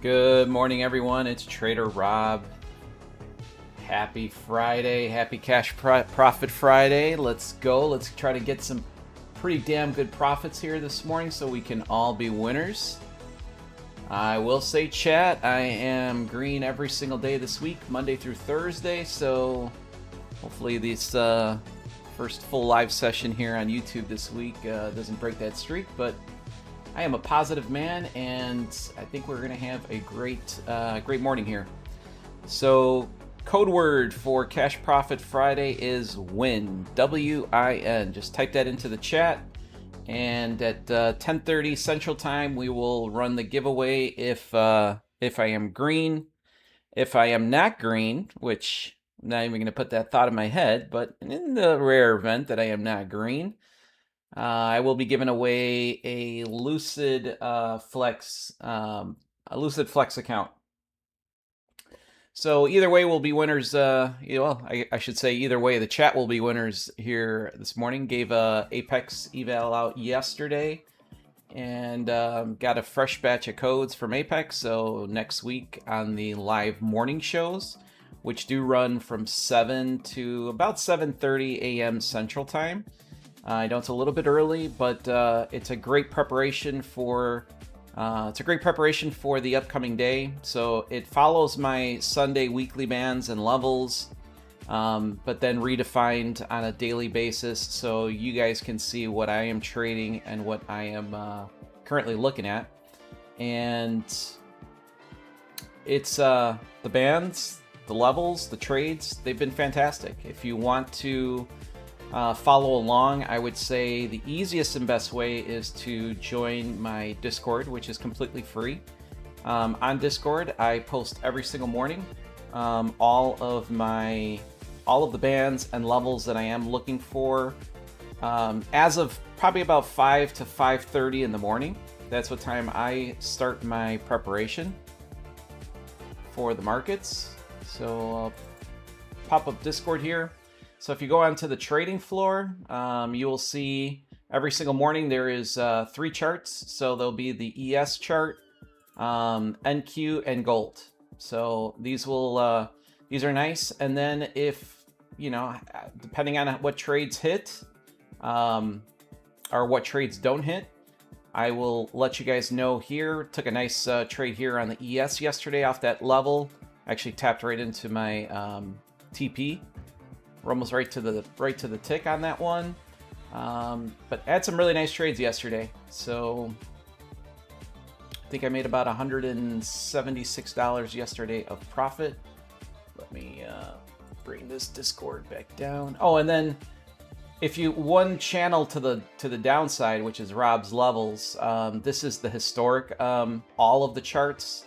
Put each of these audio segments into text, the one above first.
Good morning, everyone. It's Trader Rob. Happy Friday. Happy Cash Profit Friday. Let's go. Let's try to get some pretty damn good profits here this morning so we can all be winners. I will say, chat, I am green every single day this week, Monday through Thursday, so hopefully this first full live session here on YouTube this week doesn't break that streak, but I am a positive man, and I think we're going to have a great morning here. So, code word for Cash Profit Friday is WIN, W-I-N. Just type that into the chat, and at 10:30 Central Time, we will run the giveaway if I am green. If I am not green, which I'm not even going to put that thought in my head, but in the rare event that I am not green, I will be giving away a Lucid Flex account. So either way, we'll be winners. I should say either way, the chat will be winners here this morning. Gave a Apex eval out yesterday, and got a fresh batch of codes from Apex. So next week on the live morning shows, which do run from 7 to about 7:30 a.m. Central Time. I know it's a little bit early, but it's a great preparation for the upcoming day. So it follows my Sunday weekly bands and levels, but then redefined on a daily basis, so you guys can see what I am trading and what I am currently looking at. And it's the bands, the levels, the trades, they've been fantastic. If you want to follow along, I would say the easiest and best way is to join my Discord, which is completely free. On Discord, I post every single morning all of the bands and levels that I am looking for as of probably about 5 to 5:30 in the morning. That's what time I start my preparation for the markets. So I'll pop up Discord here. So if you go onto the trading floor, you will see every single morning there is 3 charts. So there'll be the ES chart, NQ, and gold. So these are nice. And then if, depending on what trades hit, or what trades don't hit. I will let you guys know here. Took a nice trade here on the ES yesterday off that level. Actually tapped right into my TP. We're almost right to the tick on that one. But had some really nice trades yesterday. So I think I made about $176 yesterday of profit. Let me bring this Discord back down. Oh, and then if you one channel to the downside, which is Rob's levels, this is the historic all of the charts.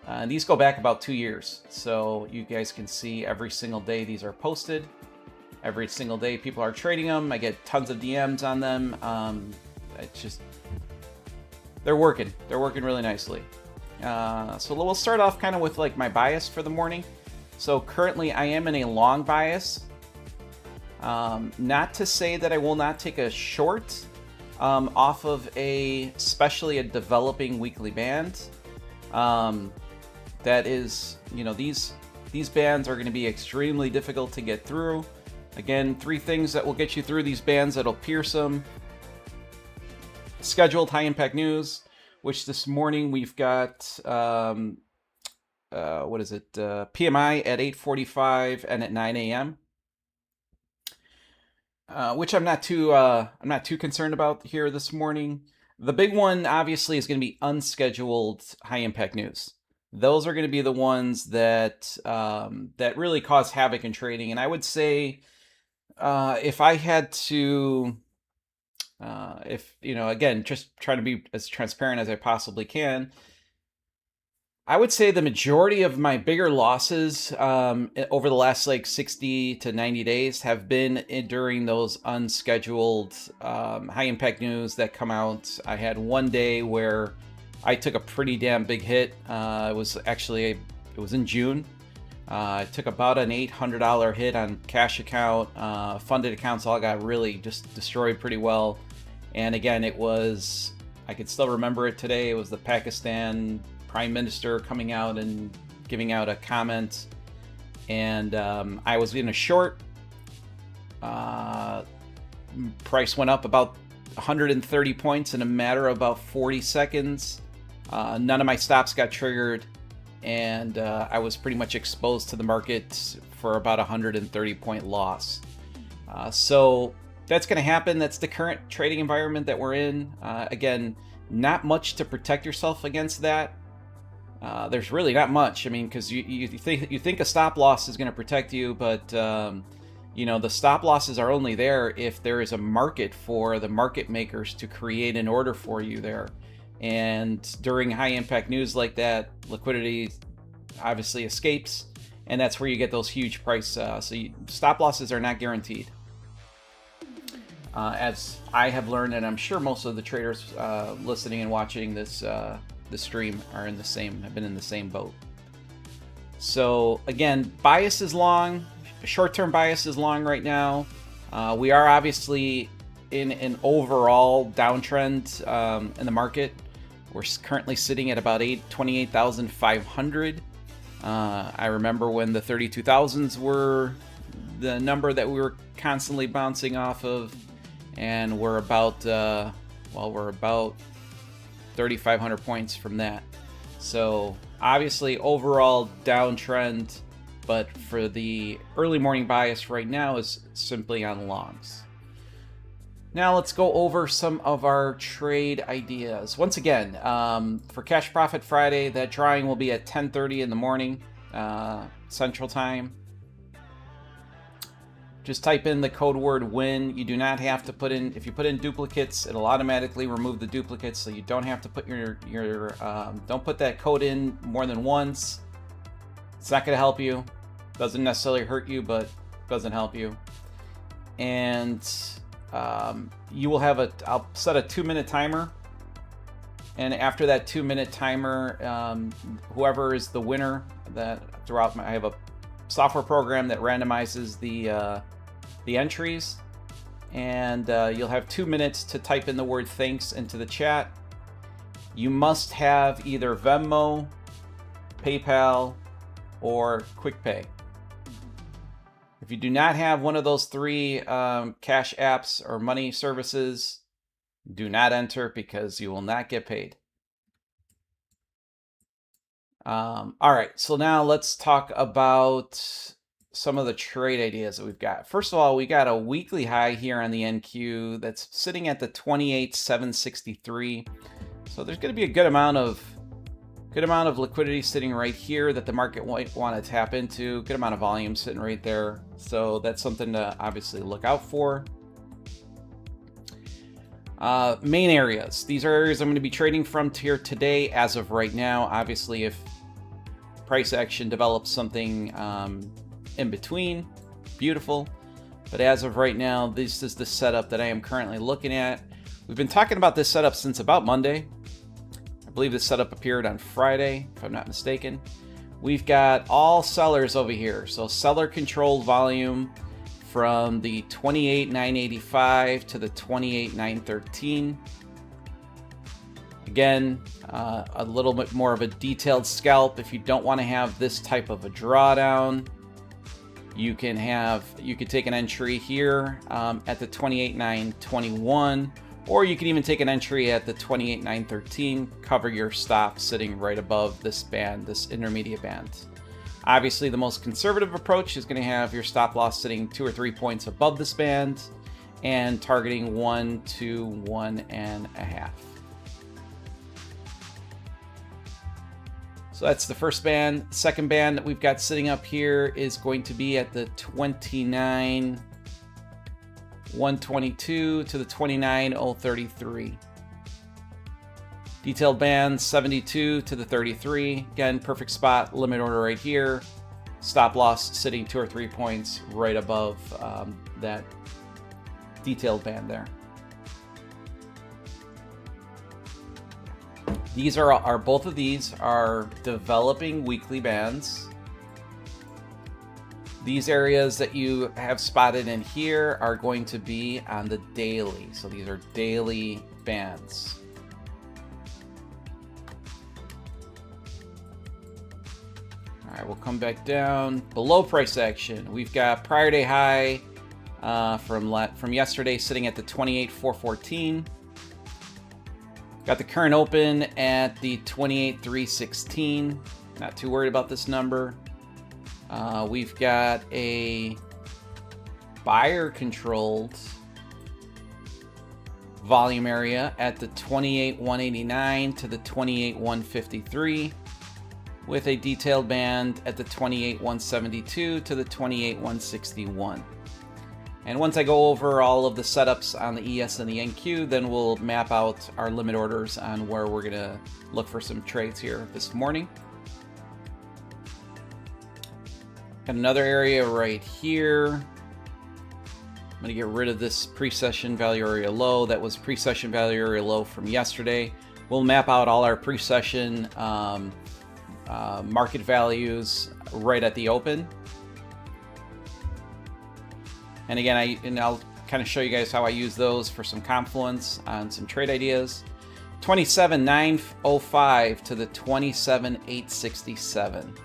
And these go back about 2 years, so you guys can see every single day these are posted. Every single day people are trading them. I get tons of DMs on them. It's just they're working really nicely. So we'll start off kind of with like my bias for the morning. So currently I am in a long bias. Not to say that I will not take a short off of especially a developing weekly band. That is, you know, these bands are going to be extremely difficult to get through. Again, 3 things that will get you through these bands that'll pierce them. Scheduled high impact news, which this morning we've got what is it? PMI at 8:45 and at 9 a.m. Which I'm not too concerned about here this morning. The big one obviously is going to be unscheduled high impact news. Those are going to be the ones that that really cause havoc in trading. And I would say if I had to, if you know, again, just trying to be as transparent as I possibly can, I would say the majority of my bigger losses over the last like 60 to 90 days have been during those unscheduled high impact news that come out. I had one day where I took a pretty damn big hit. It was in June. I took about an $800 hit on cash account. Funded accounts all got really just destroyed pretty well. And again, I could still remember it today. It was the Pakistan Prime Minister coming out and giving out a comment, and I was in a short. Price went up about 130 points in a matter of about 40 seconds. None of my stops got triggered, and I was pretty much exposed to the market for about 130 point loss. So that's going to happen. That's the current trading environment that we're in. Again, not much to protect yourself against that. There's really not much. I mean, because you think a stop loss is going to protect you, but you know, the stop losses are only there if there is a market for the market makers to create an order for you there. And during high impact news like that, liquidity obviously escapes, and that's where you get those huge price. Stop losses are not guaranteed. As I have learned, and I'm sure most of the traders listening and watching this the stream have been in the same boat. So again, bias is long, short-term bias is long right now. We are obviously in an overall downtrend in the market. We're currently sitting at about 28,500. I remember when the 32,000s were the number that we were constantly bouncing off of, and we're about 3,500 points from that. So obviously overall downtrend, but for the early morning bias right now is simply on longs. Now let's go over some of our trade ideas. Once again, for Cash Profit Friday, that drawing will be at 10:30 in the morning Central Time. Just type in the code word WIN. You do not have to put in, if you put in duplicates, it'll automatically remove the duplicates, so you don't have to put don't put that code in more than once. It's not going to help you. Doesn't necessarily hurt you, but doesn't help you. And you will have I'll set a 2-minute timer. And after that 2-minute timer, whoever is the winner, I have a software program that randomizes the entries, and you'll have 2 minutes to type in the word thanks into the chat. You must have either Venmo, PayPal, or QuickPay. If you do not have one of those three cash apps or money services, do not enter because you will not get paid. All right, so now let's talk about some of the trade ideas that we've got. First of all, we got a weekly high here on the NQ that's sitting at the 28,763. So there's going to be a good amount of liquidity sitting right here that the market might want to tap into. Good amount of volume sitting right there. So that's something to obviously look out for. Main areas. These are areas I'm going to be trading from here today as of right now. Obviously, if price action develops something in between, beautiful. But as of right now, this is the setup that I am currently looking at. We've been talking about this setup since about Monday. I believe this setup appeared on Friday, if I'm not mistaken. We've got all sellers over here. So seller controlled volume from the 28,985 to the 28,913. Again, a little bit more of a detailed scalp. If you don't want to have this type of a drawdown, you can take an entry here at the 28,921. Or you can even take an entry at the 28,913, cover your stop sitting right above this band, this intermediate band. Obviously, the most conservative approach is going to have your stop loss sitting 2 or 3 points above this band and targeting 1 to 1.5. So that's the first band. Second band that we've got sitting up here is going to be at the 29,122 to the 29,033. Detailed band 72 to the 33. Again, perfect spot, limit order right here. Stop loss sitting 2 or 3 points right above that detailed band there. These are both of these are developing weekly bands. These areas that you have spotted in here are going to be on the daily. So these are daily bands. All right, we'll come back down below price action. We've got prior day high from yesterday sitting at the 28,414. Got the current open at the 28,316. Not too worried about this number. We've got a buyer controlled volume area at the 28,189 to the 28,153 with a detailed band at the 28,172 to the 28,161. And once I go over all of the setups on the ES and the NQ, then we'll map out our limit orders on where we're going to look for some trades here this morning. Got another area right here. I'm going to get rid of this pre-session value area low. That was pre-session value area low from yesterday. We'll map out all our pre-session market values right at the open. And again, I'll kind of show you guys how I use those for some confluence on some trade ideas. 27,905 to the 27,867.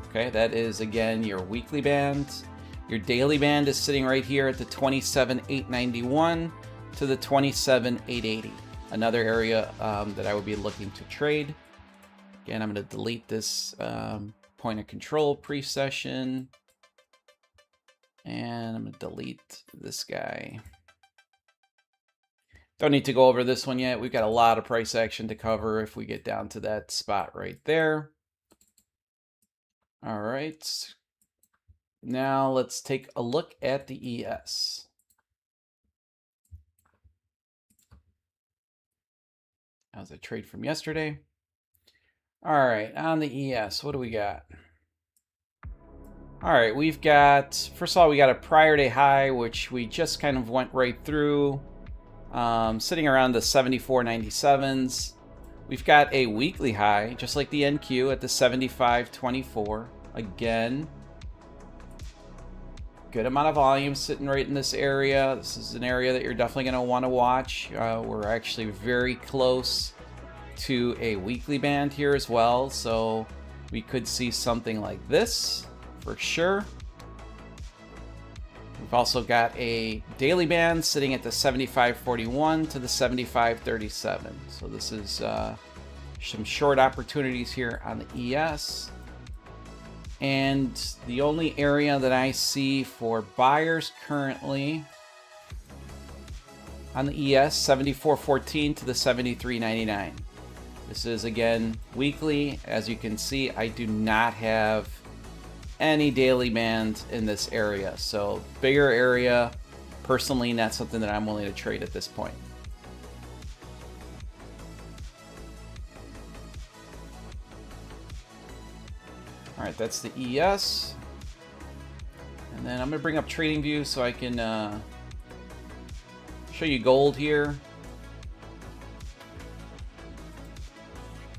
Okay, that is again your weekly band. Your daily band is sitting right here at the 27,891 to the 27,880. Another area that I would be looking to trade. Again, I'm going to delete this point of control pre-session. And I'm going to delete this guy. Don't need to go over this one yet. We've got a lot of price action to cover if we get down to that spot right there. All right. Now let's take a look at the ES. That was a trade from yesterday. All right, on the ES, what do we got? All right, we've got, first of all, we got a prior day high, which we just kind of went right through, sitting around the 74.97s. We've got a weekly high, just like the NQ, at the 75.24. Again, good amount of volume sitting right in this area. This is an area that you're definitely going to want to watch. We're actually very close to a weekly band here as well, so we could see something like this for sure. We've also got a daily band sitting at the 75.41 to the 75.37. So this is some short opportunities here on the ES. And the only area that I see for buyers currently on the ES, 74.14 to the 73.99. This is, again, weekly. As you can see, I do not have any daily band in this area. So bigger area, personally, not something that I'm willing to trade at this point. All right, that's the ES. And then I'm going to bring up TradingView so I can show you gold here.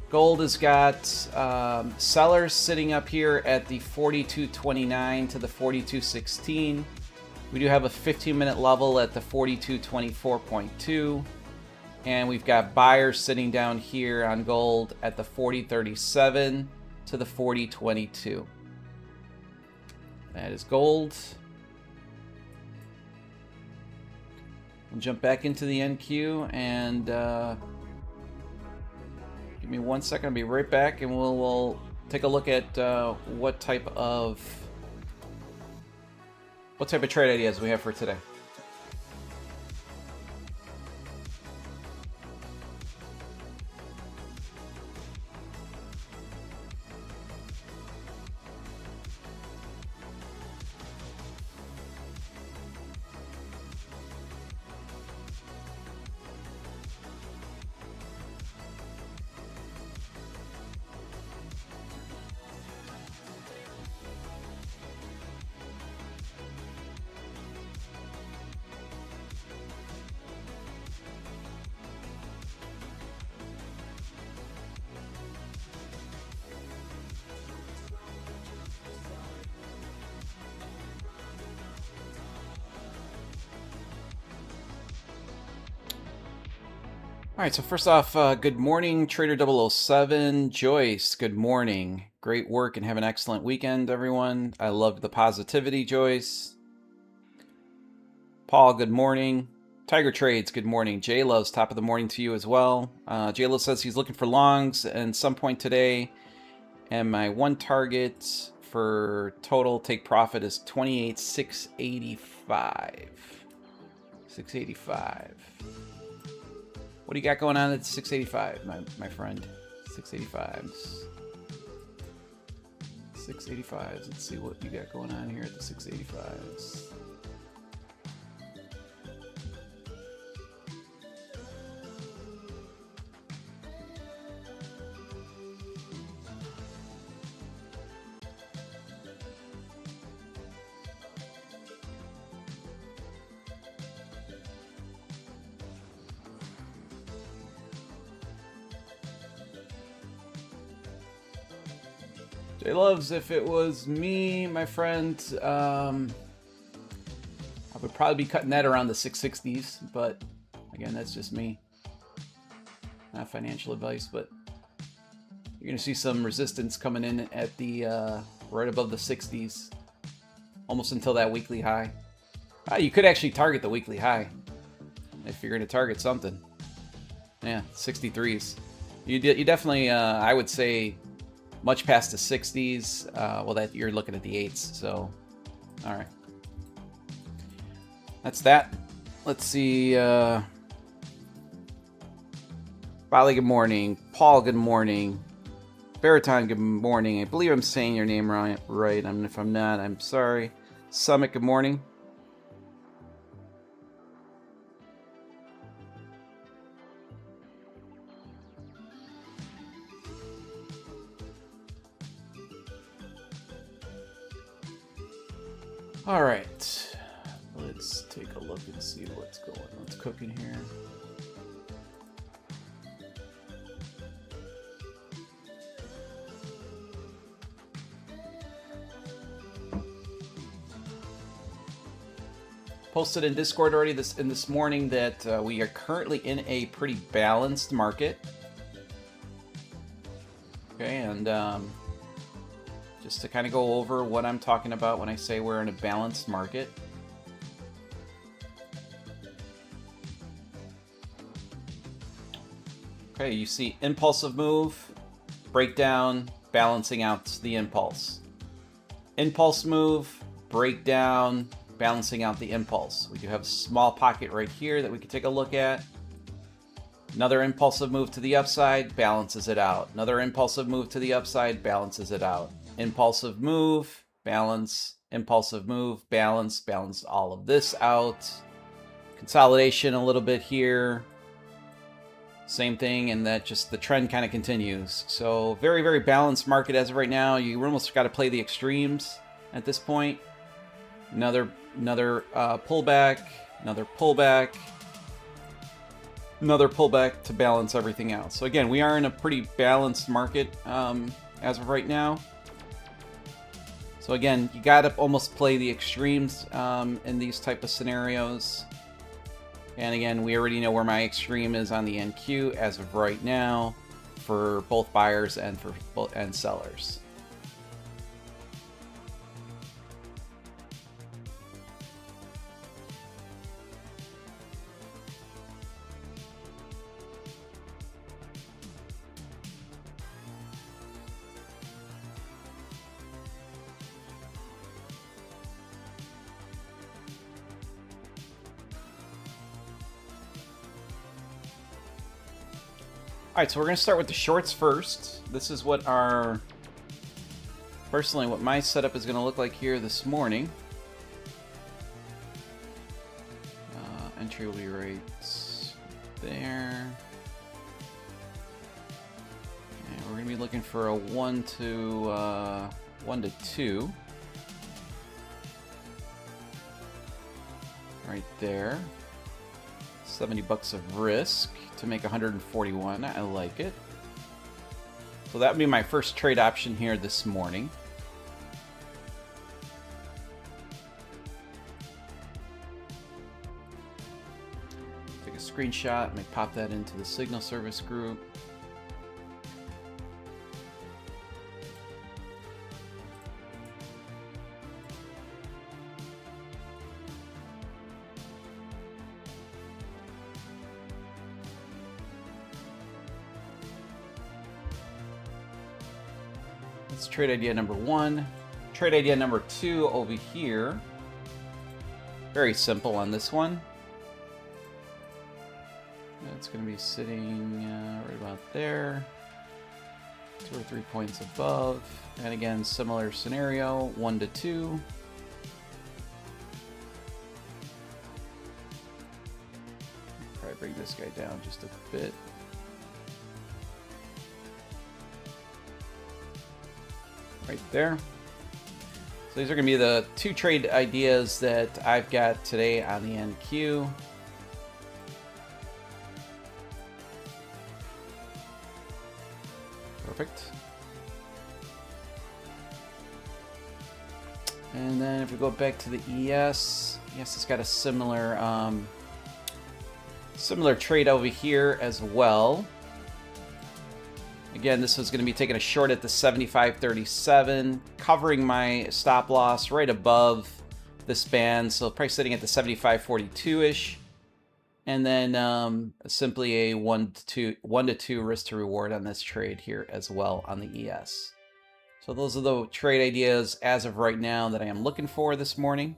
Gold has got sellers sitting up here at the 42.29 to the 42.16. We do have a 15-minute level at the 42.24.2. And we've got buyers sitting down here on gold at the 40.37 to the 40.22. That is gold. We'll jump back into the NQ and give me 1 second. I'll be right back, and we'll take a look at what type of trade ideas we have for today. All right, so first off, good morning, Trader 007. Joyce, good morning. Great work and have an excellent weekend, everyone. I loved the positivity, Joyce. Paul, good morning. Tiger Trades, good morning. J-Love's top of the morning to you as well. J-Love says he's looking for longs at some point today, and my one target for total take profit is 28,685. 685. What do you got going on at 685, my friend? 685s. 685s. Let's see what you got going on here at the 685s. Jay Loves, if it was me, my friend, I would probably be cutting that around the 660s, but again, that's just me. Not financial advice, but you're going to see some resistance coming in at the right above the 60s, almost until that weekly high. You could actually target the weekly high if you're going to target something. Yeah, 63s. You definitely, I would say, much past the 60s. Well, that you're looking at the 8s. So, all right, that's that. Let's see. Bali, good morning. Paul, good morning. Baraton, good morning. I believe I'm saying your name right. If I'm not, I'm sorry. Summit, good morning. All right, let's take a look and see what's cooking here. Posted in Discord already this morning that we are currently in a pretty balanced market. Okay, and just to kind of go over what I'm talking about when I say we're in a balanced market. Okay, you see impulsive move, breakdown, balancing out the impulse. Impulse move, breakdown, balancing out the impulse. We do have a small pocket right here that we can take a look at. Another impulsive move to the upside balances it out. Another impulsive move to the upside balances it out. Impulsive move, balance, impulsive move, balance all of this out. Consolidation a little bit here. Same thing, and that just the trend kind of continues. So very, very balanced market as of right now. You almost got to play the extremes at this point. Another pullback, another pullback, another pullback to balance everything out. So again, we are in a pretty balanced market as of right now. So again, you got to almost play the extremes in these type of scenarios. And again, we already know where my extreme is on the NQ as of right now for both buyers and sellers. Alright, so we're going to start with the shorts first. This is what personally, what my setup is going to look like here this morning. Entry will be right there. And we're going to be looking for a 1 to 2. Right there. $70 of risk to make 141. I like it. So that would be my first trade option here this morning. Take a screenshot and pop that into the signal service group. That's trade idea number 1. Trade idea number 2 over here. Very simple on this one. It's going to be sitting right about there. 2 or 3 points above. And again, similar scenario, 1 to 2. Probably bring this guy down just a bit. Right there. So these are going to be the 2 trade ideas that I've got today on the NQ. Perfect. And then if we go back to the ES, it's got a similar similar trade over here as well. Again, this was going to be taking a short at the 75.37, covering my stop loss right above this band, so price sitting at the 75.42-ish, and then simply a 1 to 2 risk to reward on this trade here as well on the ES. So those are the trade ideas as of right now that I am looking for this morning.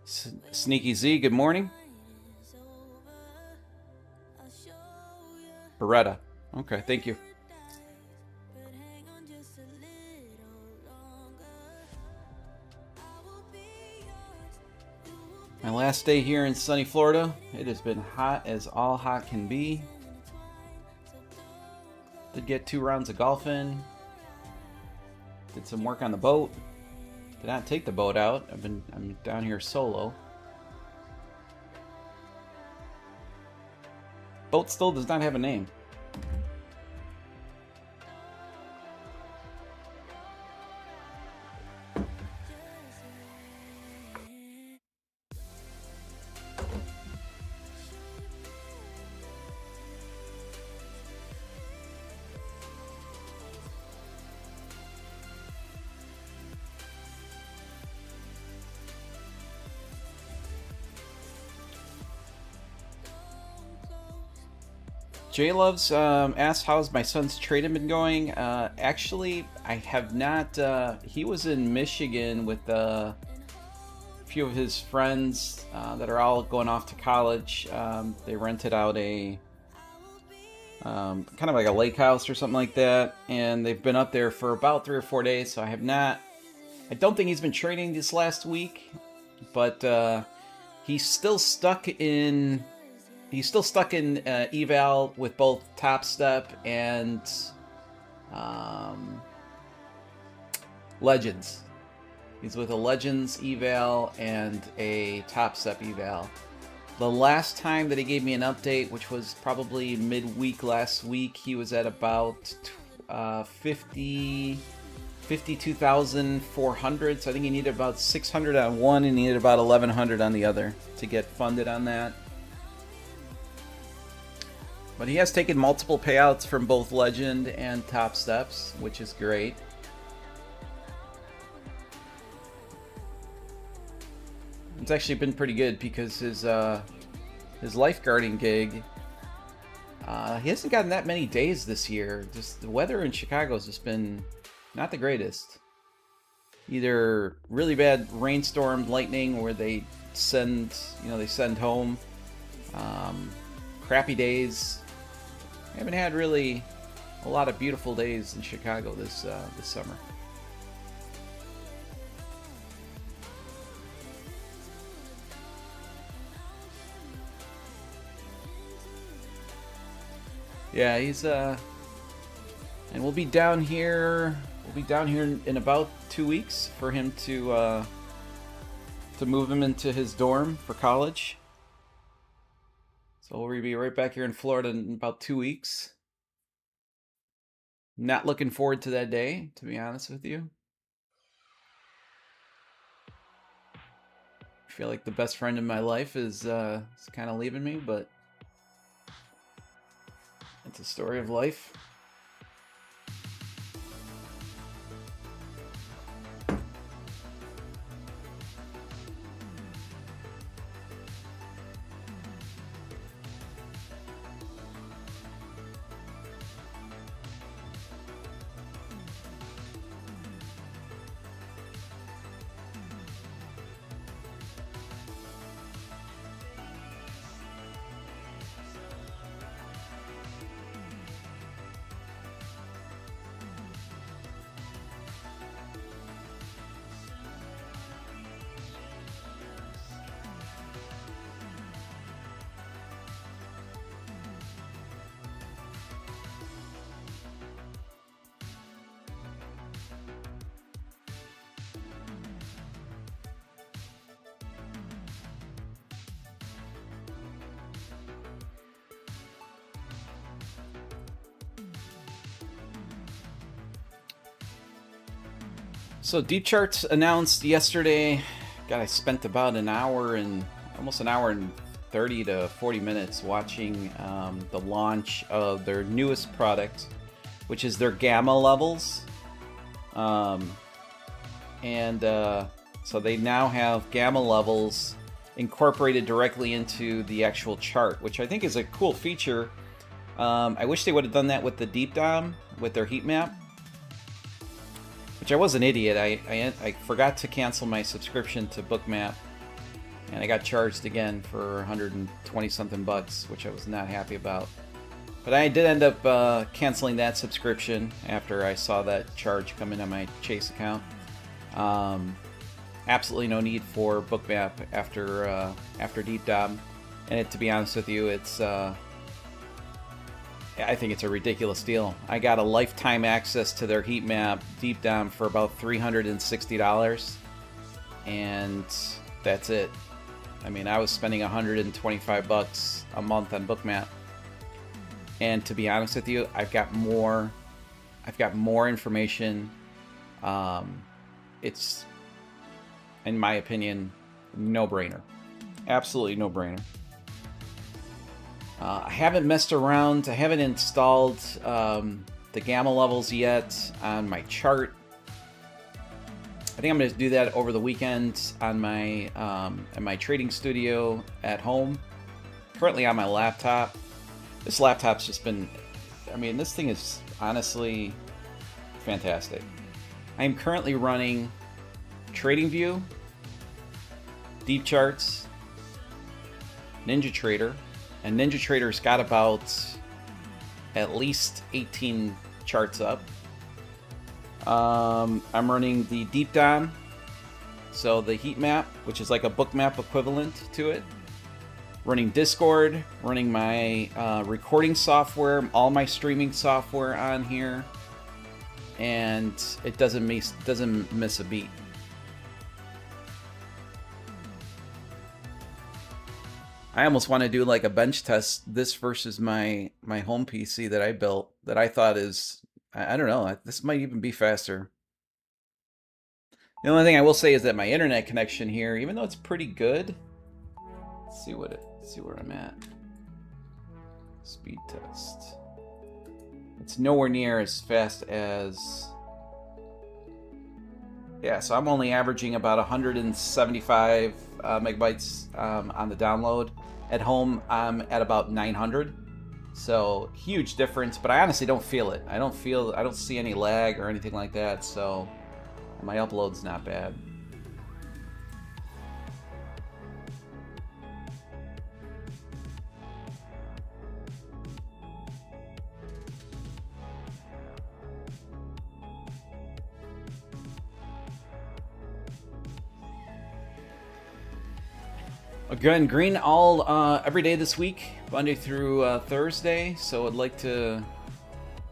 Sneaky Z, good morning. Beretta. Okay, thank you. My last day here in sunny Florida. It has been hot as all hot can be. Did get 2 rounds of golf in. Did some work on the boat. Did not take the boat out. I'm down here solo. Boat still does not have a name. J Loves asked, how's my son's trading been going? Actually, I have not. He was in Michigan with a few of his friends that are all going off to college. They rented out a kind of like a lake house or something like that, and they've been up there for about 3 or 4 days. So I have not. I don't think he's been trading this last week, but he's still stuck in. He's still stuck in eval with both Top Step and Legends. He's with a Legends eval and a Top Step eval. The last time that he gave me an update, which was probably midweek last week, he was at about 52,400. So I think he needed about 600 on one and he needed about 1,100 on the other to get funded on that. But he has taken multiple payouts from both Legend and Top Steps, which is great. It's actually been pretty good because his lifeguarding gig, he hasn't gotten that many days this year. Just the weather in Chicago has just been not the greatest. Either really bad rainstorm, lightning, where they send home. Crappy days. I haven't had really a lot of beautiful days in Chicago this summer. Yeah, he's and we'll be down here. We'll be down here in about 2 weeks for him to move him into his dorm for college. So we'll be right back here in Florida in about 2 weeks. Not looking forward to that day, to be honest with you. I feel like the best friend in my life is kind of leaving me, but it's a story of life. So DeepCharts announced yesterday. God, I spent about almost an hour and 30 to 40 minutes watching the launch of their newest product, which is their gamma levels. So they now have gamma levels incorporated directly into the actual chart, which I think is a cool feature. I wish they would have done that with the Deep Dom, with their heat map. Which I was an idiot. I forgot to cancel my subscription to Bookmap, and I got charged again for 120 something bucks, which I was not happy about. But I did end up canceling that subscription after I saw that charge come in on my Chase account. Absolutely no need for Bookmap after Deep Dom, and to be honest with you, I think it's a ridiculous deal. I got a lifetime access to their heat map Deep Dom for about $360, and that's it. I mean, I was spending 125 bucks a month on Bookmap, and to be honest with you, I've got more information. It's, in my opinion, no-brainer. Absolutely no-brainer. I haven't messed around. I haven't installed the gamma levels yet on my chart. I think I'm going to do that over the weekend on my trading studio at home. Currently on my laptop. This laptop's just been, I mean, this thing is honestly fantastic. I am currently running TradingView, DeepCharts, NinjaTrader, and NinjaTrader's got about at least 18 charts up. I'm running the Deep Dom, so the heat map, which is like a book map equivalent to it. Running Discord, running my recording software, all my streaming software on here, and it doesn't miss a beat. I almost want to do like a bench test, this versus my home PC that I built, that I thought is, I don't know, this might even be faster. The only thing I will say is that my internet connection here, even though it's pretty good, let's see where I'm at. Speed test. It's nowhere near as fast as, yeah, so I'm only averaging about 175 megabytes on the download. At home, I'm at about 900. So huge difference, but I honestly don't feel it. I don't see any lag or anything like that, so my upload's not bad. Again, green all every day this week, Monday through Thursday. So I'd like to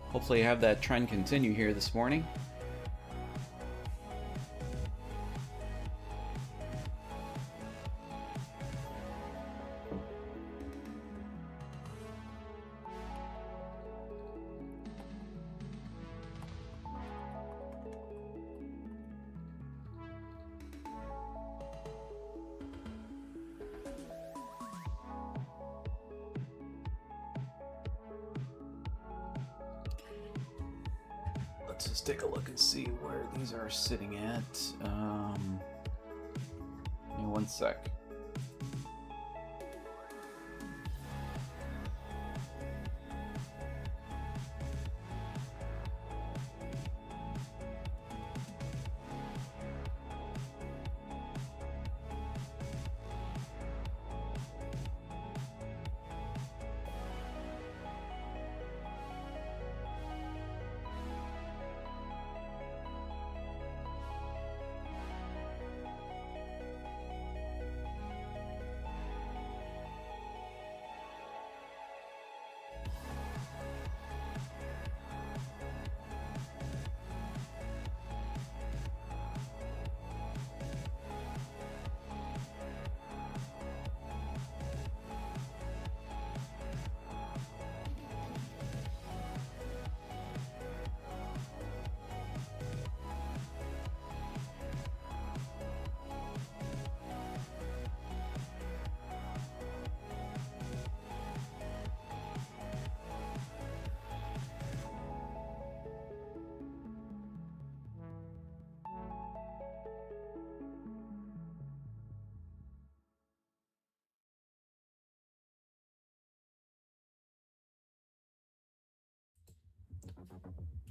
hopefully have that trend continue here this morning. Let's just take a look and see where these are sitting at. Give me one sec.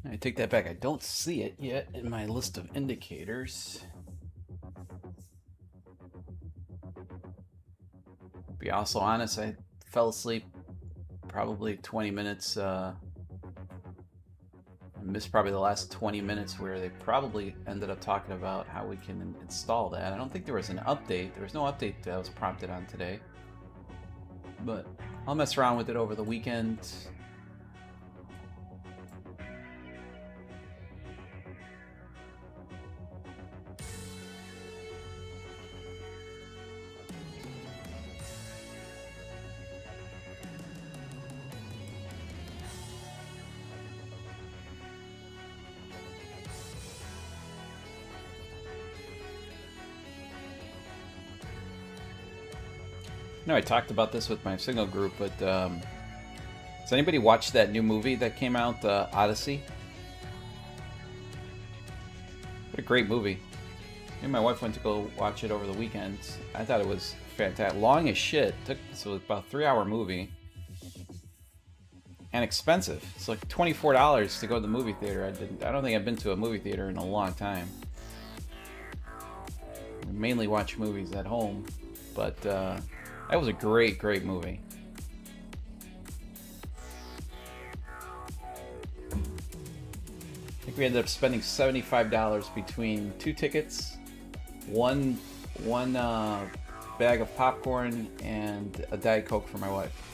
I take that back. I don't see it yet in my list of indicators. Be also honest, I fell asleep probably 20 minutes. I missed probably the last 20 minutes where they probably ended up talking about how we can install that. I don't think there was an update. There was no update that I was prompted on today. But I'll mess around with it over the weekend. No, I talked about this with my Signal group, but has anybody watched that new movie that came out, Odyssey? What a great movie. Me and my wife went to go watch it over the weekend. I thought it was fantastic. Long as shit. So it was about a 3-hour movie. and expensive. It's like $24 to go to the movie theater. I don't think I've been to a movie theater in a long time. I mainly watch movies at home, but that was a great movie. I think we ended up spending $75 between 2 tickets, one bag of popcorn, and a Diet Coke for my wife.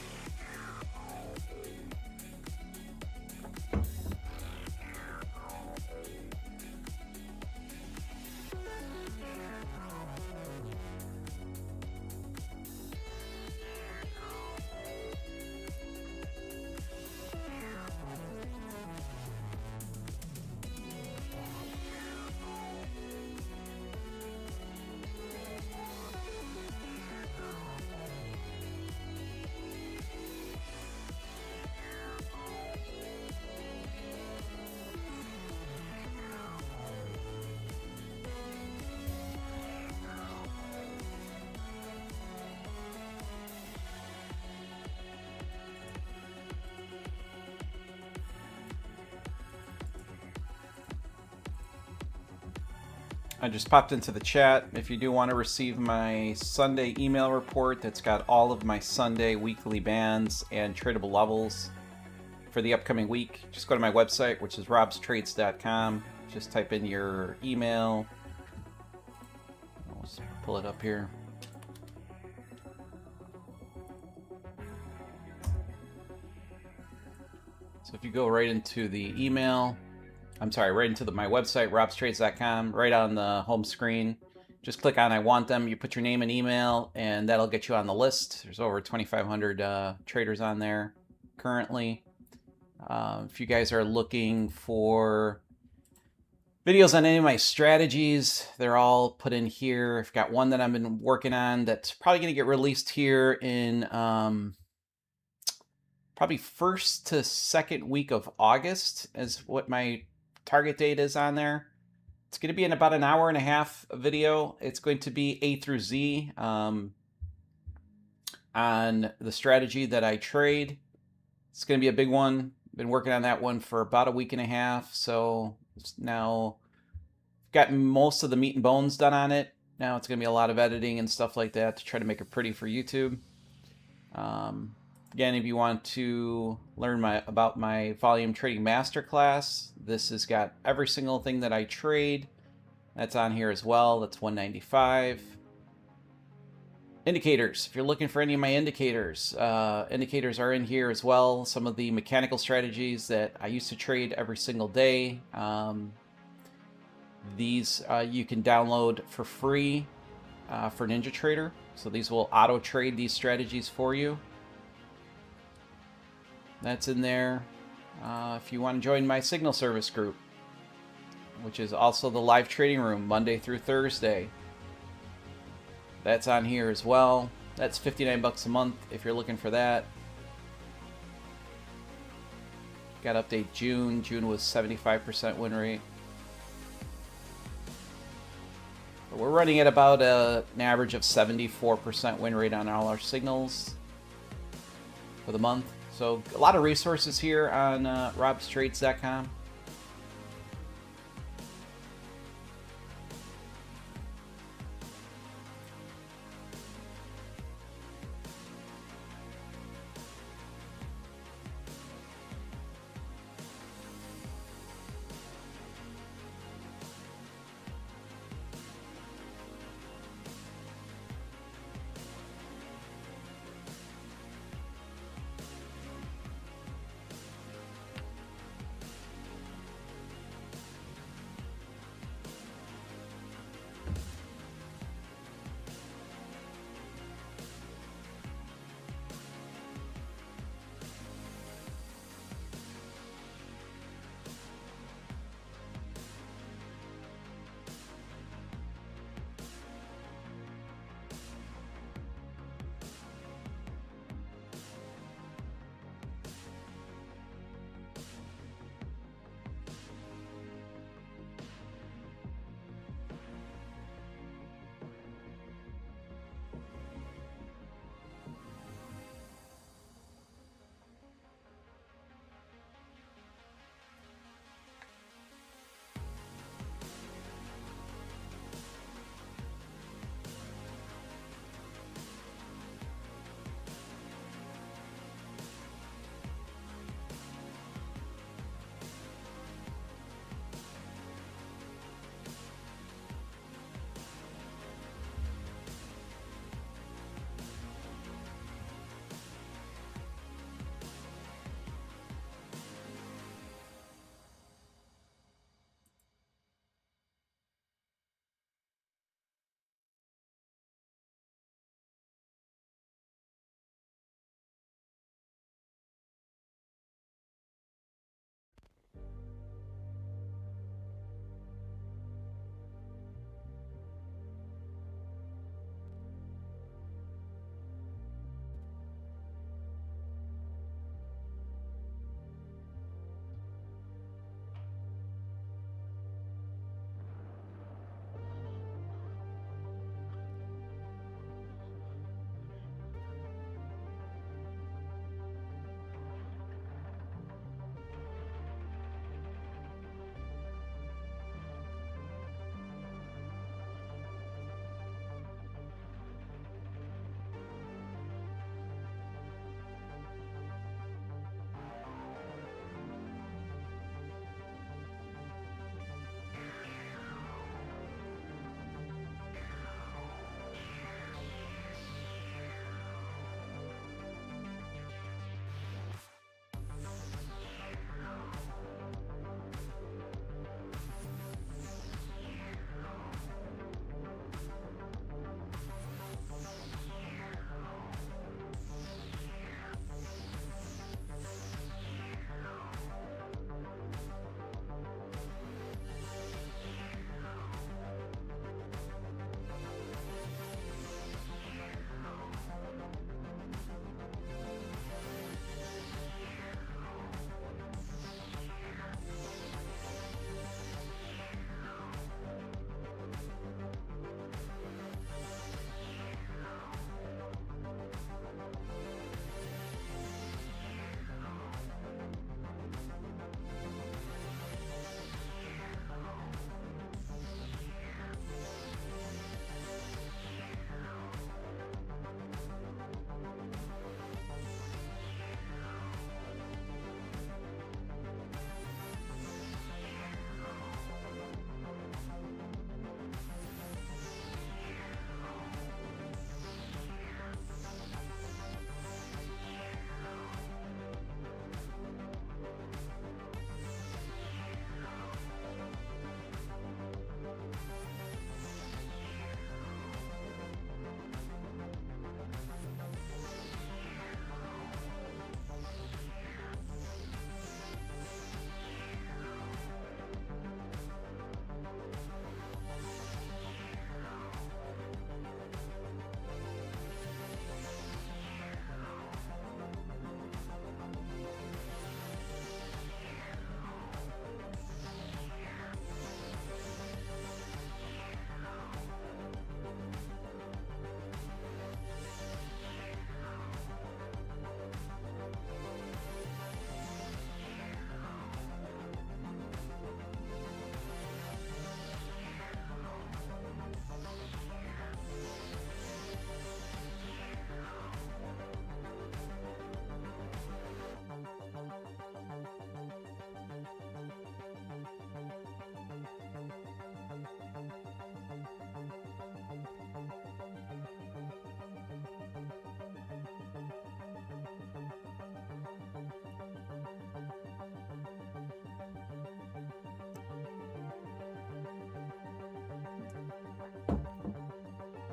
I just popped into the chat. If you do want to receive my Sunday email report that's got all of my Sunday weekly bands and tradable levels for the upcoming week, just go to my website, which is robstrades.com. Just type in your email. Let's pull it up here. So if you go right into the email, right into my website, robstrades.com, right on the home screen. Just click on I want them. You put your name and email, and that'll get you on the list. There's over 2,500 traders on there currently. If you guys are looking for videos on any of my strategies, they're all put in here. I've got one that I've been working on that's probably going to get released here in probably first to second week of August is what my target date is on there. It's going to be in about an hour and a half video. It's going to be A through Z on the strategy that I trade. It's going to be a big one. Been working on that one for about a week and a half. So it's now got most of the meat and bones done on it. Now it's going to be a lot of editing and stuff like that to try to make it pretty for YouTube. Again, if you want to learn about my volume trading masterclass, this has got every single thing that I trade. That's on here as well. That's $195. Indicators. If you're looking for any of my indicators, indicators are in here as well. Some of the mechanical strategies that I used to trade every single day. These you can download for free for NinjaTrader. So these will auto trade these strategies for you. That's in there. If you want to join my signal service group, which is also the live trading room Monday through Thursday, that's on here as well. That's $59 a month if you're looking for that. Got to update June. June was 75% win rate. But we're running at about an average of 74% win rate on all our signals for the month. So a lot of resources here on robstrades.com.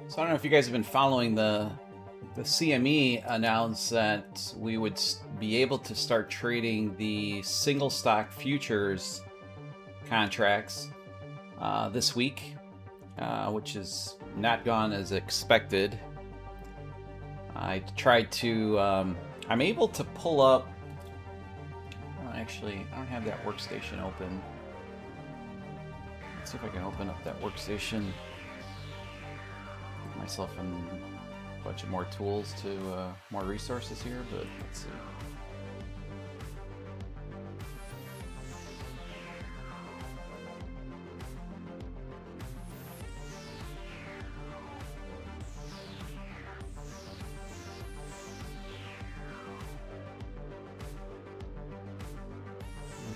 So I don't know if you guys have been following the CME announced that we would be able to start trading the single stock futures contracts this week, which has not gone as expected. I tried to, I'm able to pull up, actually, I don't have that workstation open. Let's see if I can open up that workstation. Give myself a bunch of more tools to, more resources here, but let's see.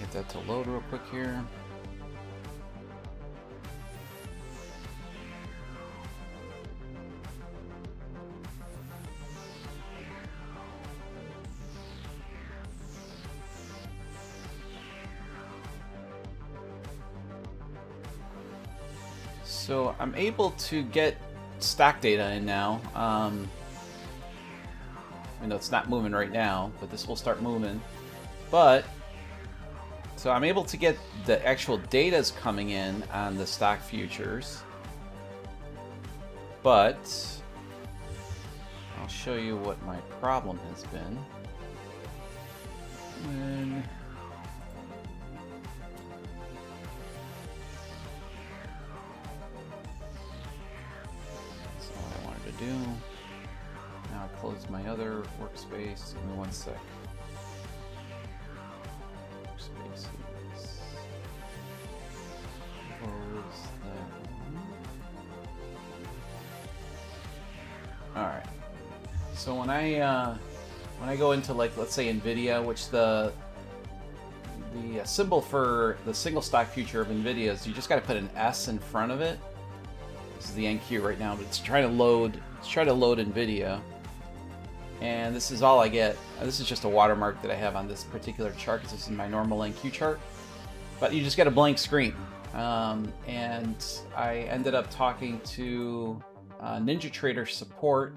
Get that to load real quick here. So I'm able to get stock data in now. I know it's not moving right now, but this will start moving. But so I'm able to get the actual data's coming in on the stock futures. But I'll show you what my problem has been. That's all I wanted to do. Now I close my other workspace. Give me one sec. Alright, so when I go into, like, let's say NVIDIA, which the symbol for the single stock future of NVIDIA is you just got to put an S in front of it. This is the NQ right now, but it's trying to load NVIDIA, and this is all I get. This is just a watermark that I have on this particular chart because this is my normal NQ chart, but you just get a blank screen. And I ended up talking to NinjaTrader support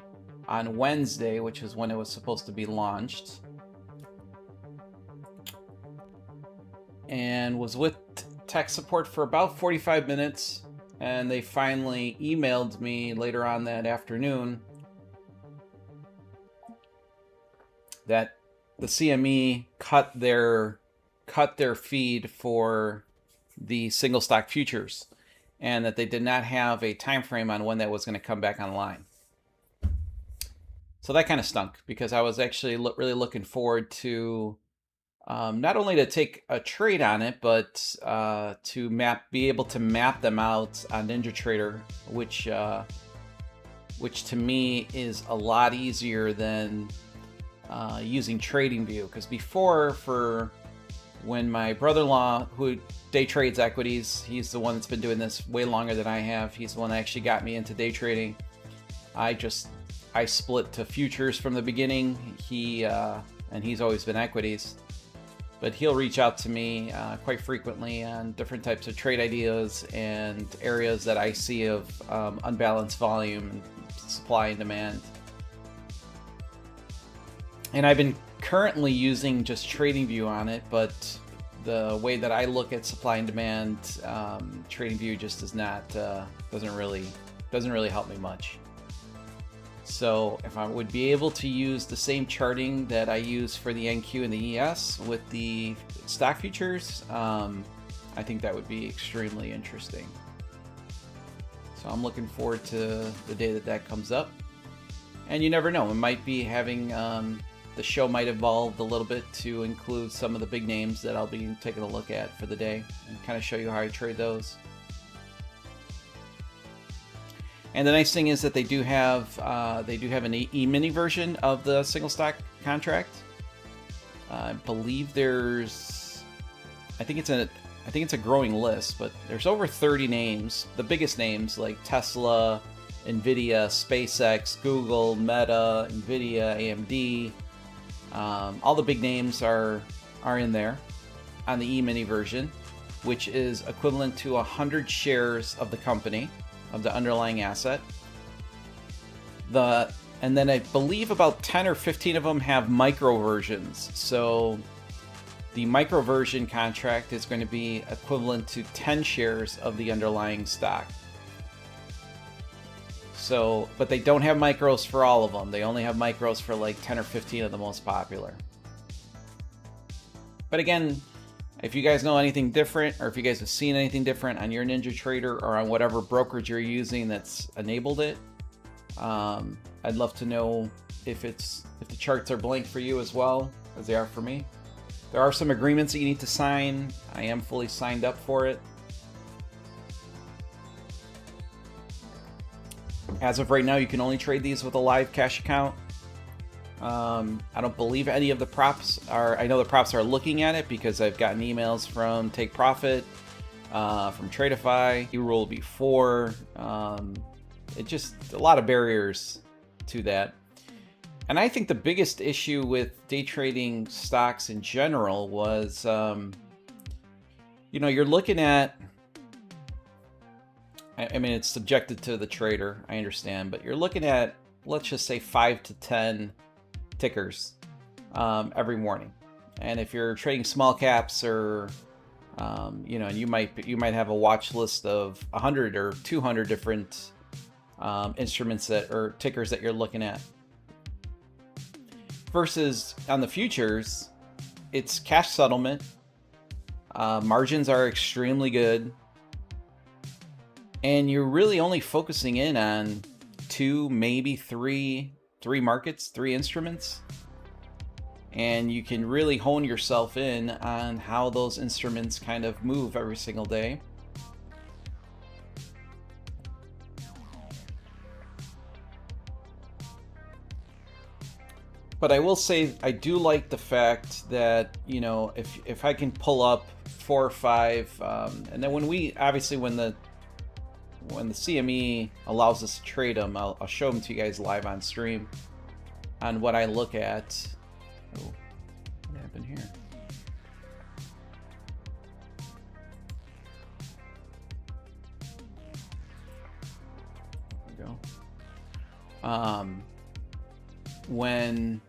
on Wednesday, which is when it was supposed to be launched, and was with tech support for about 45 minutes, and they finally emailed me later on that afternoon that the CME cut their feed for the single stock futures, and that they did not have a time frame on when that was going to come back online. So that kind of stunk, because I was actually really looking forward to not only to take a trade on it, but to be able to map them out on NinjaTrader, which to me is a lot easier than using TradingView. Because before, when my brother-in-law, who day trades equities, he's the one that's been doing this way longer than I have. He's the one that actually got me into day trading. I split to futures from the beginning. And he's always been equities, but he'll reach out to me quite frequently on different types of trade ideas and areas that I see of unbalanced volume and supply and demand. And I've been currently using just TradingView on it, but the way that I look at supply and demand, TradingView just doesn't really help me much. So if I would be able to use the same charting that I use for the NQ and the ES with the stock futures, I think that would be extremely interesting. So I'm looking forward to the day that comes up. And you never know, it might be having the show might evolve a little bit to include some of the big names that I'll be taking a look at for the day and kind of show you how I trade those. And the nice thing is that they do have an E-mini version of the single stock contract. I believe I think it's a growing list, but there's over 30 names. The biggest names like Tesla, NVIDIA, SpaceX, Google, Meta, NVIDIA, AMD. All the big names are in there on the E-mini version, which is equivalent to 100 shares of the company, of the underlying asset. And then I believe about 10 or 15 of them have micro versions. So the micro version contract is going to be equivalent to 10 shares of the underlying stock. So, but they don't have micros for all of them. They only have micros for like 10 or 15 of the most popular. But again, if you guys know anything different, or if you guys have seen anything different on your NinjaTrader or on whatever brokerage you're using that's enabled it, I'd love to know if the charts are blank for you as well, as they are for me. There are some agreements that you need to sign. I am fully signed up for it. As of right now, you can only trade these with a live cash account. I don't believe any of the props are. I know the props are looking at it because I've gotten emails from Take Profit, from Tradeify, rule before. It just a lot of barriers to that. And I think the biggest issue with day trading stocks in general was, you're looking at, I mean, it's subjected to the trader, I understand, but you're looking at, let's just say 5 to 10 tickers every morning. And if you're trading small caps or, and you might have a watch list of 100 or 200 different instruments or tickers that you're looking at. Versus on the futures, it's cash settlement. Margins are extremely good. And you're really only focusing in on 2, maybe 3 markets, 3 instruments. And you can really hone yourself in on how those instruments kind of move every single day. But I will say I do like the fact that, if I can pull up 4 or 5, and then when the CME allows us to trade them, I'll show them to you guys live on stream on what I look at. Oh, what happened here? There we go. When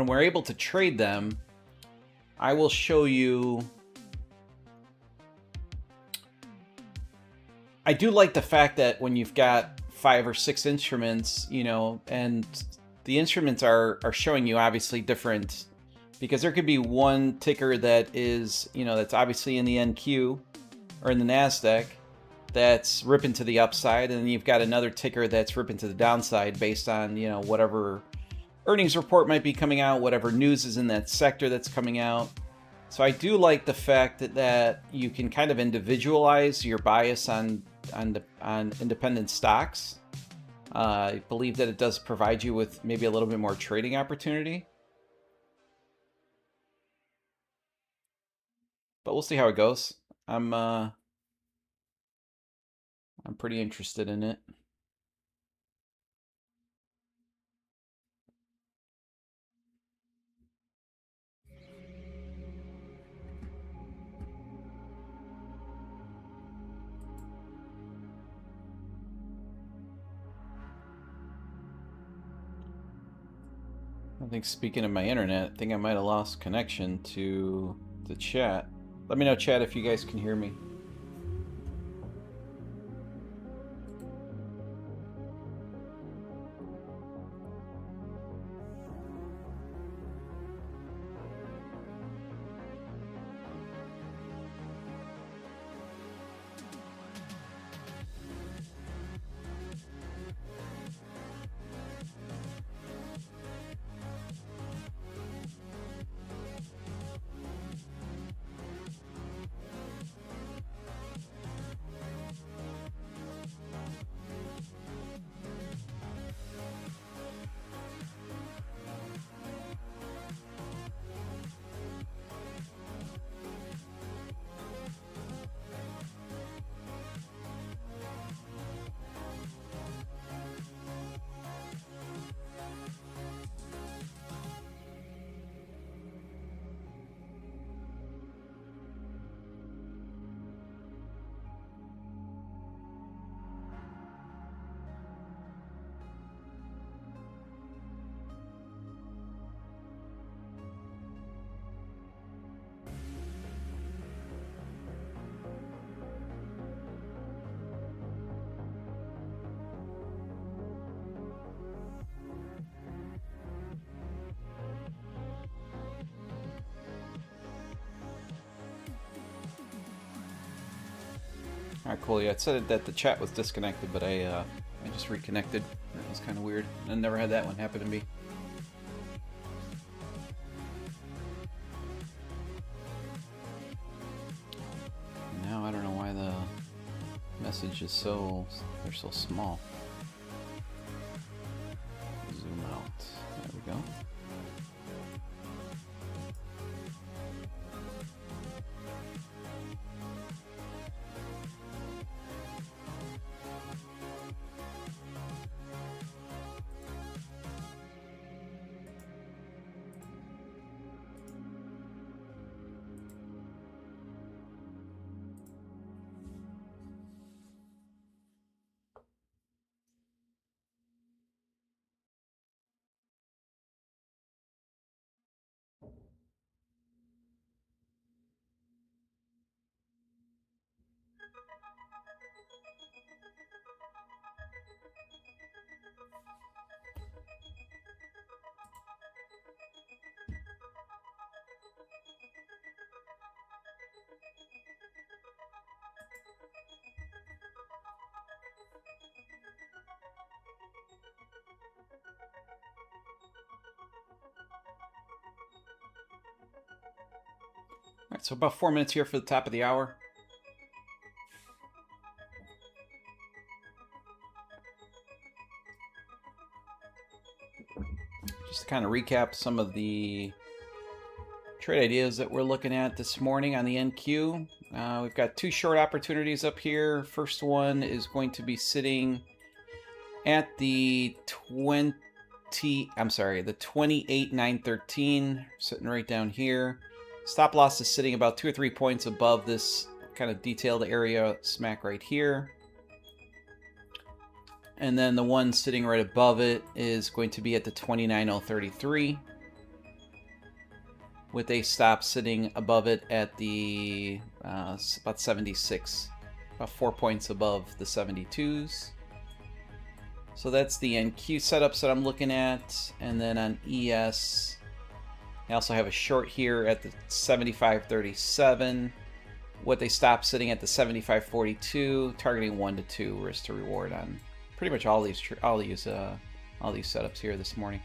we're able to trade them, I will show you. I do like the fact that when you've got 5 or 6 instruments, and the instruments are showing you obviously different, because there could be one ticker that is, that's obviously in the NQ or in the NASDAQ that's ripping to the upside, and then you've got another ticker that's ripping to the downside based on, whatever earnings report might be coming out, whatever news is in that sector that's coming out. So I do like the fact that you can kind of individualize your bias on independent stocks. I believe that it does provide you with maybe a little bit more trading opportunity. But we'll see how it goes. I'm pretty interested in it. I think, speaking of my internet, I think I might have lost connection to the chat. Let me know, chat, if you guys can hear me. All right, cool. Yeah, it said that the chat was disconnected, but I just reconnected. That was kind of weird. I never had that one happen to me. Now I don't know why the message is they're so small. Zoom out. There we go. All right, so about 4 minutes here for the top of the hour. Just to kind of recap some of the trade ideas that we're looking at this morning on the NQ. We've got two short opportunities up here. First one is going to be sitting at the 28,913, sitting right down here. Stop loss is sitting about 2 or 3 points above this kind of detailed area smack right here. And then the one sitting right above it is going to be at the 29,033, with a stop sitting above it at the about 76, about 4 points above the 72s. So that's the NQ setups that I'm looking at. And then on ES, I also have a short here at the 75.37, with a stop sitting at the 75.42, targeting 1 to 2 risk to reward on pretty much all these setups here this morning.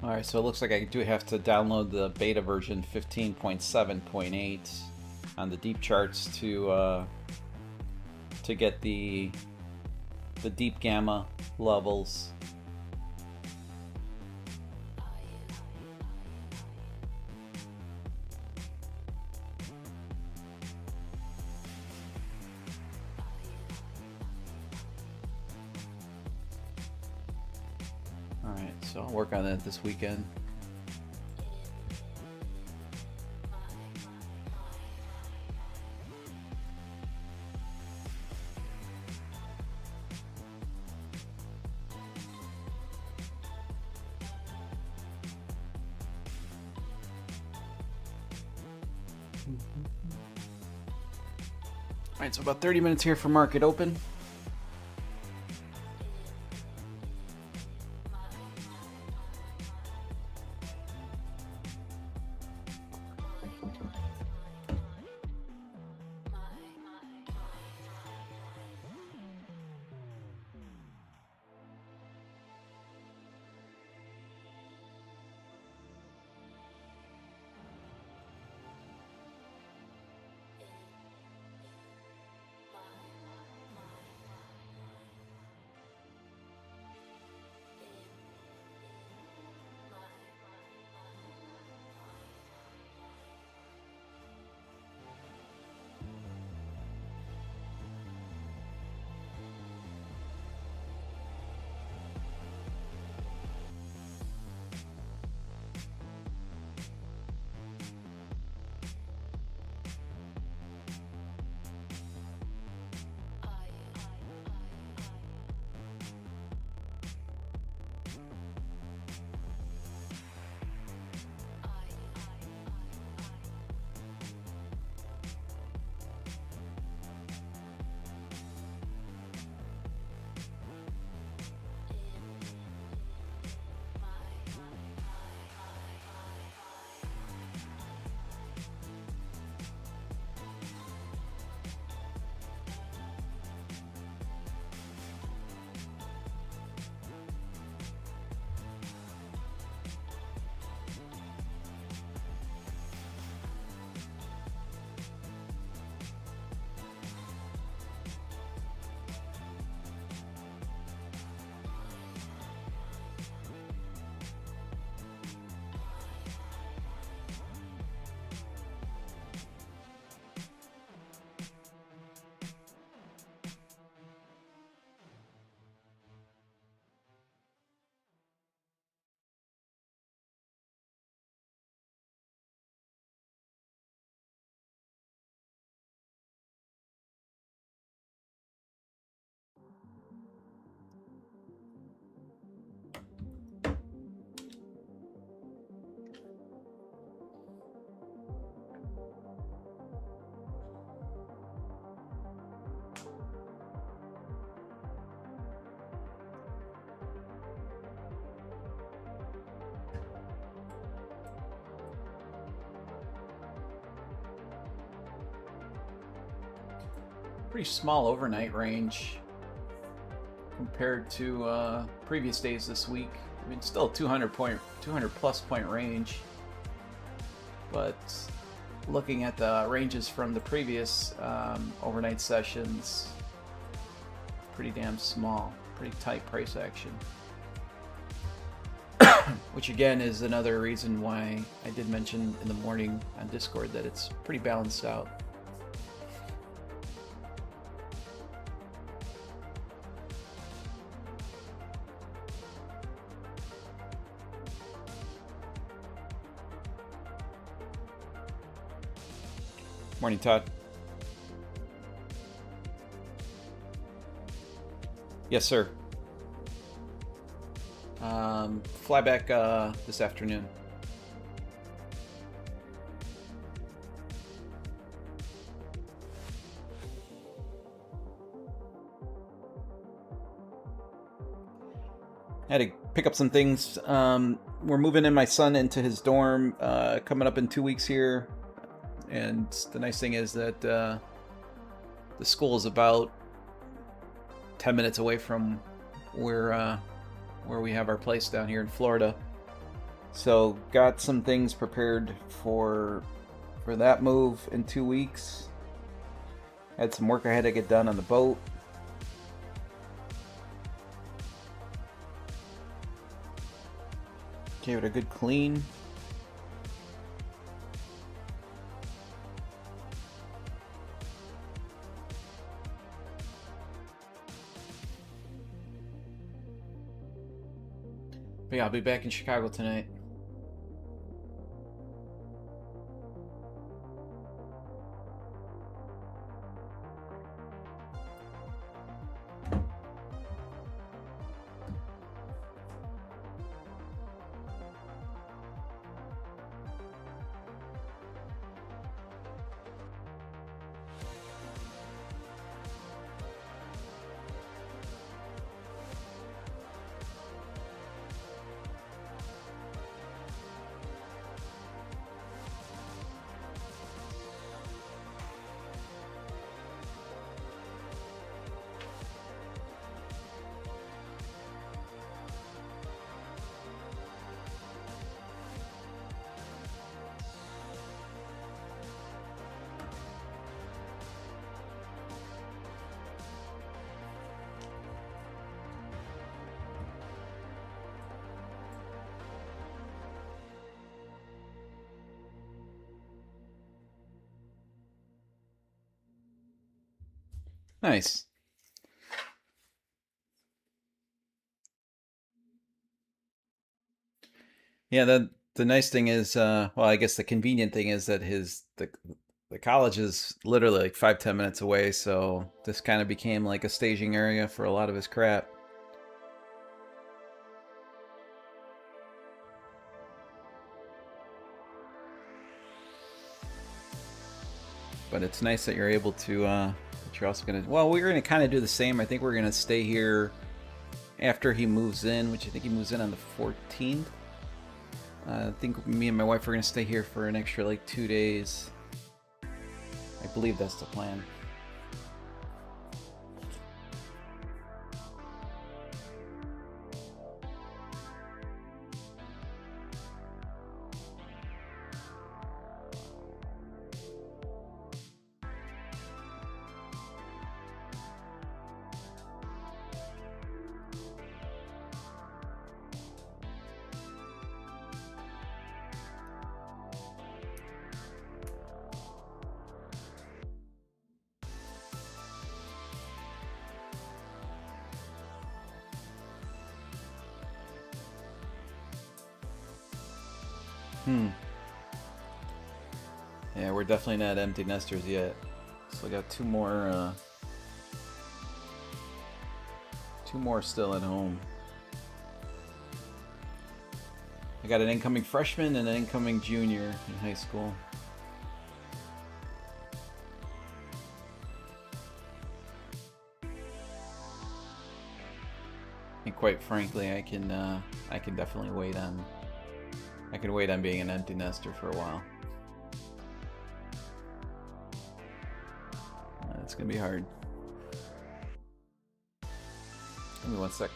Alright, so it looks like I do have to download the beta version 15.7.8 on the DeepCharts to get the deep gamma levels. Alright, so I'll work on that this weekend. Alright, so about 30 minutes here for market open. Pretty small overnight range compared to previous days this week. I mean, still 200 plus point range, but looking at the ranges from the previous overnight sessions, pretty damn small, pretty tight price action. Which again is another reason why I did mention in the morning on Discord that it's pretty balanced out. Morning, Todd. Yes, sir. Fly back this afternoon. I had to pick up some things. We're moving in my son into his dorm coming up in 2 weeks here. And the nice thing is that the school is about 10 minutes away from where we have our place down here in Florida. So got some things prepared for that move in 2 weeks. Had some work I had to get done on the boat. Gave it a good clean. But yeah, I'll be back in Chicago tonight. Nice. Yeah, the nice thing is, well, I guess the convenient thing is that the college is literally like 5-10 minutes away, so this kind of became like a staging area for a lot of his crap. But it's nice that you're able to, that you're also gonna, well, we're gonna kind of do the same. I think we're gonna stay here after he moves in, which I think he moves in on the 14th. I think me and my wife are gonna stay here for an extra like 2 days. I believe that's the plan. Yeah, we're definitely not empty nesters yet. So I got two more still at home. I got an incoming freshman and an incoming junior in high school. And quite frankly, I can definitely wait on. I can wait on being an empty nester for a while. It's gonna be hard. Give me 1 sec.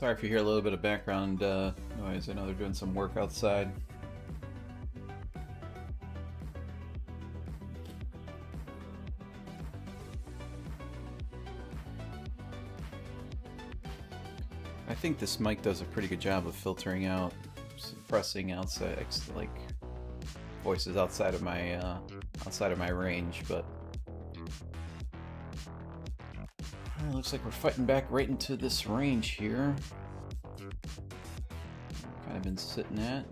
Sorry if you hear a little bit of background noise. I know they're doing some work outside. I think this mic does a pretty good job of filtering out, suppressing outside, like voices outside of my range, but it looks like we're fighting back right into this range here. Kind of been sitting at.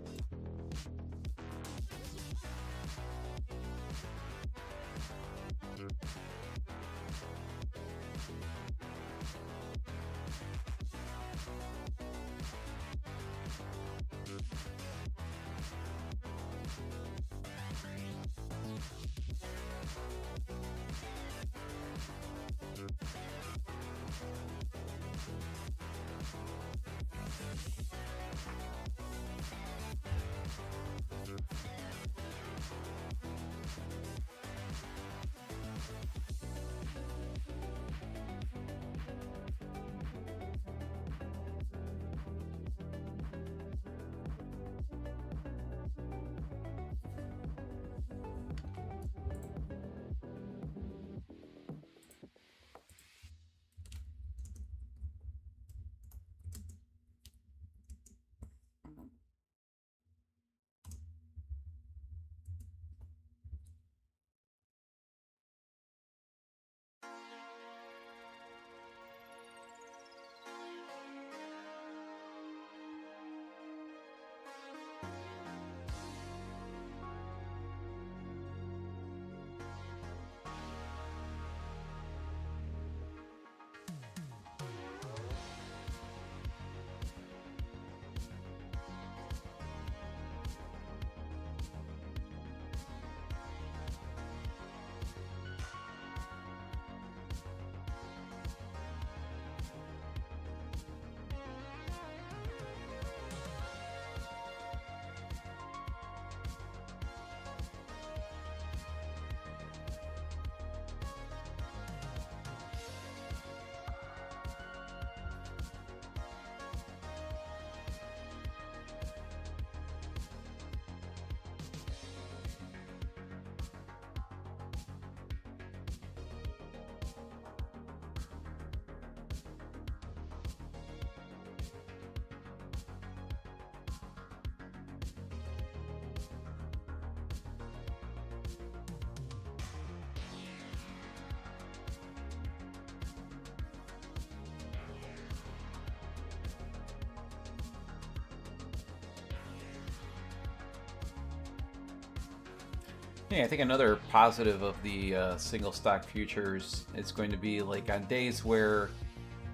Yeah, I think another positive of the single stock futures is going to be like on days where,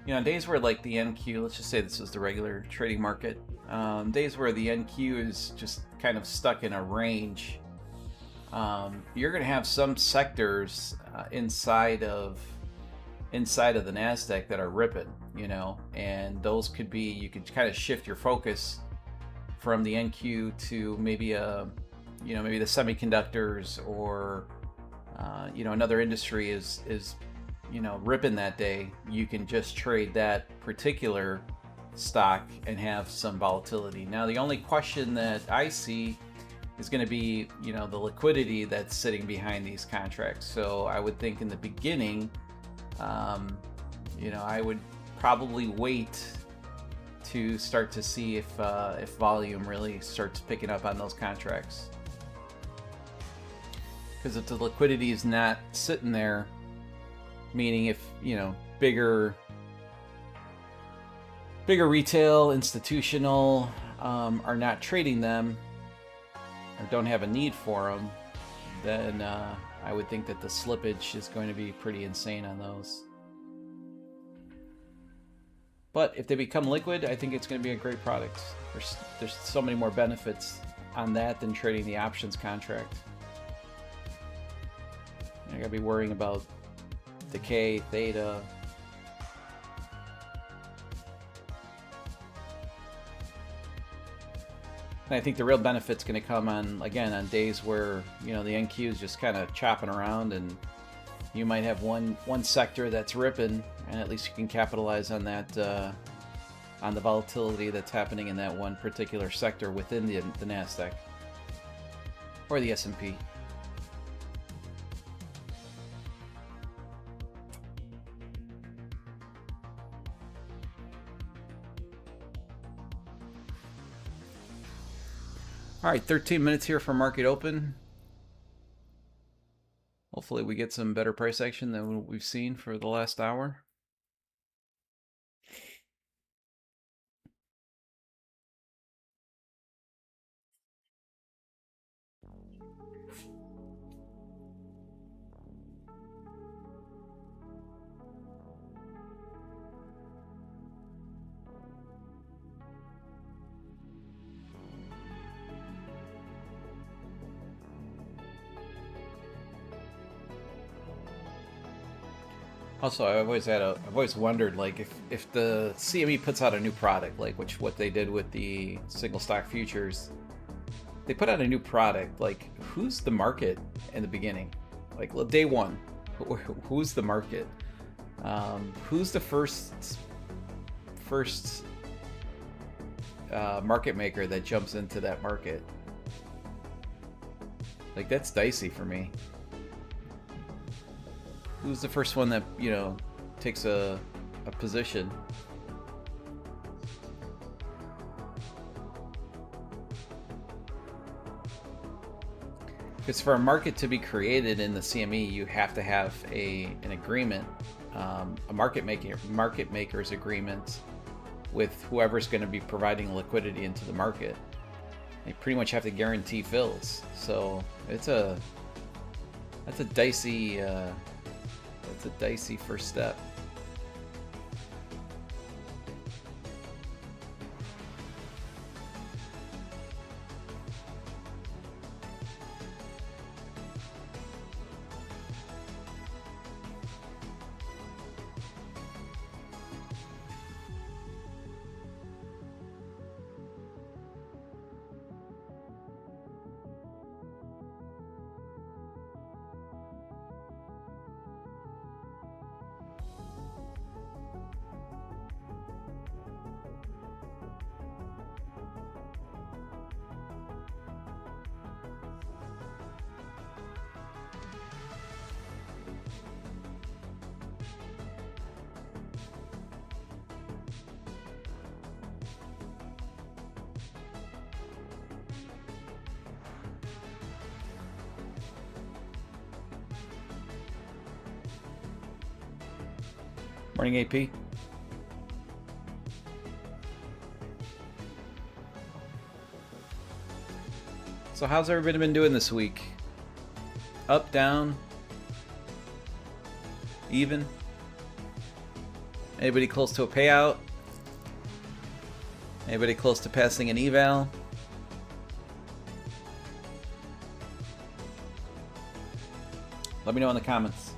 on days where like the NQ, let's just say this is the regular trading market, days where the NQ is just kind of stuck in a range, you're going to have some sectors inside of the NASDAQ that are ripping, and those could be, you could kind of shift your focus from the NQ to maybe maybe the semiconductors or another industry is ripping that day. You can just trade that particular stock and have some volatility. Now the only question that I see is going to be the liquidity that's sitting behind these contracts. So I would think in the beginning, I would probably wait to start to see if volume really starts picking up on those contracts. Because if the liquidity is not sitting there, meaning if bigger retail, institutional are not trading them or don't have a need for them, then I would think that the slippage is going to be pretty insane on those. But if they become liquid, I think it's going to be a great product. There's so many more benefits on that than trading the options contract. I gotta be worrying about decay, theta. And I think the real benefit's going to come on days where the NQ is just kind of chopping around, and you might have one sector that's ripping, and at least you can capitalize on that on the volatility that's happening in that one particular sector within the NASDAQ or the S&P. All right, 13 minutes here for market open. Hopefully we get some better price action than what we've seen for the last hour. Also, I've always wondered, like, if the CME puts out a new product, like what they did with the single stock futures, they put out a new product, like, who's the market in the beginning? Like, well, day one, who's the market? Who's the first market maker that jumps into that market? Like, that's dicey for me. Who's the first one that, you know, takes a position? Because for a market to be created in the CME, you have to have an agreement, a market maker's agreement with whoever's going to be providing liquidity into the market. They pretty much have to guarantee fills. So that's a dicey first step. Morning, AP. So how's everybody been doing this week? Up, down, even? Anybody close to a payout? Anybody close to passing an eval? Let me know in the comments.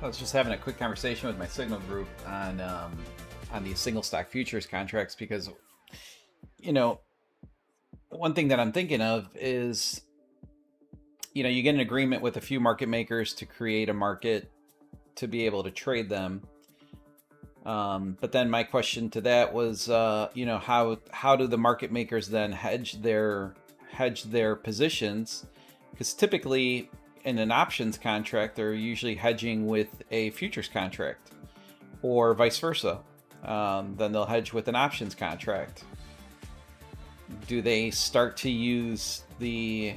I was just having a quick conversation with my Signal group on these single stock futures contracts because, you know, one thing that I'm thinking of is, you get an agreement with a few market makers to create a market to be able to trade them. But then my question to that was, how do the market makers then hedge their positions? Because typically in an options contract, they're usually hedging with a futures contract, or vice versa. Then they'll hedge with an options contract. Do they start to use the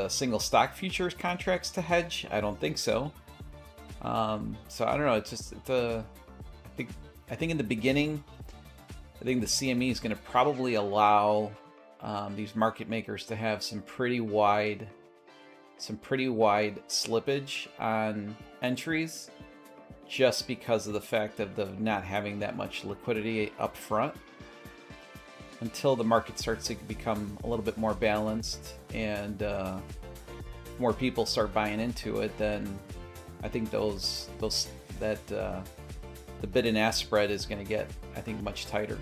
single stock futures contracts to hedge? I don't think so. So I don't know. I think in the beginning, I think the CME is going to probably allow these market makers to have some pretty wide slippage on entries, just because of the fact of the not having that much liquidity up front. Until the market starts to become a little bit more balanced and more people start buying into it, then I think the bid and ask spread is going to get, I think, much tighter.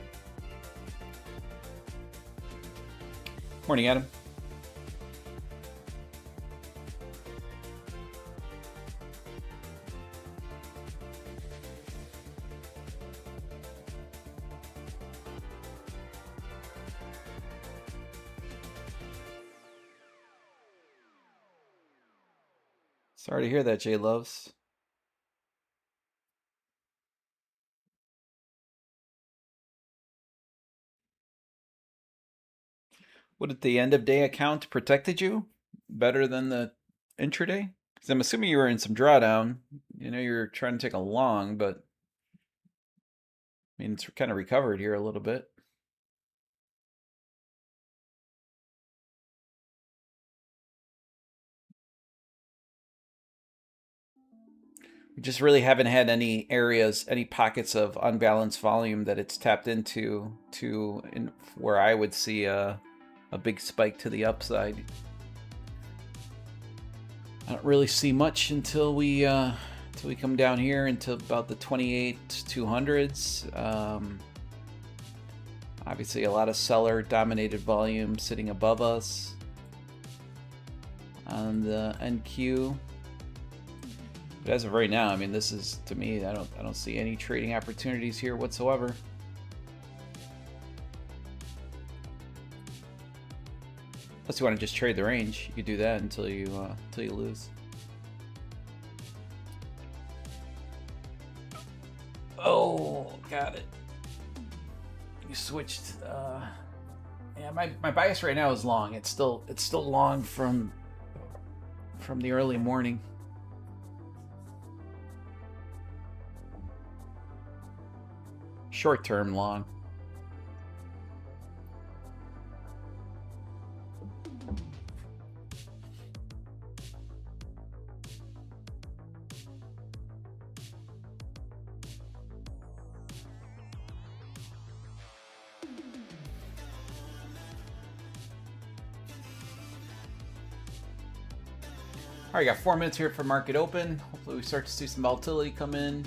Morning, Adam. Sorry to hear that, Jay Loves. Would the end of day account protected you better than the intraday? Because I'm assuming you were in some drawdown. You're trying to take a long, but I mean, it's kind of recovered here a little bit. We just really haven't had any pockets of unbalanced volume that it's tapped into where I would see a big spike to the upside. I don't really see much until we come down here into about the 28,200s. Obviously, a lot of seller-dominated volume sitting above us on the NQ. But as of right now, I mean, this is, to me, I don't see any trading opportunities here whatsoever. Unless you want to just trade the range, you could do that until you lose. Oh, got it. You switched. Yeah, my bias right now is long. It's still long from the early morning. Short-term long. All right, got 4 minutes here for market open. Hopefully we start to see some volatility come in.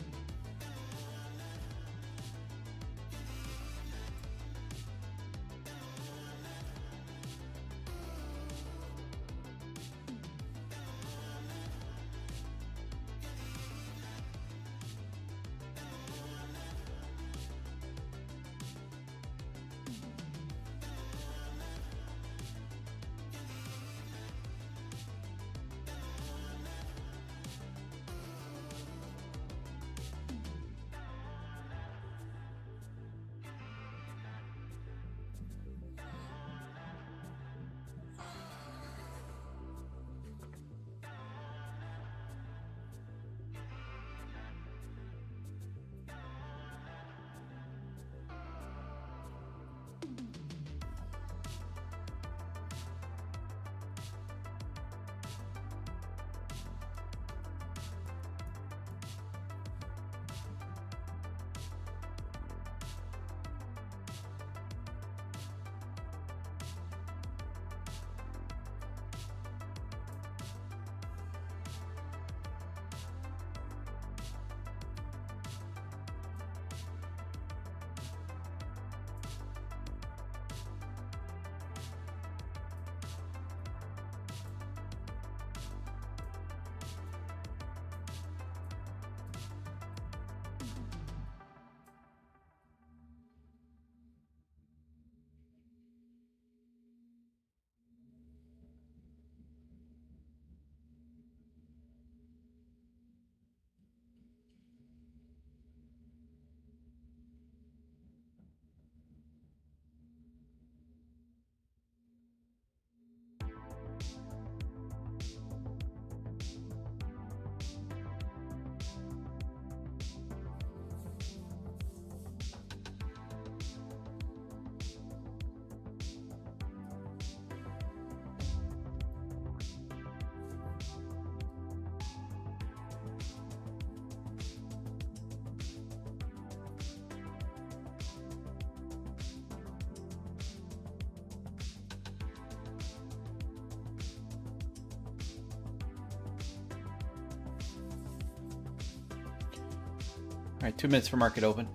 right, 2 minutes for market open.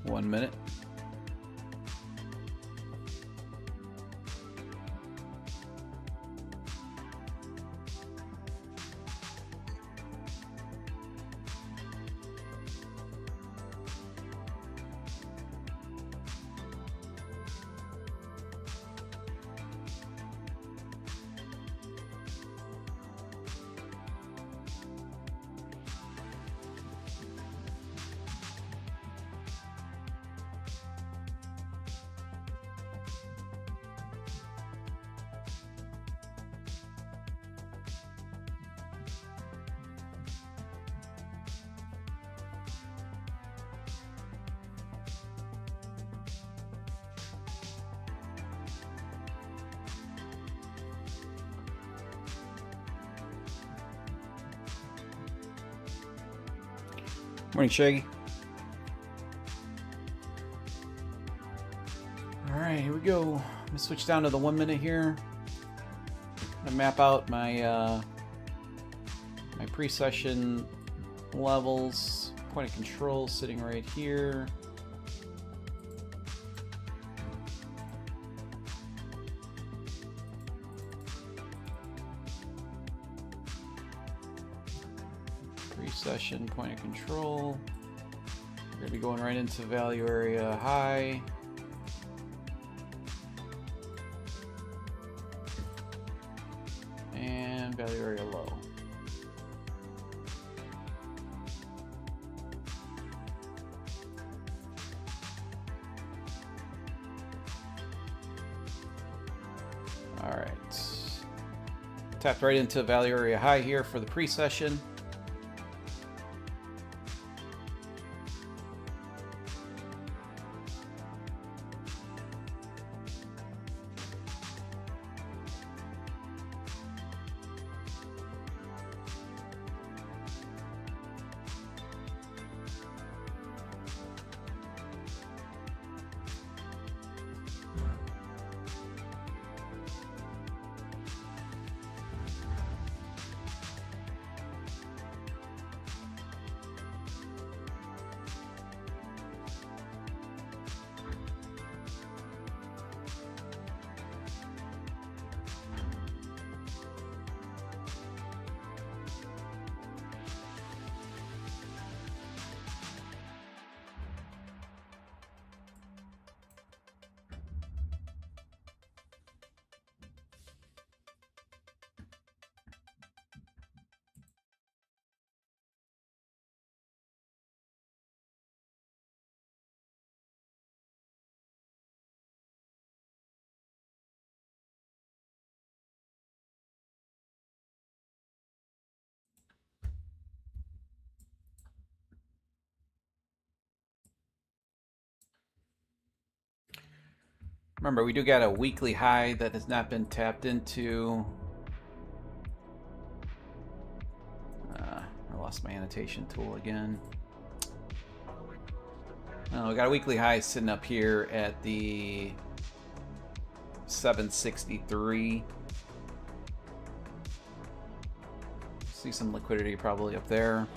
One minute. Morning, Shaggy. All right, here we go. I'm gonna switch down to the 1 minute here. I'm gonna map out my my pre-session levels. Point of control sitting right here. Session point of control. We're going to be going right into value area high. And value area low. All right. Tapped right into value area high here for the pre-session. Remember, we do got a weekly high that has not been tapped into. I lost my annotation tool again. We got a weekly high sitting up here at the 763. See some liquidity probably up there.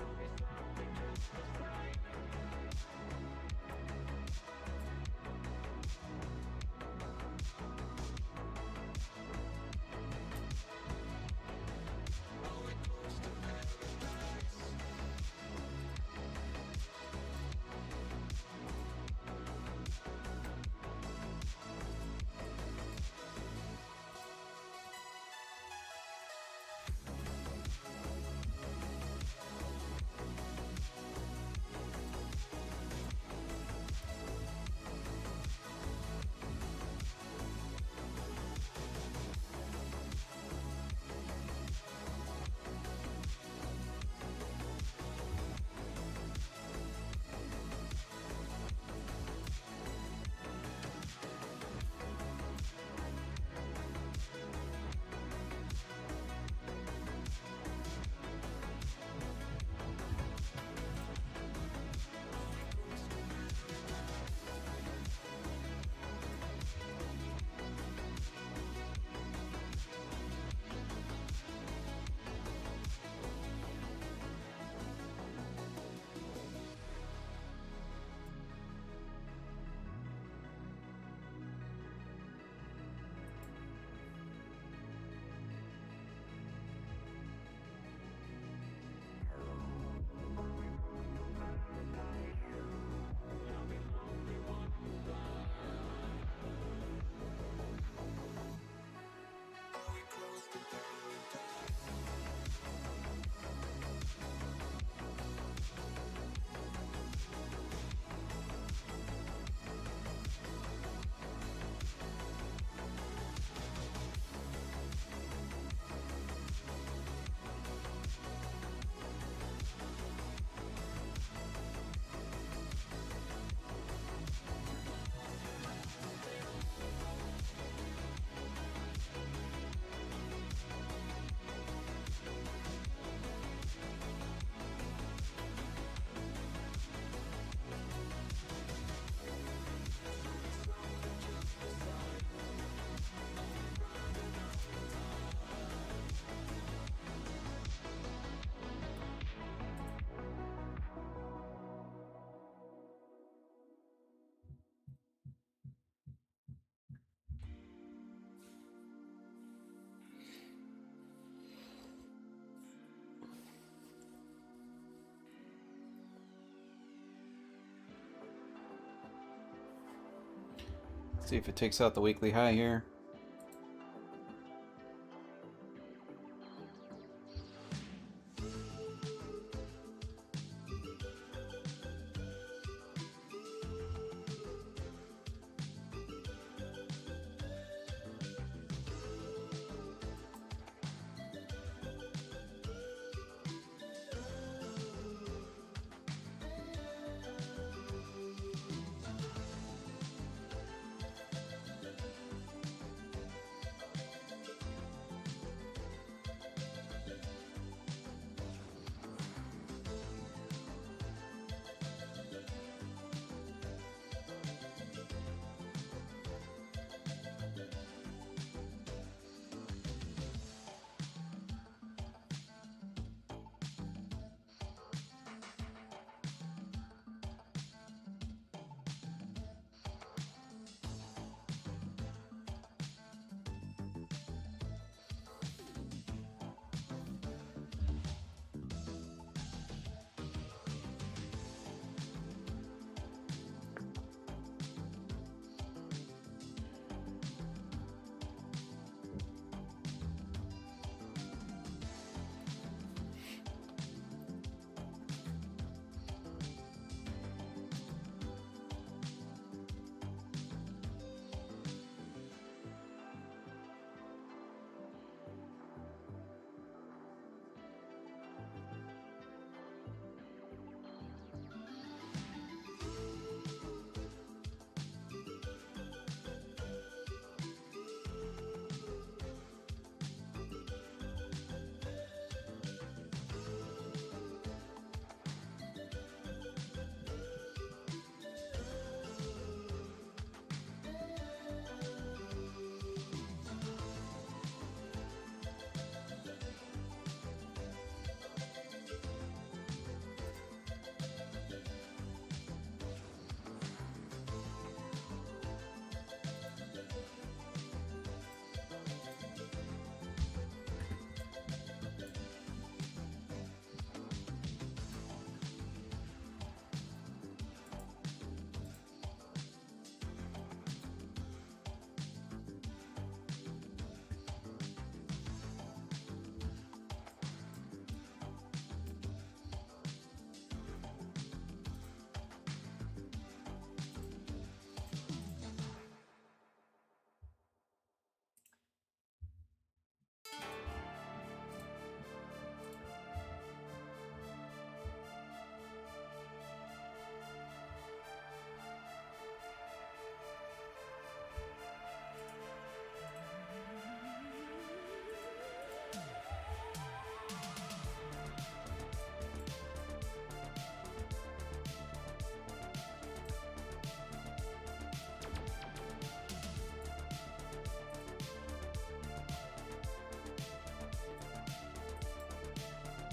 See if it takes out the weekly high here.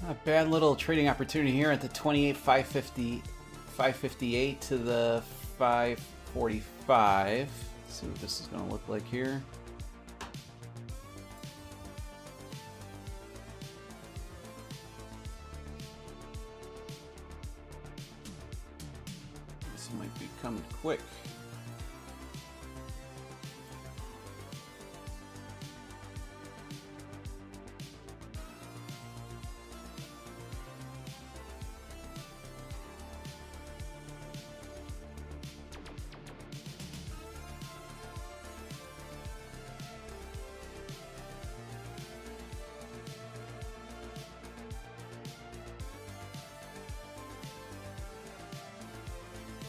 A bad little trading opportunity here at the 558 to the 545. Let's see what this is going to look like here. This might be coming quick.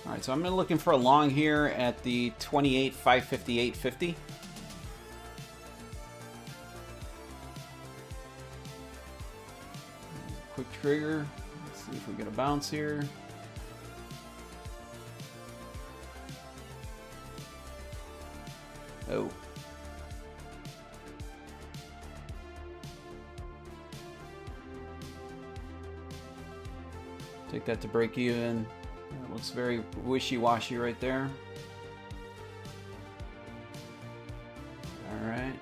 All right, so I'm looking for a long here at the 558.50. Quick trigger. Let's see if we get a bounce here. Oh. Take that to break even. It looks very wishy-washy right there. All right.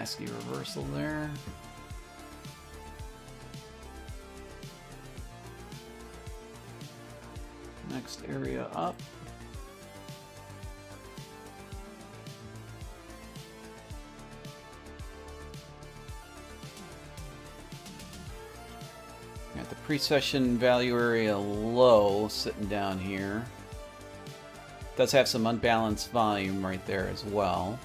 ASCII reversal there. Next area up. Got the pre-session value area low sitting down here. Does have some unbalanced volume right there as well.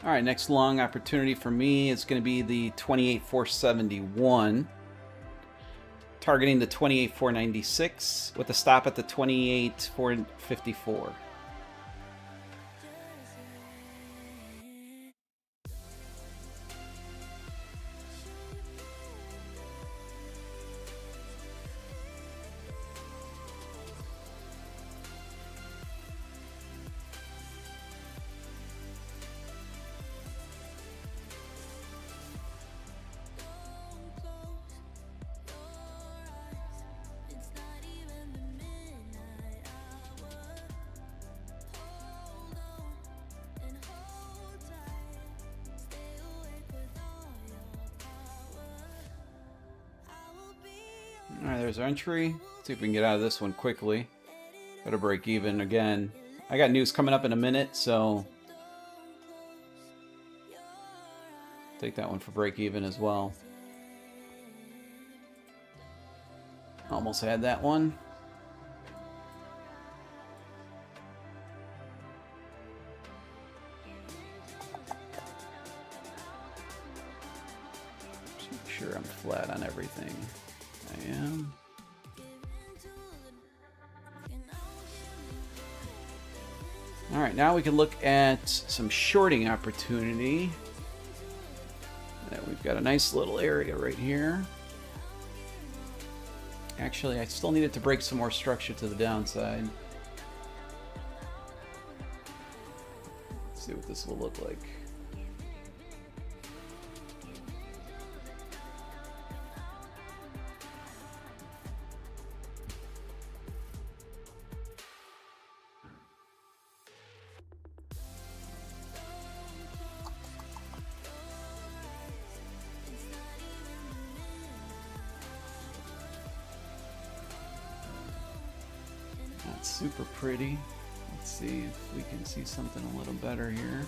All right, next long opportunity for me is going to be the 28,471, targeting the 28,496 with a stop at the 28,454. Alright, there's our entry. See if we can get out of this one quickly. Gotta break even again. I got news coming up in a minute, so take that one for break even as well. Almost had that one. Just make sure I'm flat on everything. I am. All right, now we can look at some shorting opportunity. We've got a nice little area right here. Actually, I still need it to break some more structure to the downside. Let's see what this will look like. Not super pretty. Let's see if we can see something a little better here.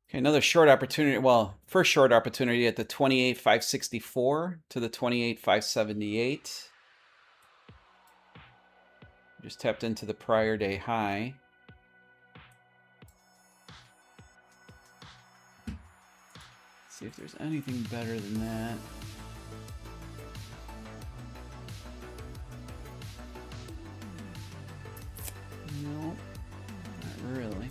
Okay, another short opportunity. Well, first short opportunity at the 28,564 to the 28,578. Just tapped into the prior day high. Let's see if there's anything better than that. No, not really.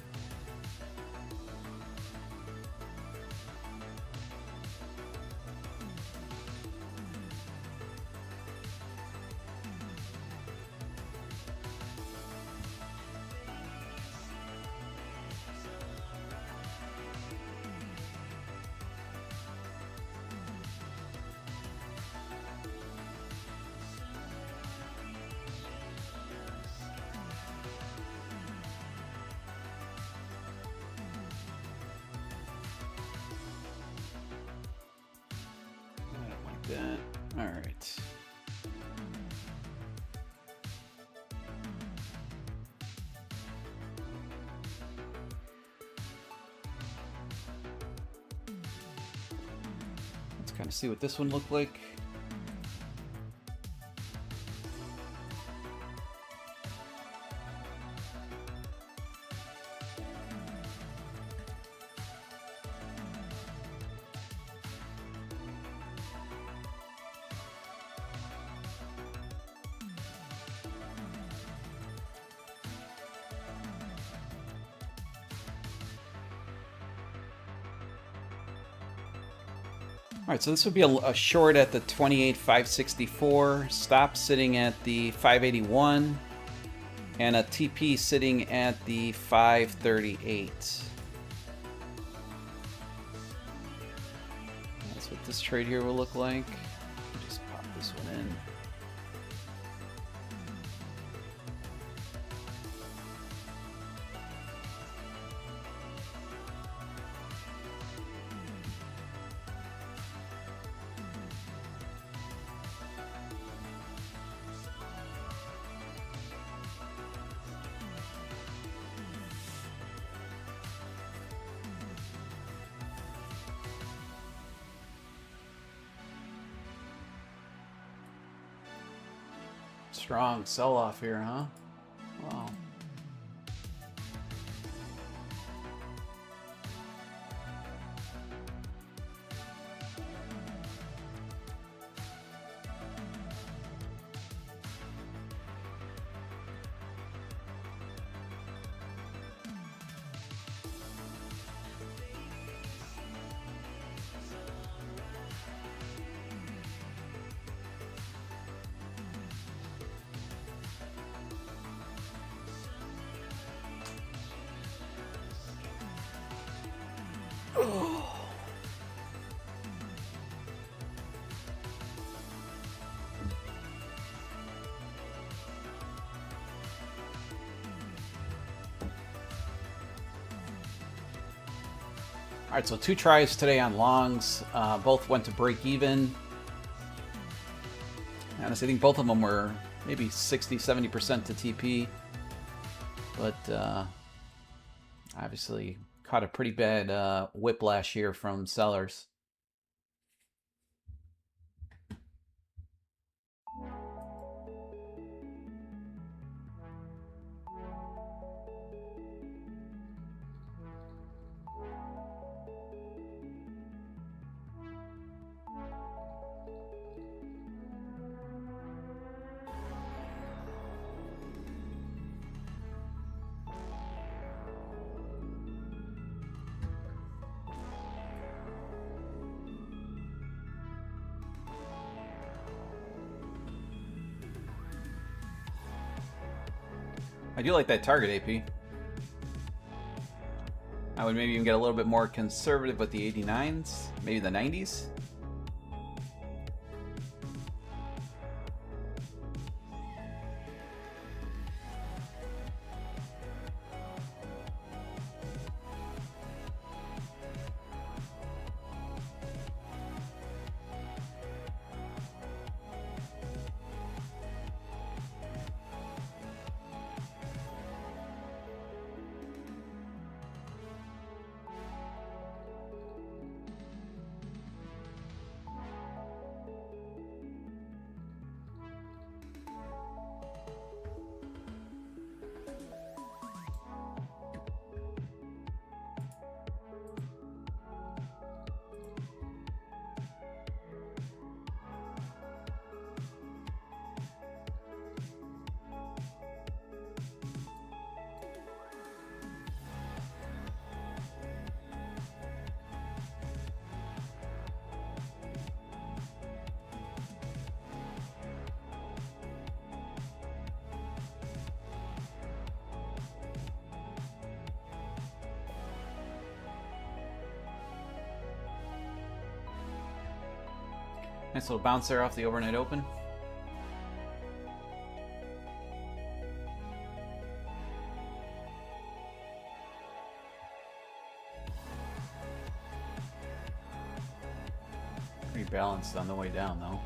All right. Let's kind of see what this one looked like. All right, so this would be a short at the 28,564, stop sitting at the 581, and a TP sitting at the 538. That's what this trade here will look like. Just pop this one in. Strong sell-off here, huh? Wow. All right, so 2 tries today on longs. Both went to break even. Honestly, I think both of them were maybe 60-70% to TP. But obviously caught a pretty bad whiplash here from sellers. I do like that target AP. I would maybe even get a little bit more conservative with the 89s, maybe the 90s. Nice little bounce there off the overnight open. Pretty balanced on the way down, though.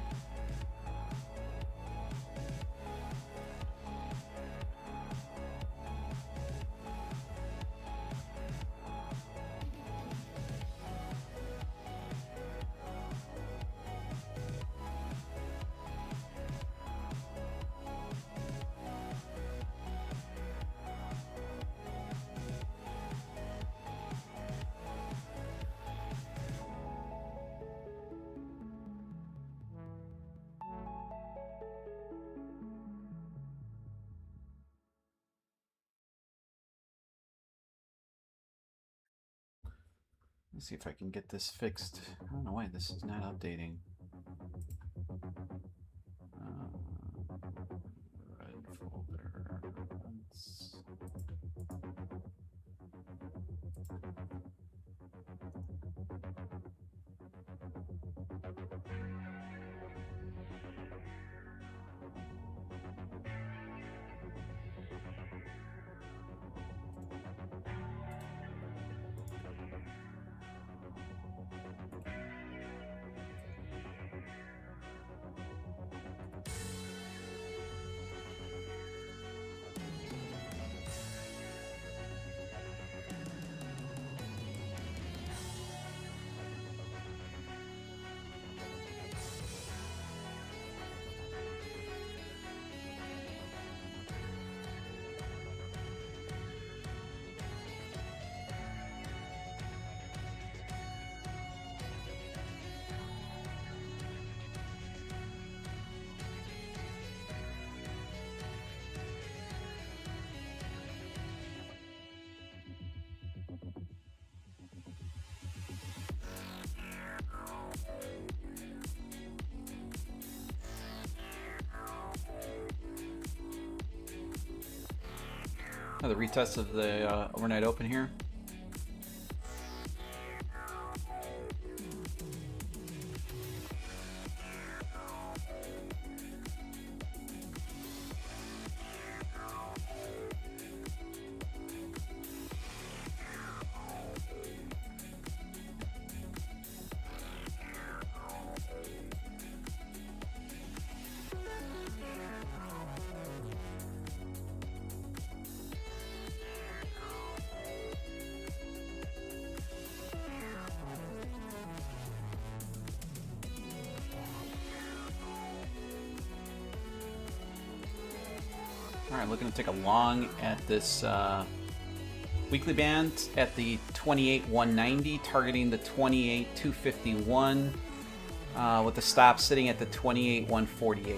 Let's see if I can get this fixed. I don't know why this is not updating. Red folder. The retest of the overnight open here. All right, looking to take a long at this weekly band at the 28,190, targeting the 28,251 with the stop sitting at the 28,148.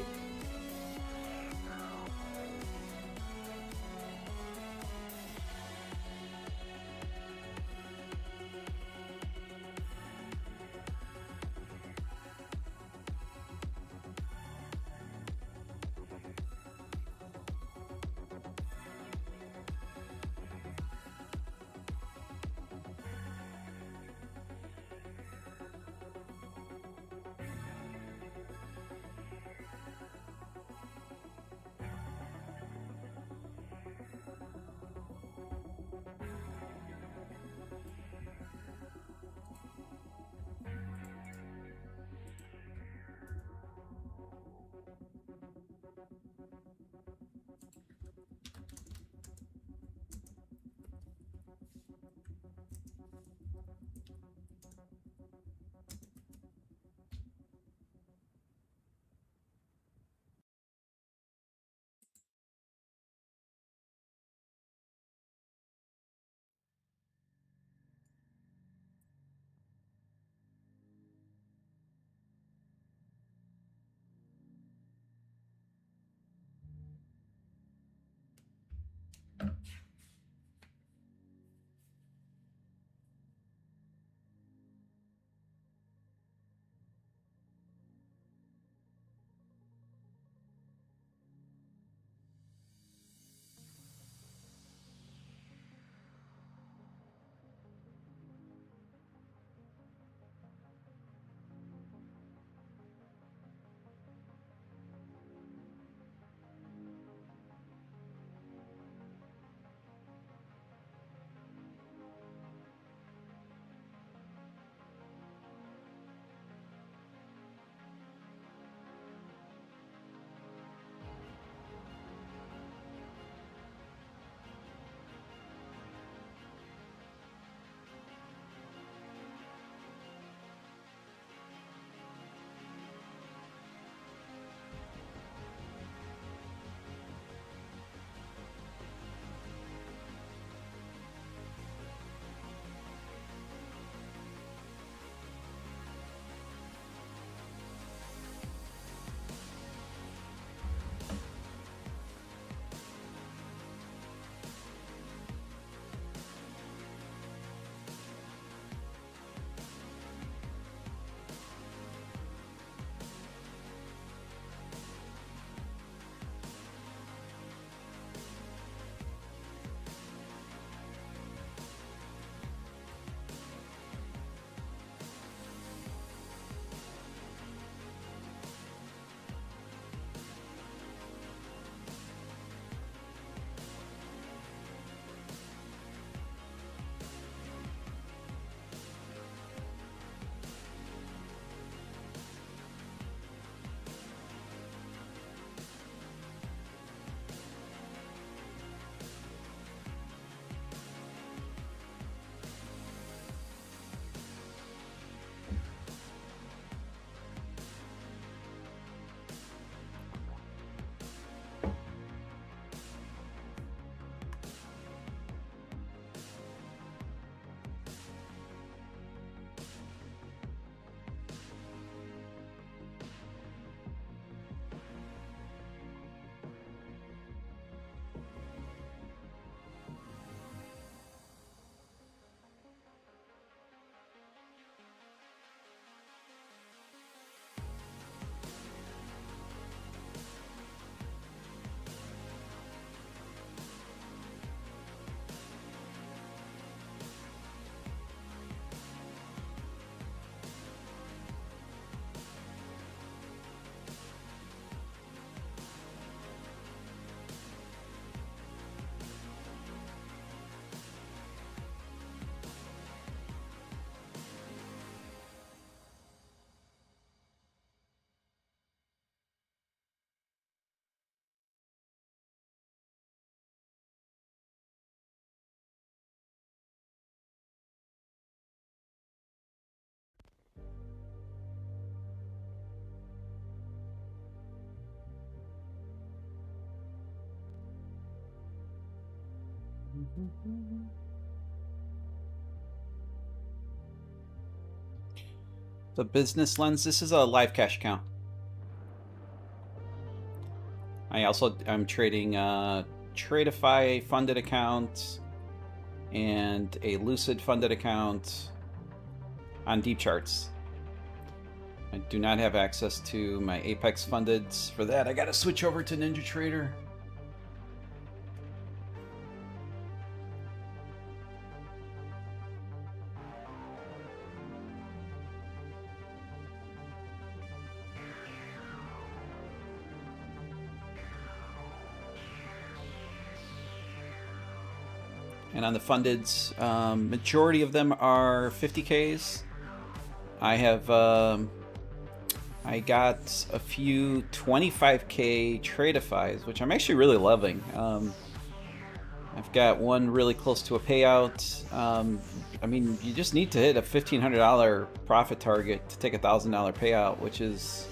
The business lens, this is a live cash account. I'm trading Tradeify funded account and a Lucid funded account on DeepCharts. I do not have access to my Apex fundeds. For that, I gotta switch over to NinjaTrader. And on the fundeds, majority of them are 50Ks. I have, I got a few 25K Tradeifys, which I'm actually really loving. I've got one really close to a payout. I mean, you just need to hit a $1,500 profit target to take a $1,000 payout, which is,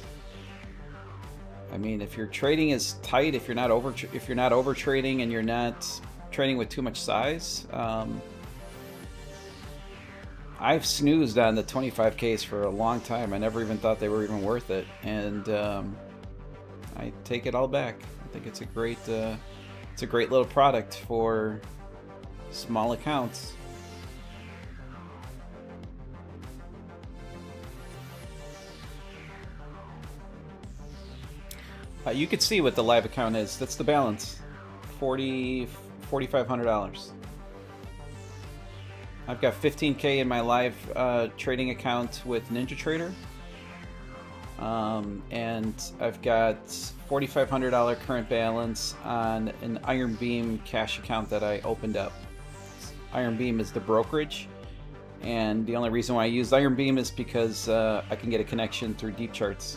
I mean, if your trading is tight, if you're not over trading and you're not trading with too much size, I've snoozed on the 25Ks for a long time. I never even thought they were even worth it, and I take it all back. I think it's a great little product for small accounts. You could see what the live account is. That's the balance, $4,500. I've got 15K in my live trading account with NinjaTrader, and I've got $4,500 current balance on an Iron Beam cash account that I opened up. Iron Beam is the brokerage, and the only reason why I use Iron Beam is because I can get a connection through DeepCharts.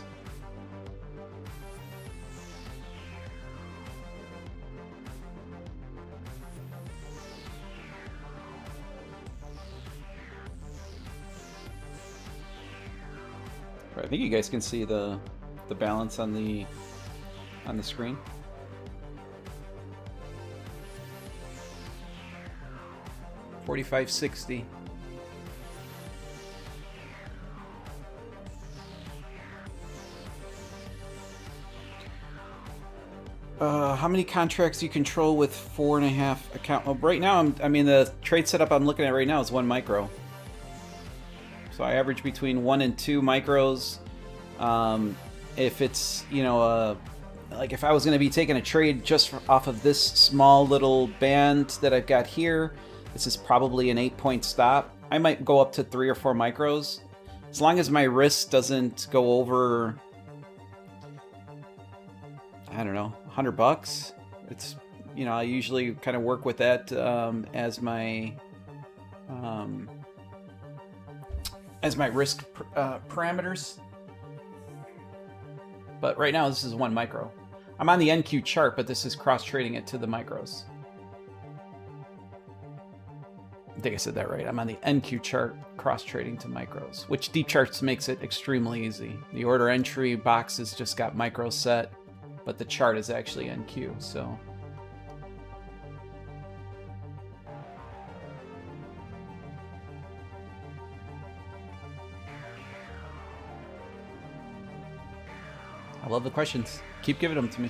I think you guys can see the balance on the screen. $4,560. How many contracts you control with 4.5 account? Well, right now, I mean, the trade setup I'm looking at right now is 1 micro. So I average between 1 and 2 micros. If it's, you know, like if I was going to be taking a trade just off of this small little band that I've got here, this is probably an 8-point stop. I might go up to 3 or 4 micros. As long as my risk doesn't go over, I don't know, $100. It's, you know, I usually kind of work with that as my risk parameters. But right now this is 1 micro. I'm on the NQ chart, but this is cross-trading it to the micros. I think I said that right. I'm on the NQ chart, cross-trading to micros, which DeepCharts makes it extremely easy. The order entry boxes just got micro set, but the chart is actually NQ, so. I love the questions. Keep giving them to me.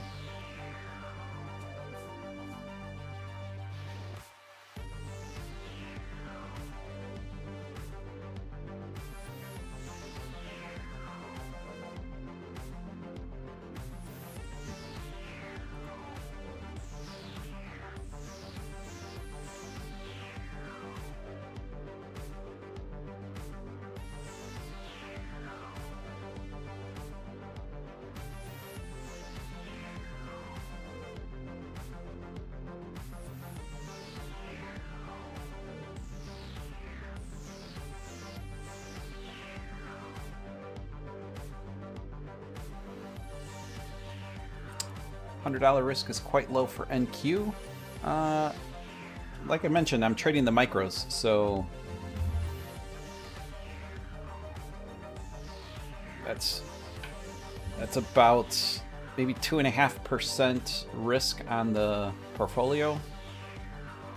$100 risk is quite low for NQ. Like I mentioned, I'm trading the micros, so that's about maybe 2.5% risk on the portfolio.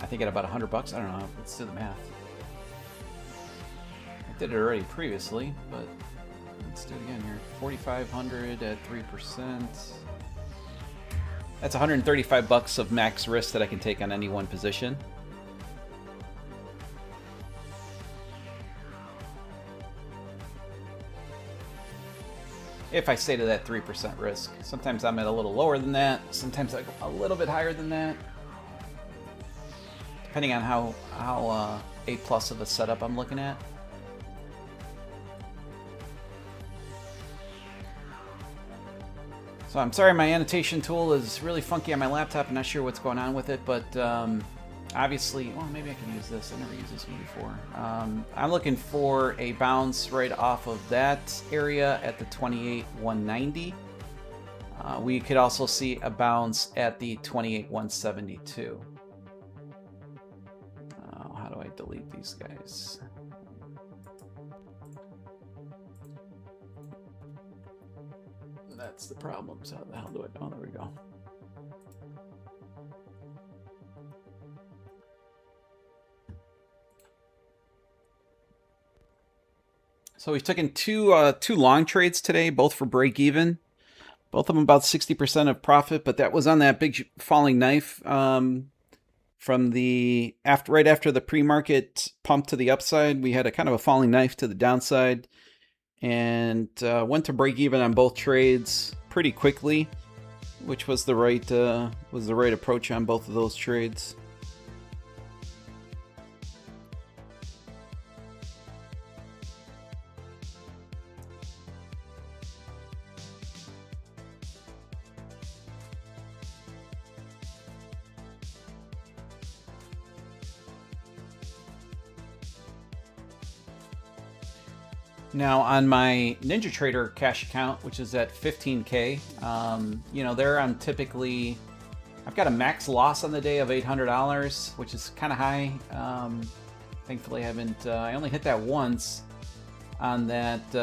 I think at about $100. I don't know. Let's do the math. I did it already previously, but let's do it again here. 4,500 at 3%. That's 135 bucks of max risk that I can take on any one position. If I stay to that 3% risk. Sometimes I'm at a little lower than that. Sometimes I go a little bit higher than that. Depending on how A+ of a setup I'm looking at. So I'm sorry, my annotation tool is really funky on my laptop. I'm not sure what's going on with it, but obviously, well, maybe I can use this. I never used this one before. I'm looking for a bounce right off of that area at the 28,190. We could also see a bounce at the 28,172. How do I delete these guys? That's the problem. So how the hell do I? Oh, there we go. So we've taken two long trades today, both for break even. Both of them about 60% of profit, but that was on that big falling knife from the right after the pre-market pump to the upside. We had a kind of a falling knife to the downside, and went to break even on both trades pretty quickly, which was the right approach on both of those trades. Now on my NinjaTrader cash account, which is at 15K, you know, there I'm typically, I've got a max loss on the day of $800, which is kind of high. Thankfully I haven't, I only hit that once on that,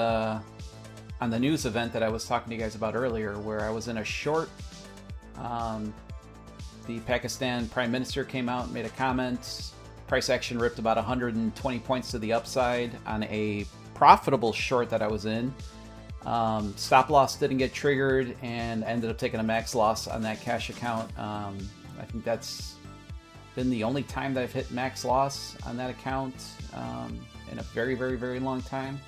on the news event that I was talking to you guys about earlier, where I was in a short. The Pakistan Prime Minister came out and made a comment. Price action ripped about 120 points to the upside on a profitable short that I was in. Stop loss didn't get triggered and ended up taking a max loss on that cash account. I think that's been the only time that I've hit max loss on that account in a very, very, very long time.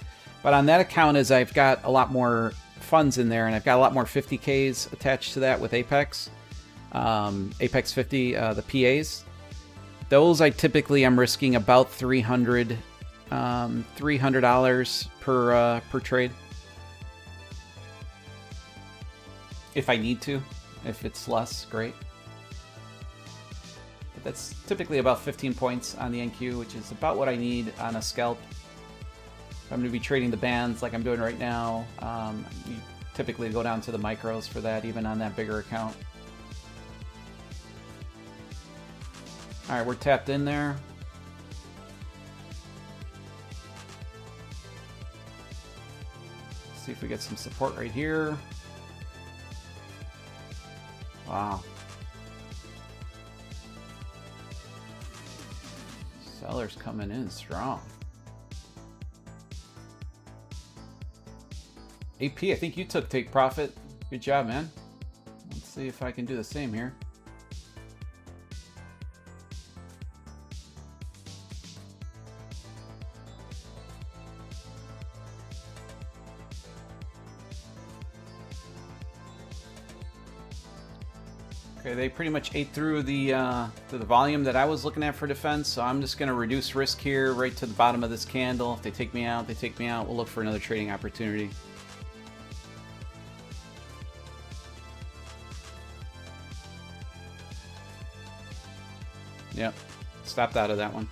But on that account, is I've got a lot more funds in there, and I've got a lot more 50Ks attached to that with Apex. Apex 50, the PAs. Those I typically am risking about $300 per trade. If I need to. If it's less, great. But that's typically about 15 points on the NQ, which is about what I need on a scalp. If I'm going to be trading the bands like I'm doing right now, you typically go down to the micros for that, even on that bigger account. All right, we're tapped in there. See if we get some support right here. Wow. Sellers coming in strong. AP, I think you took take profit. Good job, man. Let's see if I can do the same here. Okay, they pretty much ate through the volume that I was looking at for defense, so I'm just going to reduce risk here right to the bottom of this candle. If they take me out, they take me out. We'll look for another trading opportunity. Yep, stopped out of that one.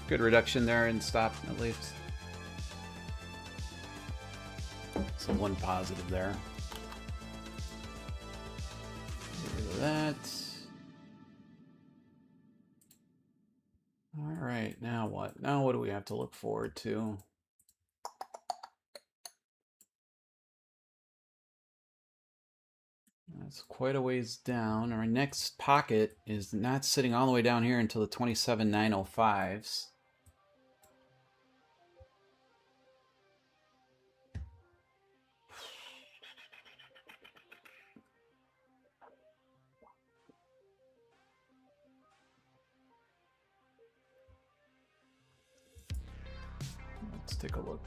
Good reduction there and stop at least. So one positive there. Get rid of that. All right, now what? Now what do we have to look forward to? That's quite a ways down. Our next pocket is not sitting all the way down here until the 27,905s. Let's take a look.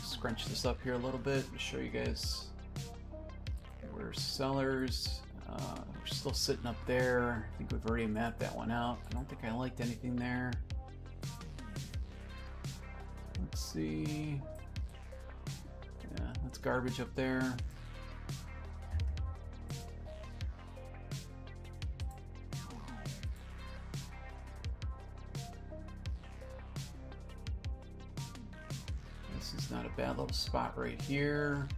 Scrunch this up here a little bit to show you guys we're sellers. We're still sitting up there. I think we've already mapped that one out. I don't think I liked anything there. Let's see. Yeah, that's garbage up there. This is not a bad little spot right here.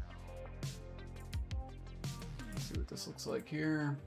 Let's see what this looks like here.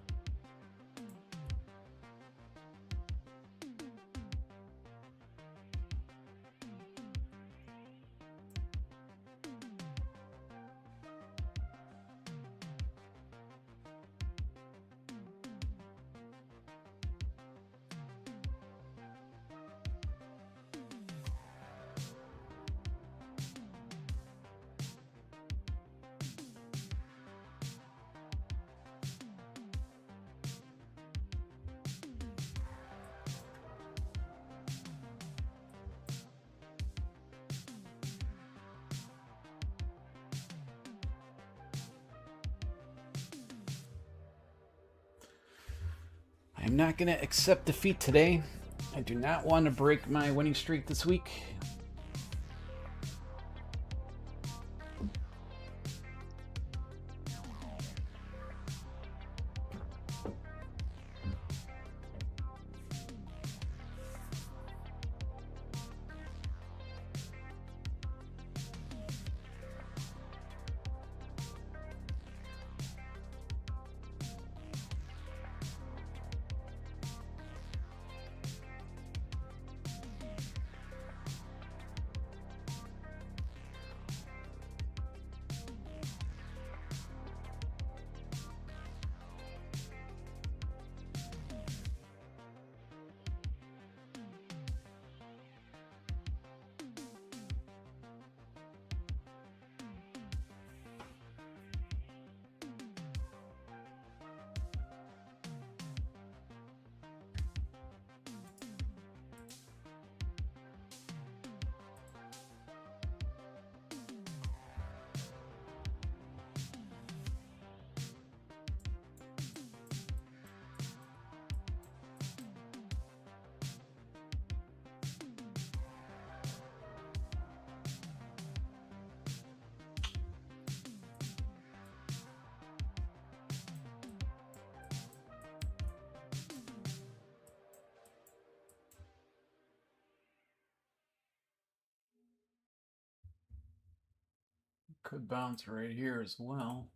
I'm not going to accept defeat today. I do not want to break my winning streak this week. Could bounce right here as well.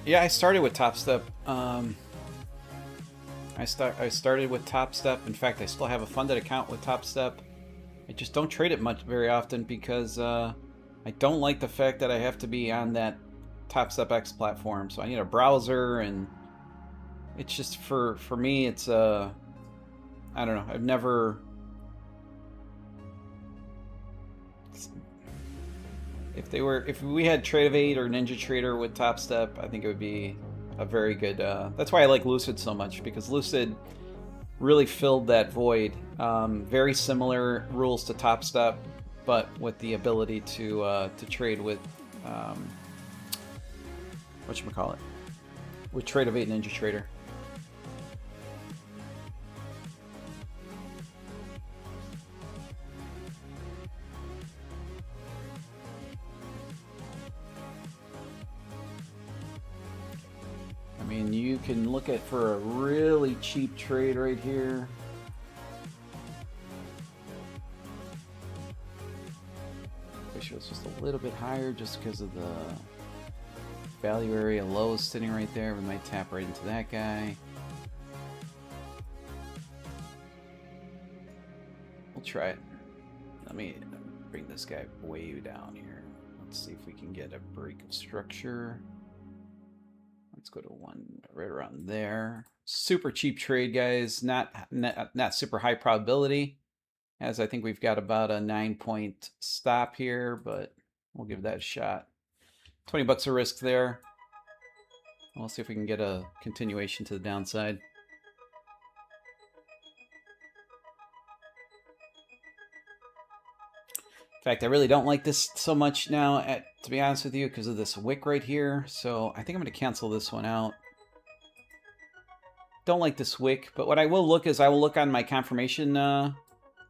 Yeah, I started with Top Step. I started with Top Step. In fact, I still have a funded account with Top Step. I just don't trade it very often because I don't like the fact that I have to be on that TopStepX platform. So I need a browser, and it's just for me, it's I don't know. I've never. If we had Tradeovate or NinjaTrader with TopStep, I think it would be a very good. That's why I like Lucid so much, because Lucid really filled that void. Very similar rules to TopStep, but with the ability to trade with whatchamacallit, with Tradeovate and NinjaTrader. I mean, you can look at for a really cheap trade right here. Wish it was just a little bit higher just because of the value area lows sitting right there. We might tap right into that guy. We'll try it. Let me bring this guy way down here. Let's see if we can get a break of structure. Let's go to one right around there. Super cheap trade, guys. Not super high probability, as I think we've got about a 9-point stop here, but we'll give that a shot. 20 bucks of risk there. We'll see if we can get a continuation to the downside. In fact, I really don't like this so much now, to be honest with you, because of this wick right here. So I think I'm going to cancel this one out. Don't like this wick, but what I will look is I will look on my confirmation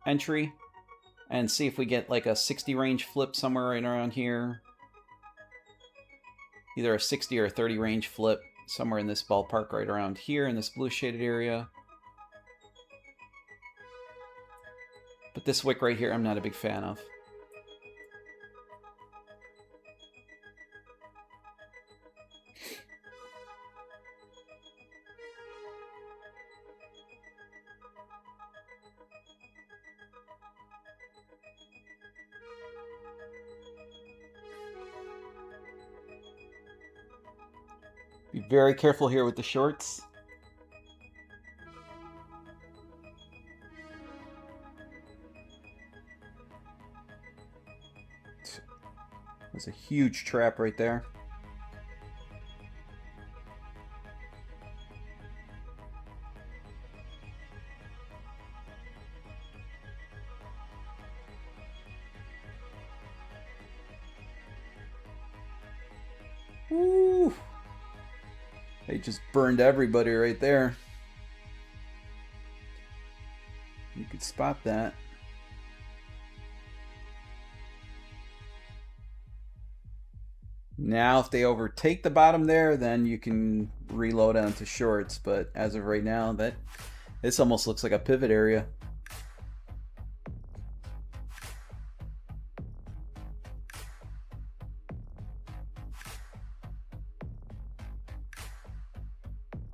entry and see if we get like a 60 range flip somewhere right around here. Either a 60 or a 30 range flip somewhere in this ballpark right around here in this blue shaded area. But this wick right here, I'm not a big fan of. Be very careful here with the shorts. There's a huge trap right there. Woo! They just burned everybody right there. You could spot that. Now, if they overtake the bottom there, then you can reload onto shorts. But as of right now, this almost looks like a pivot area.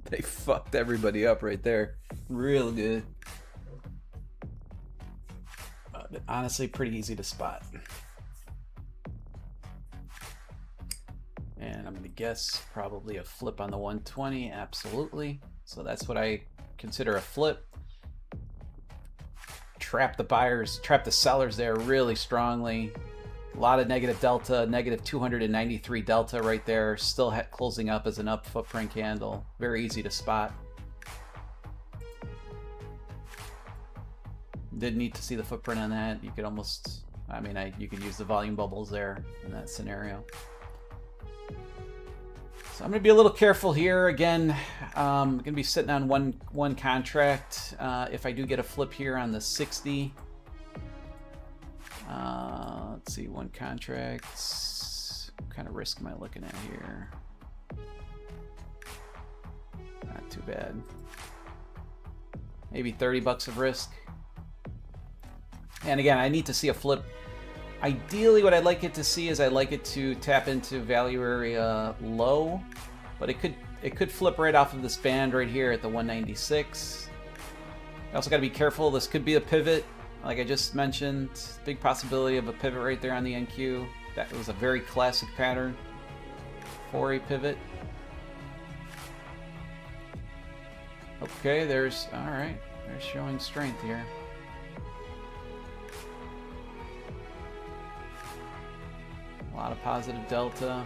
They fucked everybody up right there. Real good. But honestly, pretty easy to spot. And I'm going to guess probably a flip on the 120. Absolutely. So that's what I consider a flip. Trap the buyers, trap the sellers there really strongly. A lot of negative delta, negative 293 delta right there. Still closing up as an up footprint candle. Very easy to spot. Didn't need to see the footprint on that. You could almost, I mean, you could use the volume bubbles there in that scenario. So I'm going to be a little careful here. Again, I'm going to be sitting on one contract. If I do get a flip here on the 60. Let's see, one contract. What kind of risk am I looking at here? Not too bad. Maybe 30 bucks of risk. And again, I need to see a flip. Ideally, what I'd like it to see is I'd like it to tap into value area low, but it could flip right off of this band right here at the 196. I also got to be careful. This could be a pivot. Like I just mentioned, big possibility of a pivot right there on the NQ. That was a very classic pattern for a pivot. Okay, there's, all right, they're showing strength here. A lot of positive delta.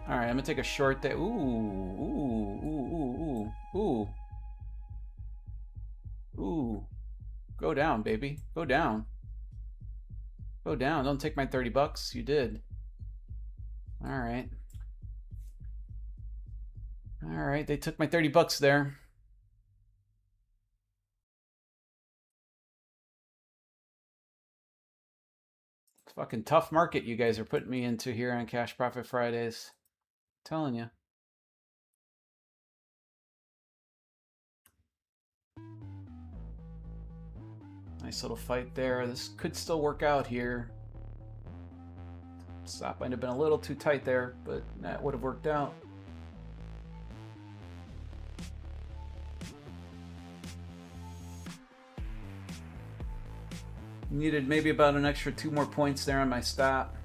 All right, I'm gonna take a short there. Ooh. Go down, baby. Go down. Go down. Don't take my 30 bucks. You did. All right. All right, they took my 30 bucks there. Fucking tough market you guys are putting me into here on Cash Profit Fridays. I'm telling you. Nice little fight there. This could still work out here. Stop might have been a little too tight there, but that would have worked out. Needed maybe about an extra 2 more points there on my stop.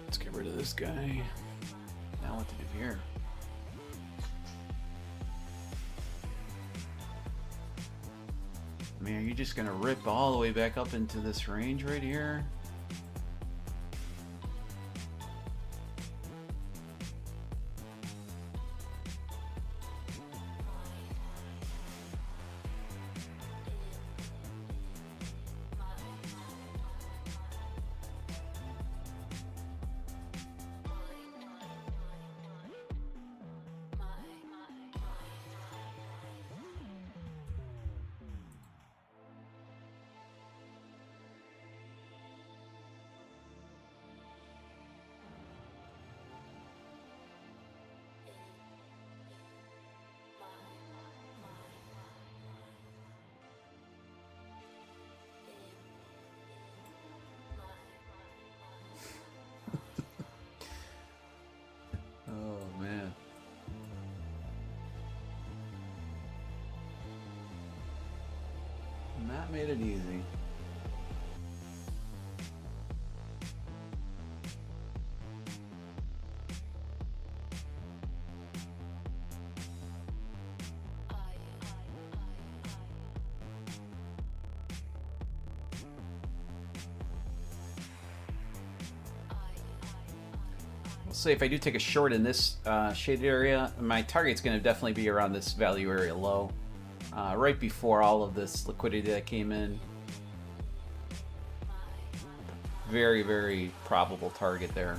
Let's get rid of this guy. Now what to do here? I mean, are you just gonna rip all the way back up into this range right here? Oh man. And that made it easy. Say if I do take a short in this shaded area, my target's going to definitely be around this value area low, right before all of this liquidity that came in. Very, very probable target there.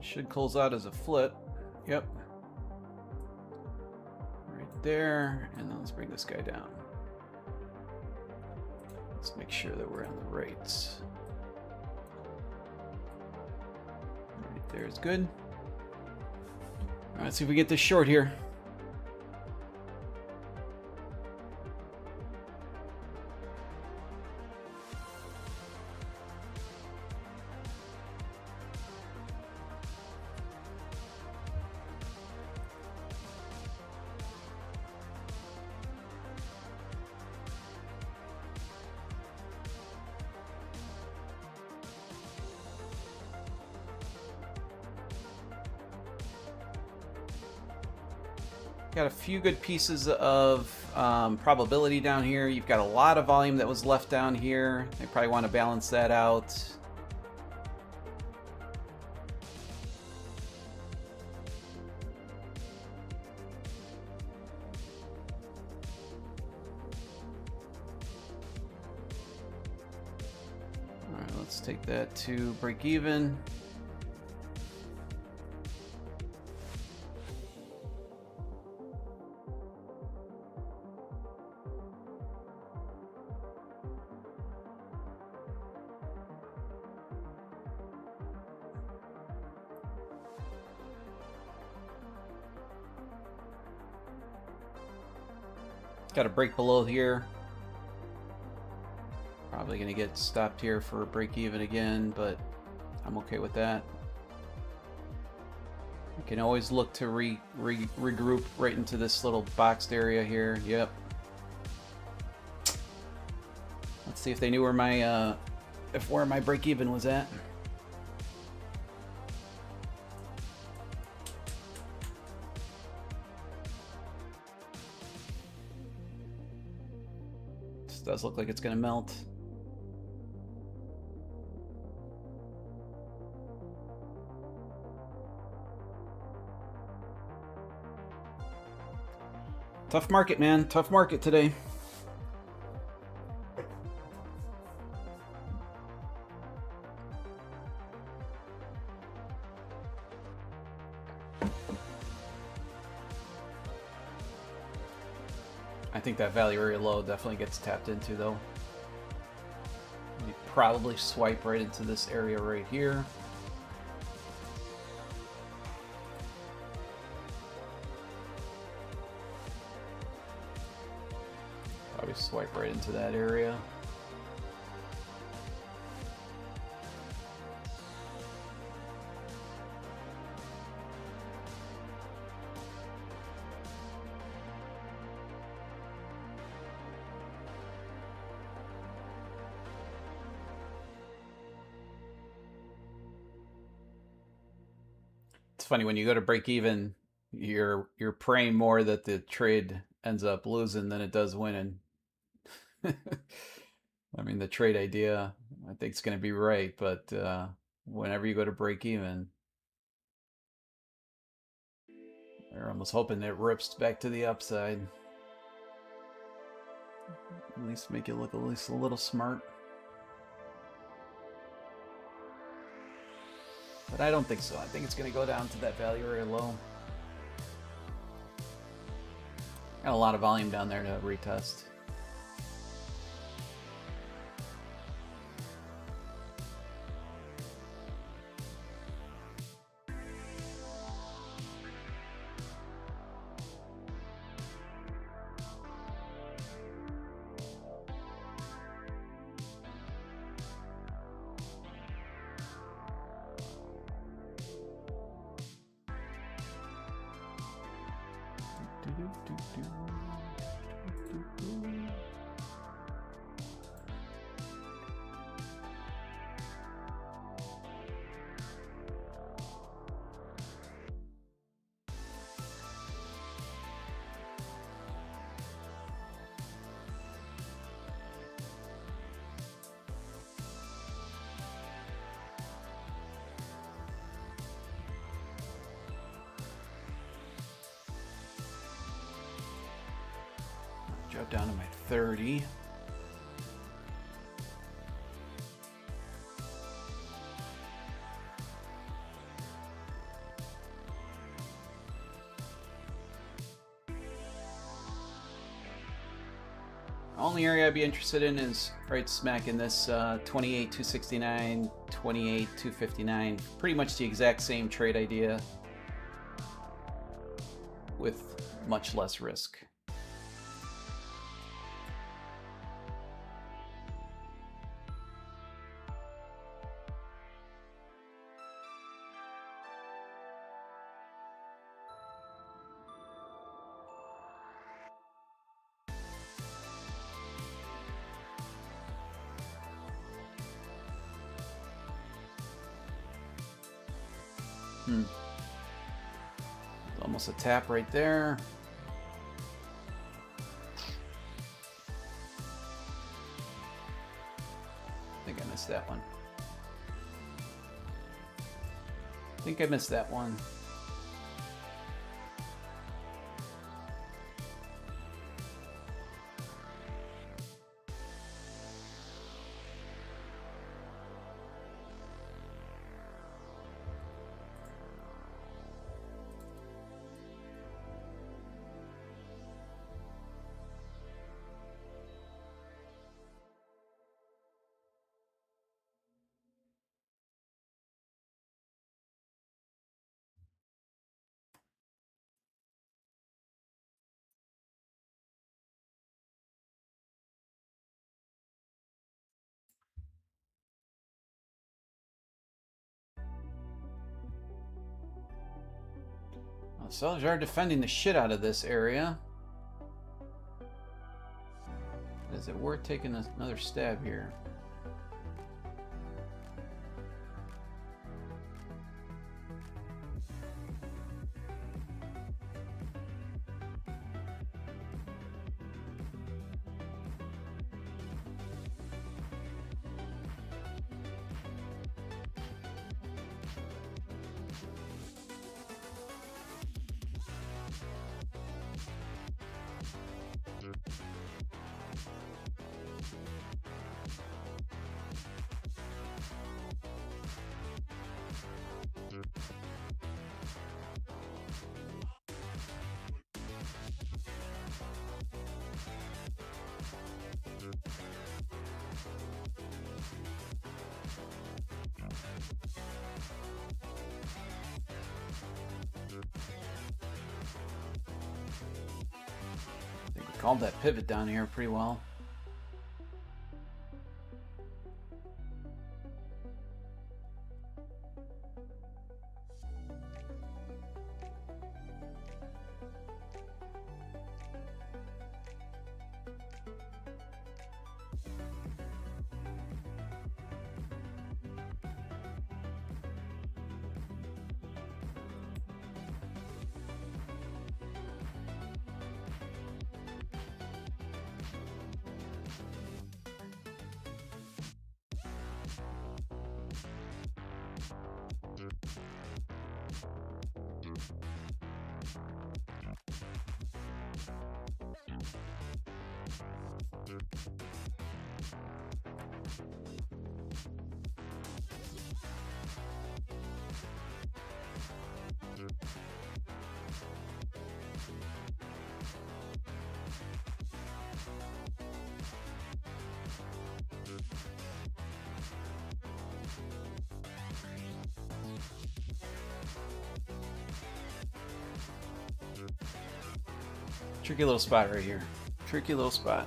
Should close out as a flip. Yep. Right there. And then let's bring this guy down. Let's make sure that we're on the rates. Right there is good. All right, let's see if we get this short here. Got a few good pieces of probability down here. You've got a lot of volume that was left down here. They probably want to balance that out. All right, let's take that to break even. Got a break below here. Probably going to get stopped here for a break even again, but I'm okay with that. You can always look to regroup right into this little boxed area here. Yep. Let's see if they knew where my break even was at. This does look like it's going to melt. Tough market, man. Tough market today. I think that value area low definitely gets tapped into, though. You probably swipe right into this area right here. Probably swipe right into that area. It's funny when you go to break even, you're praying more that the trade ends up losing than it does winning. I mean, the trade idea, I think it's going to be right, but whenever you go to break even, you're almost hoping it rips back to the upside. At least make it look at least a little smart. But I don't think so. I think it's going to go down to that value area low. Got a lot of volume down there to retest. Drop down to my 30. Only area I'd be interested in is right smack in this 28,269, 28,259. Pretty much the exact same trade idea with much less risk. Almost a tap right there. think I missed that one. I think I missed that one. Sellers are defending the shit out of this area. Is it worth taking another stab here? Called that pivot down here pretty well. Tricky little spot right here. Tricky little spot.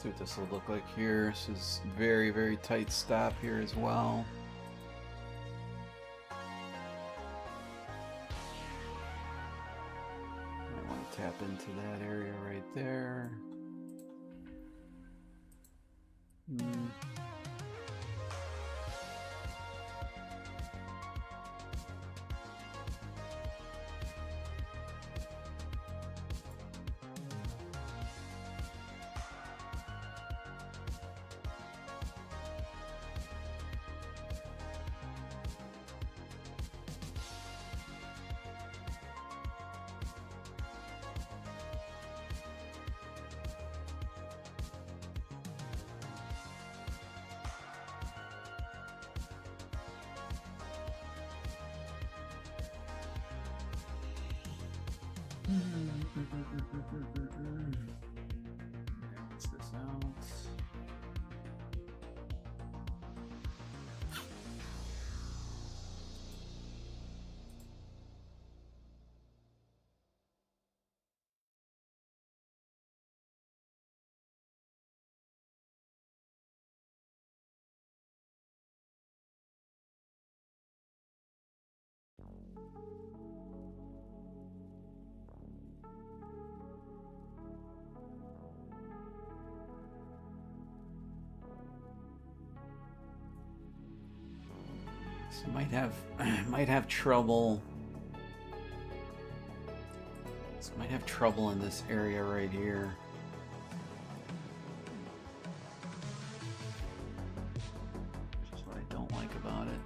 See what this will look like here. This is very, very tight stop here as well. Might want to tap into that area right there. Balance this out. So might have trouble. So might have trouble in this area right here. Which is what I don't like about it.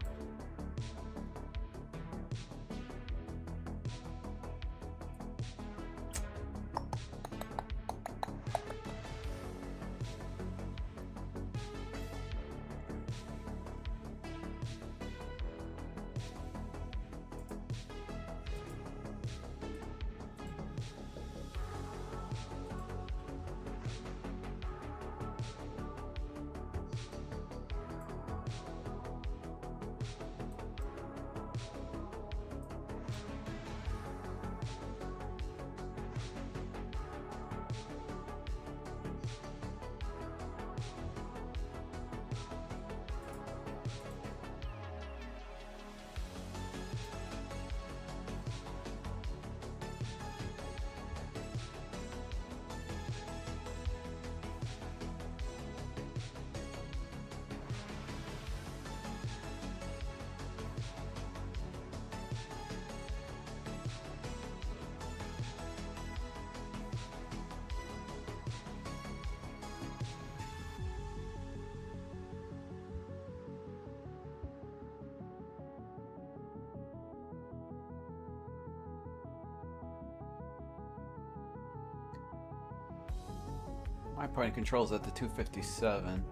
My point of control is at the 257.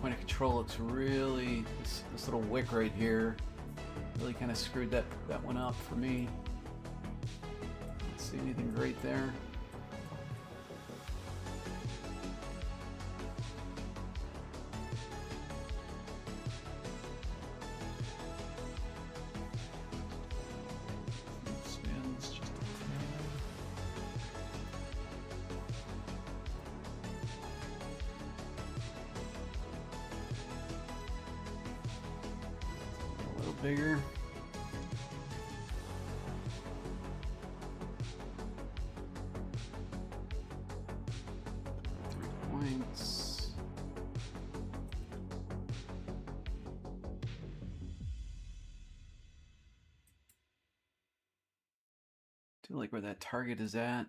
Point of control looks really, this little wick right here really kind of screwed that one up for me. Don't see anything great there. Spins just a tad. A little bigger. Do like where that target is at.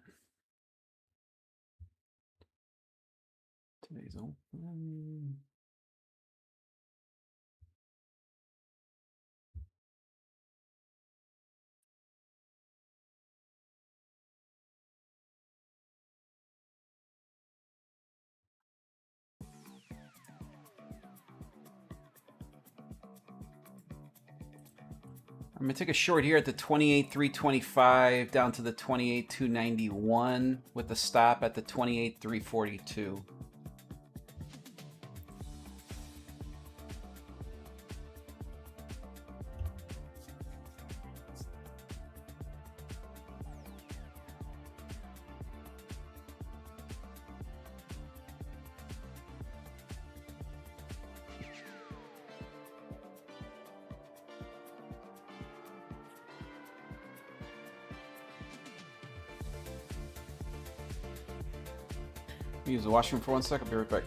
Today's open. I'm gonna take a short here at the 28,325 down to the 28,291 with a stop at the 28,342. Use the washroom for 1 second. Be right back.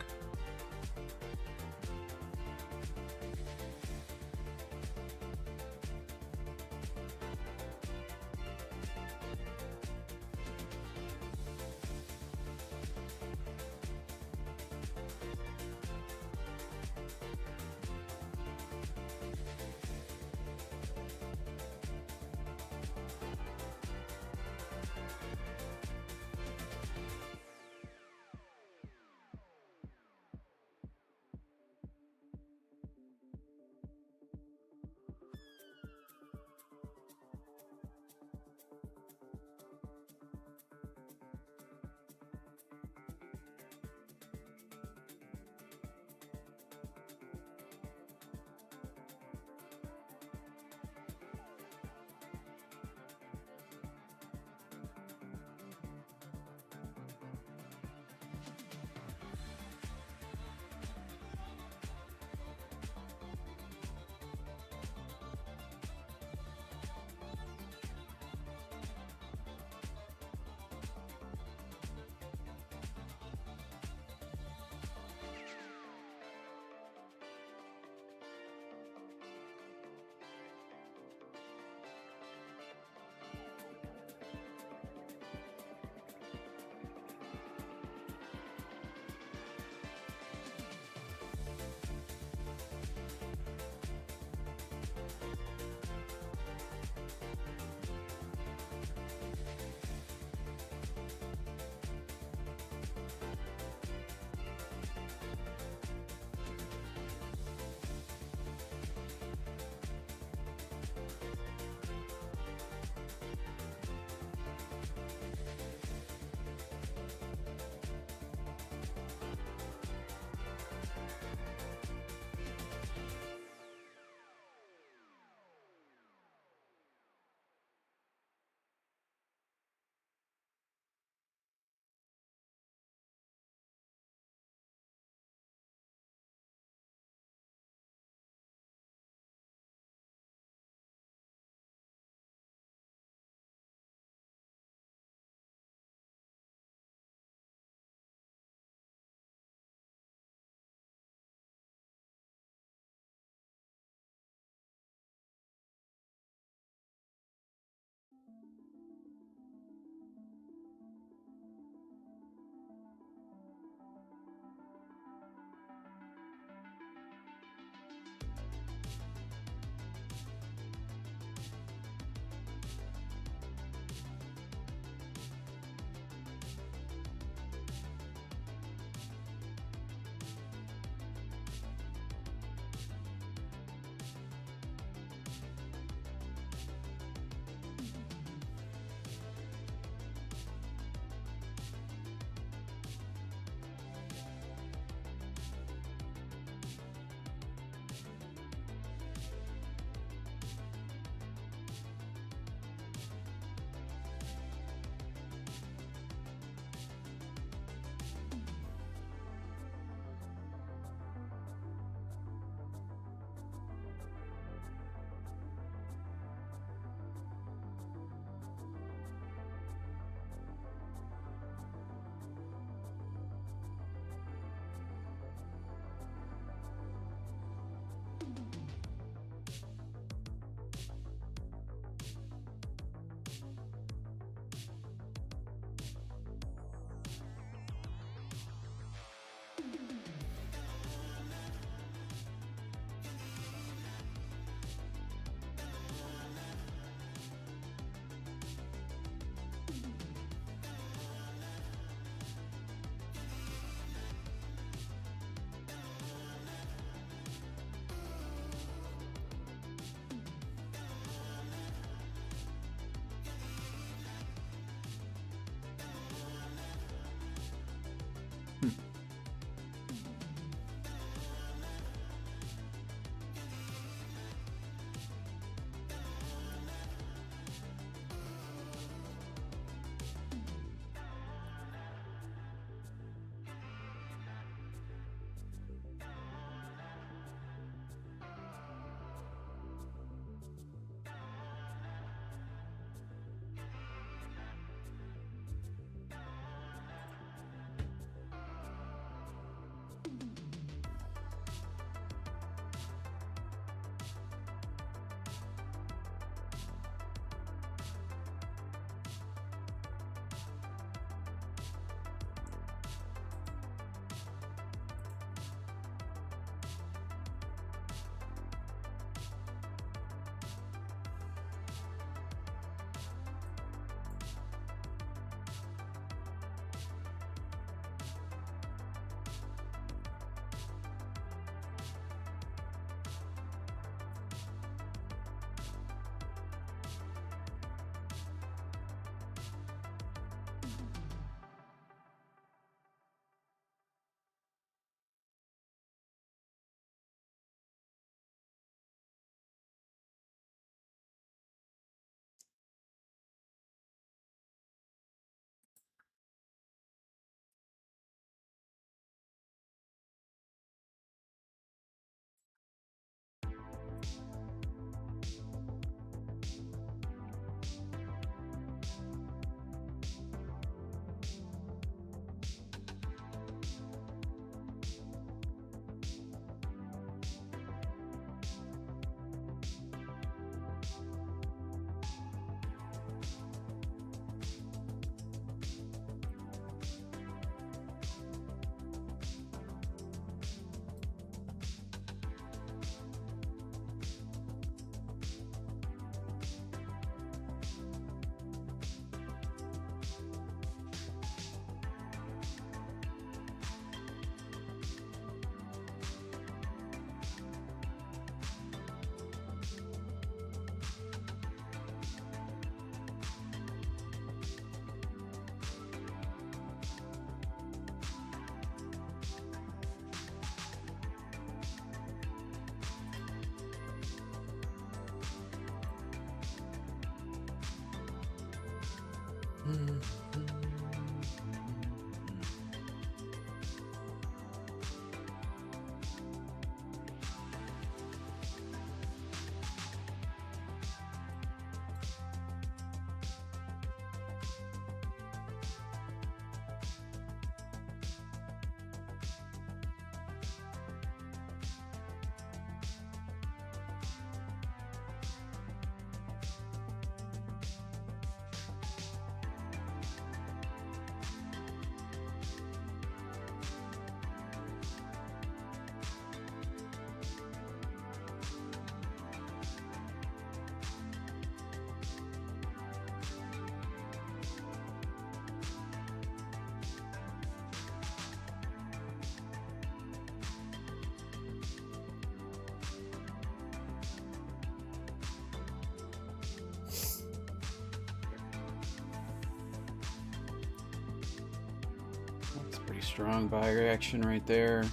Strong buy reaction right there.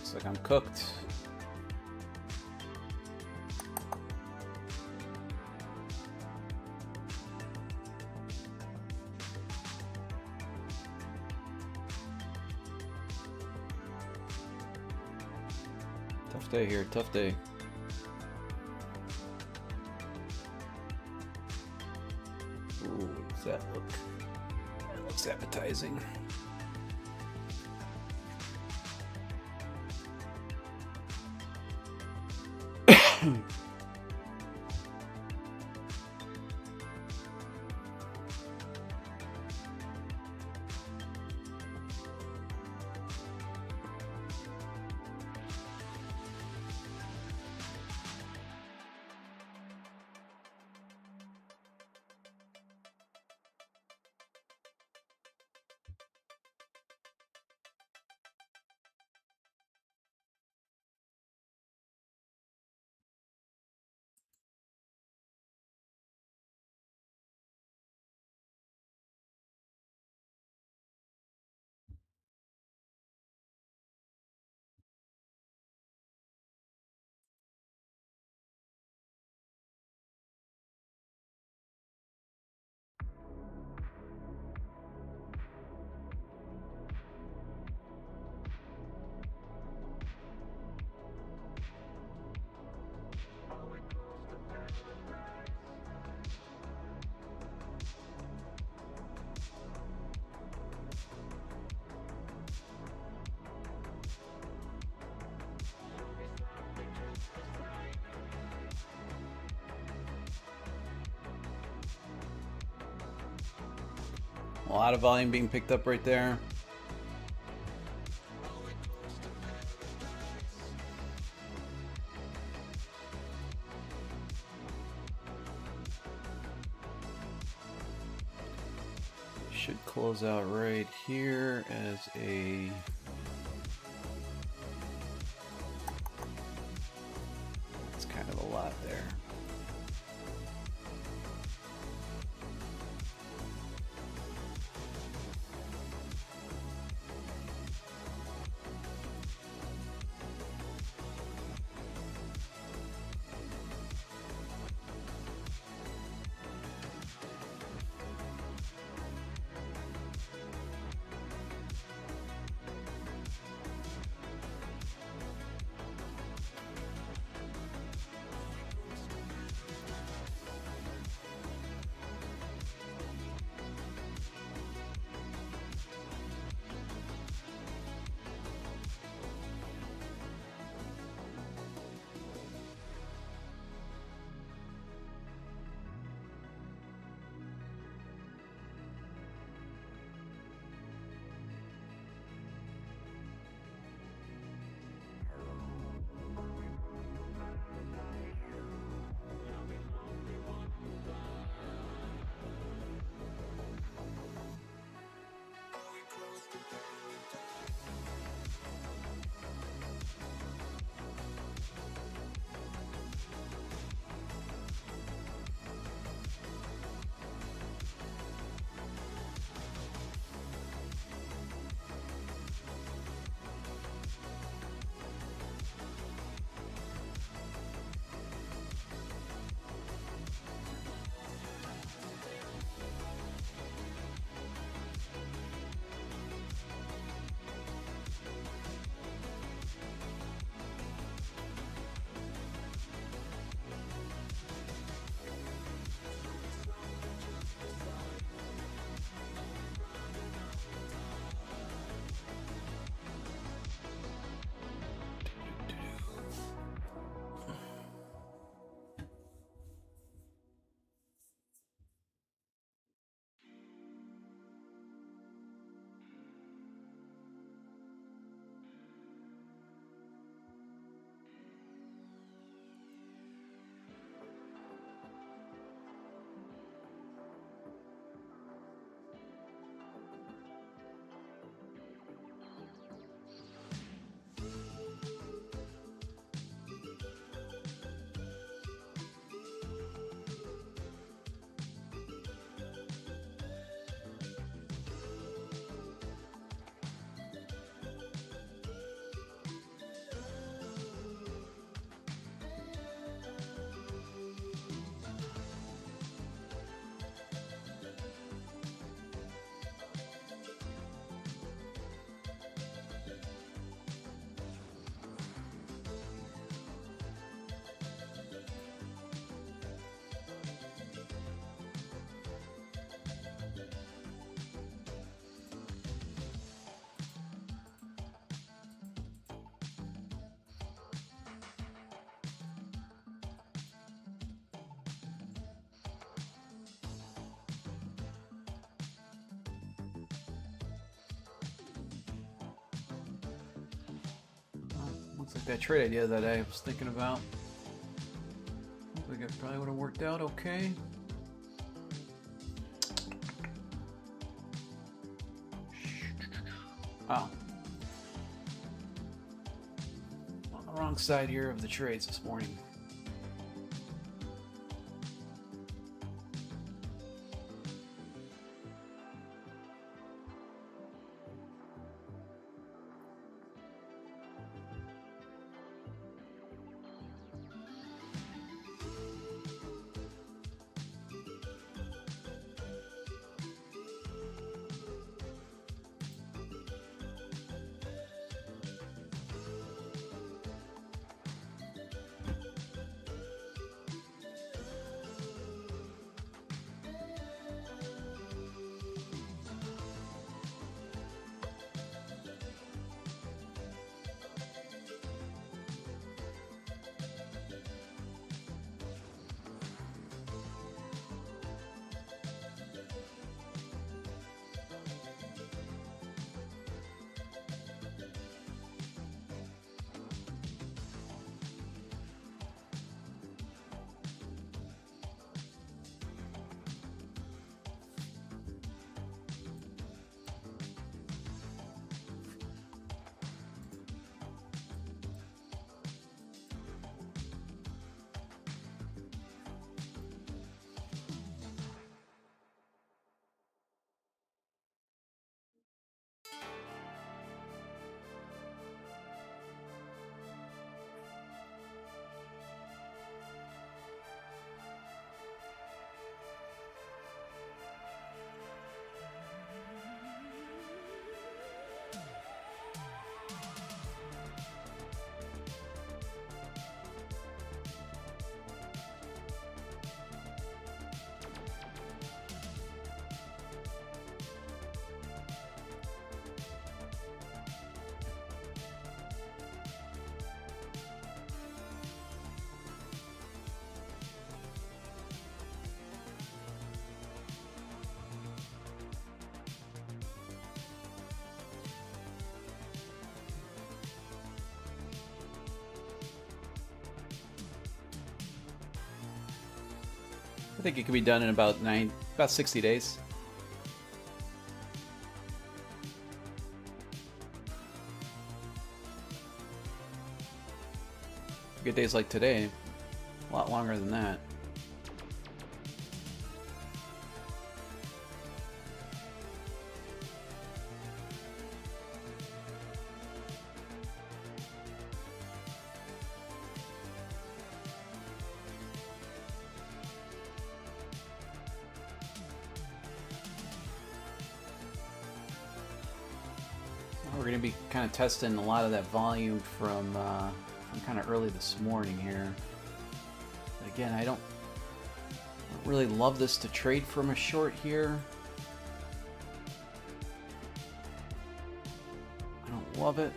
Looks like I'm cooked. Tough day here, tough day. Ooh, does that look? That looks appetizing. A lot of volume being picked up right there. Should close out right here as a it's kind of a lot there. It's like that trade idea that I was thinking about. I think it probably would have worked out okay. Oh. On the wrong side here of the trades this morning. I think it could be done in about 60 days. Good days like today, a lot longer than that. We're going to be kind of testing a lot of that volume from kind of early this morning here. But again, I don't really love this to trade from a short here. I don't love it.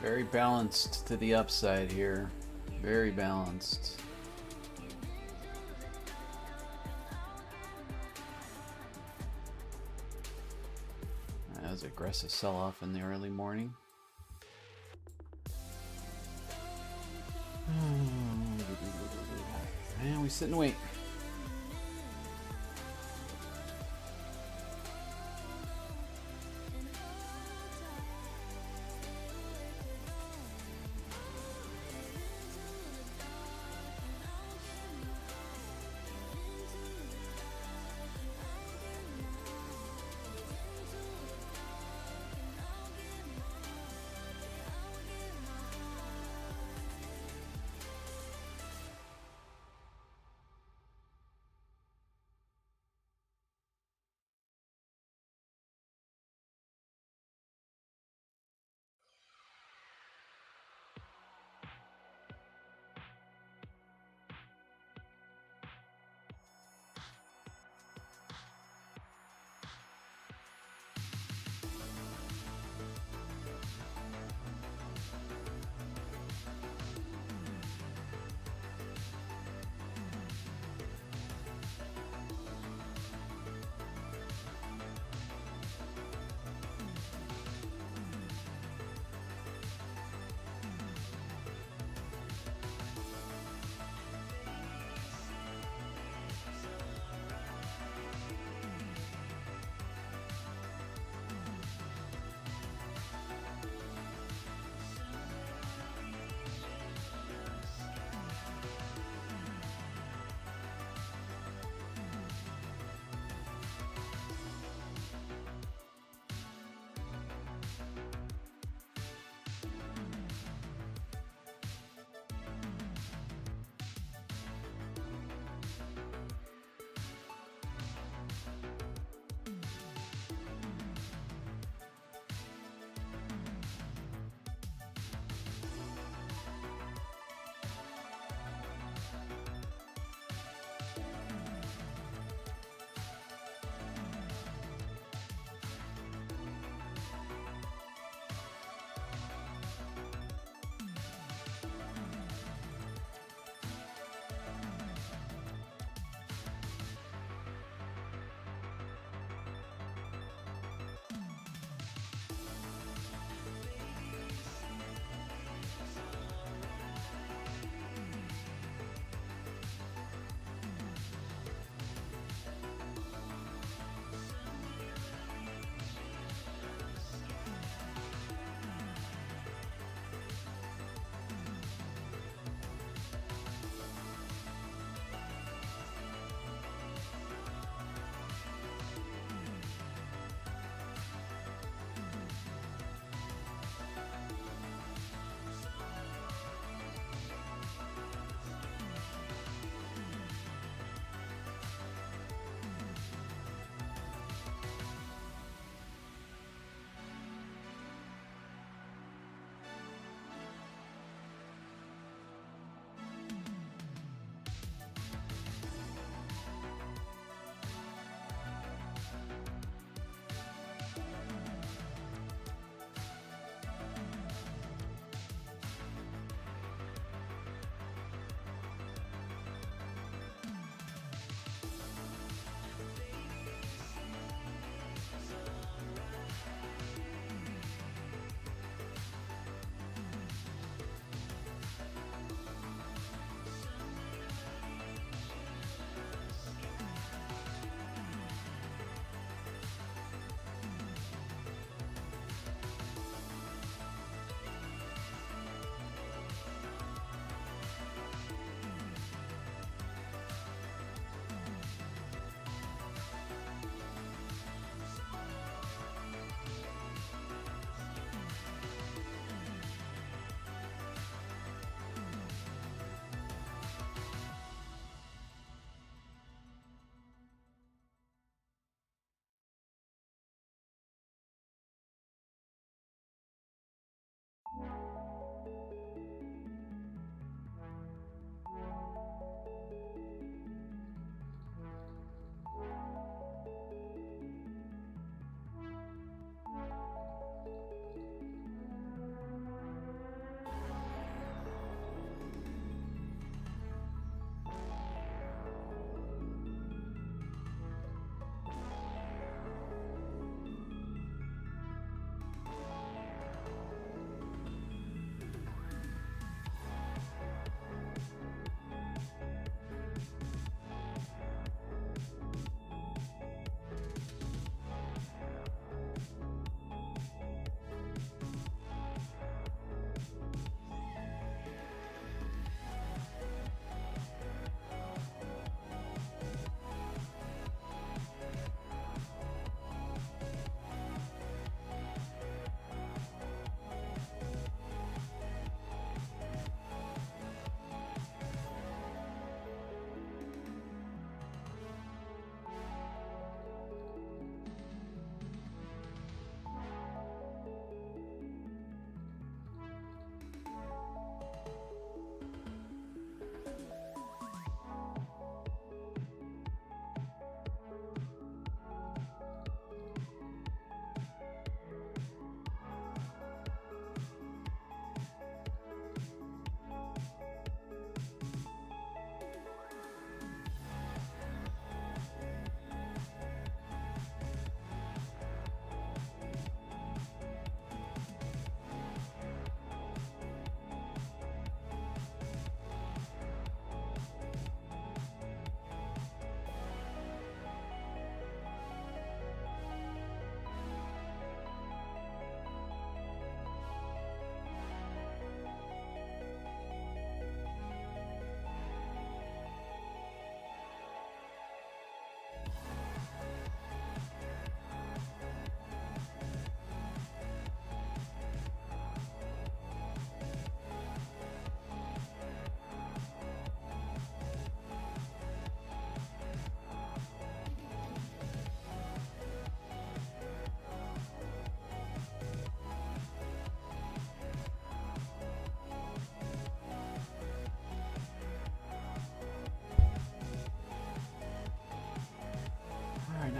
Very balanced to the upside here. Very balanced. That was aggressive sell-off in the early morning. And we sit and wait.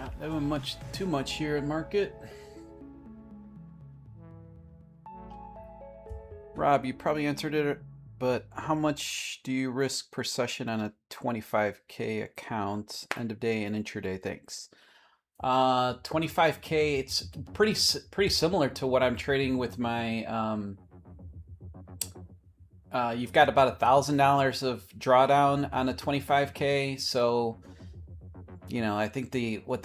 Not doing too much here in market. Rob, you probably answered it, but how much do you risk per session on a 25K account, end of day and intraday? Thanks. 25K, it's pretty similar to what I'm trading with my. You've got about $1,000 of drawdown on a 25K, so I think what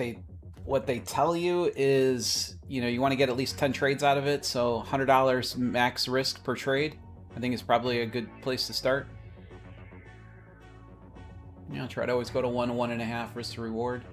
they tell you is you want to get at least 10 trades out of it, so $100 max risk per trade. I think is probably a good place to start. Try to always go to 1.5 risk to reward.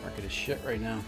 Market is shit right now.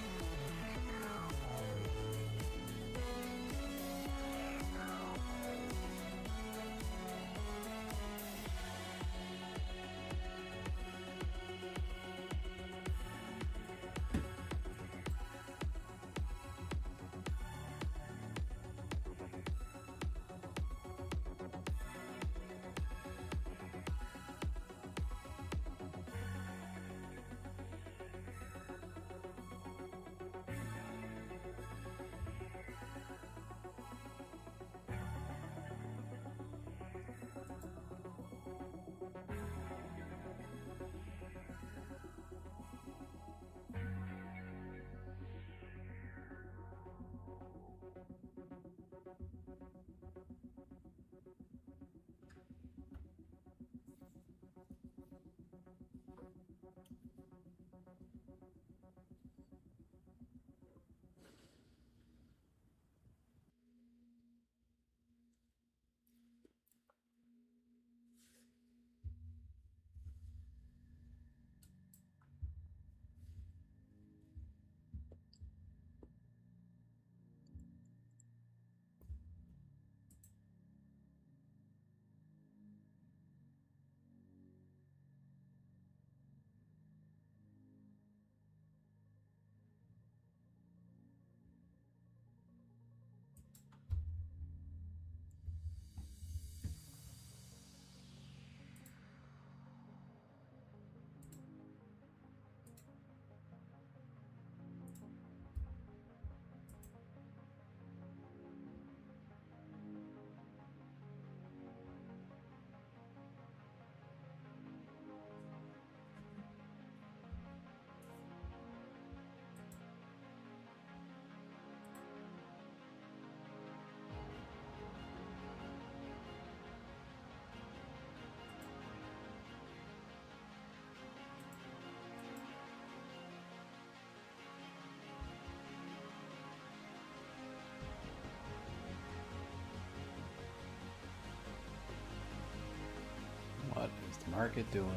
What is the market doing?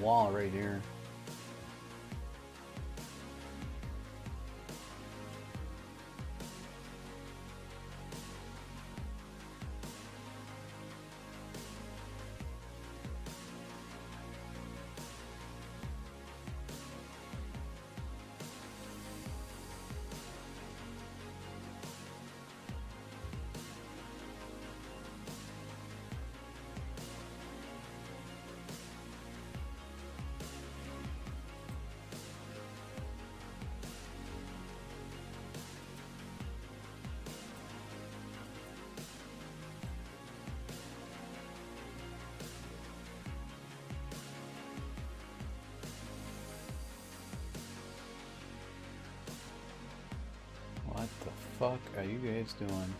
wall right here. What the fuck are you guys doing?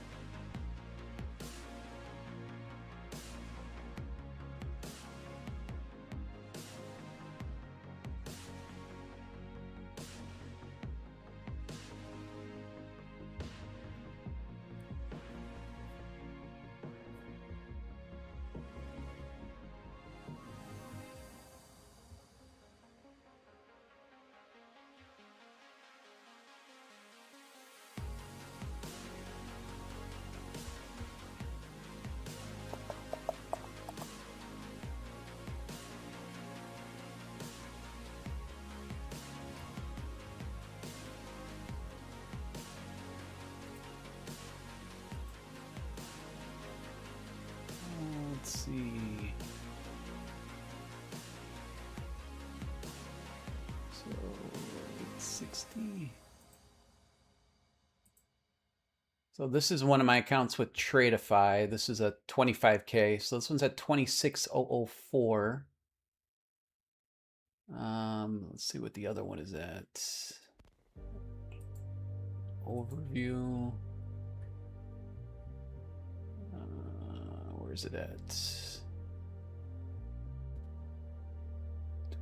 Let's see. So 860. So this is one of my accounts with Tradeify. This is a 25K. So this one's at 26004. Let's see what the other one is at. Overview. Where is it at?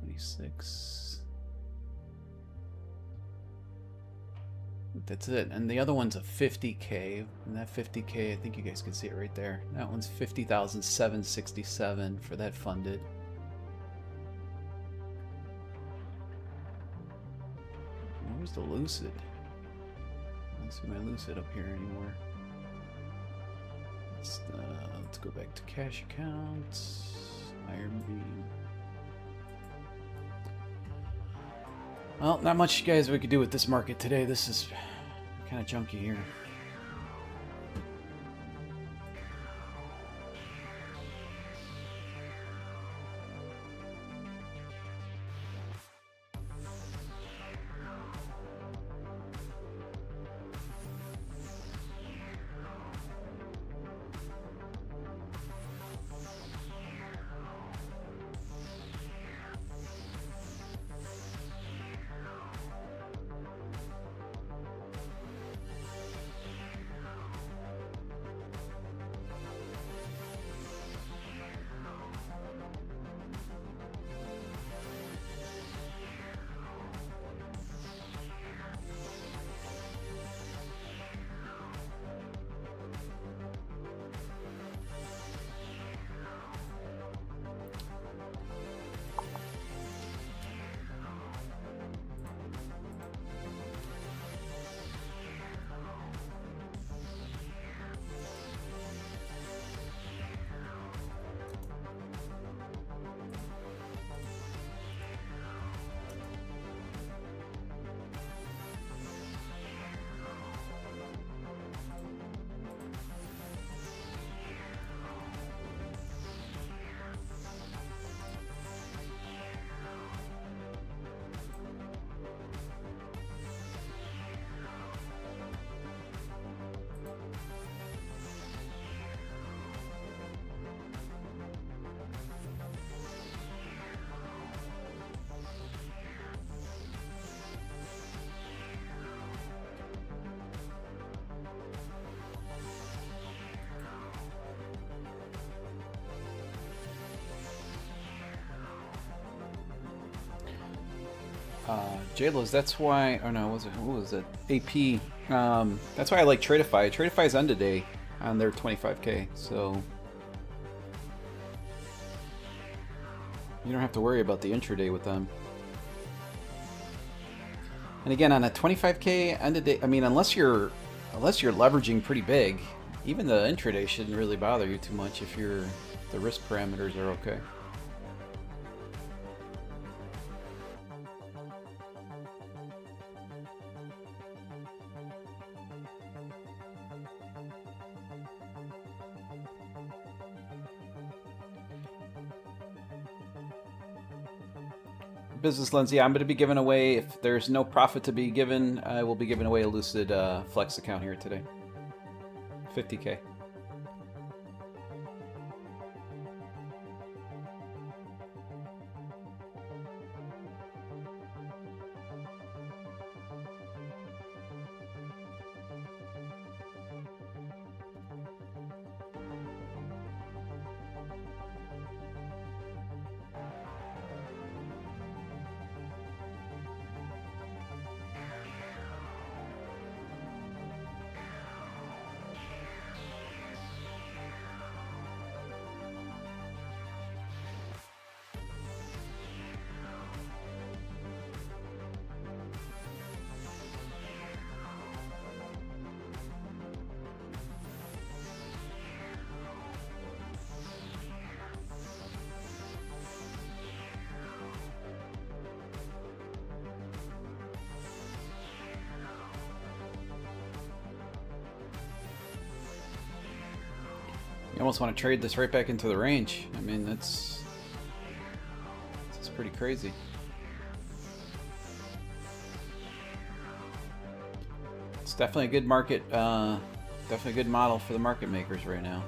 26. That's it. And the other one's a 50K. And that 50K, I think you guys can see it right there. That one's 50,767 for that funded. Where's the Lucid? I don't see my Lucid up here anymore. Let's go back to cash accounts. Iron Beam. Well, not much, guys, we could do with this market today. This is kind of junky here. JLo's, that's why, oh no, what was it? AP. That's why I like Tradeify. Tradeify's on today on their 25K, so. You don't have to worry about the intraday with them. And again, on a 25K end of day, I mean, unless you're leveraging pretty big, even the intraday shouldn't really bother you too much if the risk parameters are okay. Business Lens, yeah, I'm going to be giving away, if there's no profit to be given, I will be giving away a Lucid Flex account here today. 50K. You almost want to trade this right back into the range. I mean, it's pretty crazy. It's definitely a good market, definitely a good model for the market makers right now.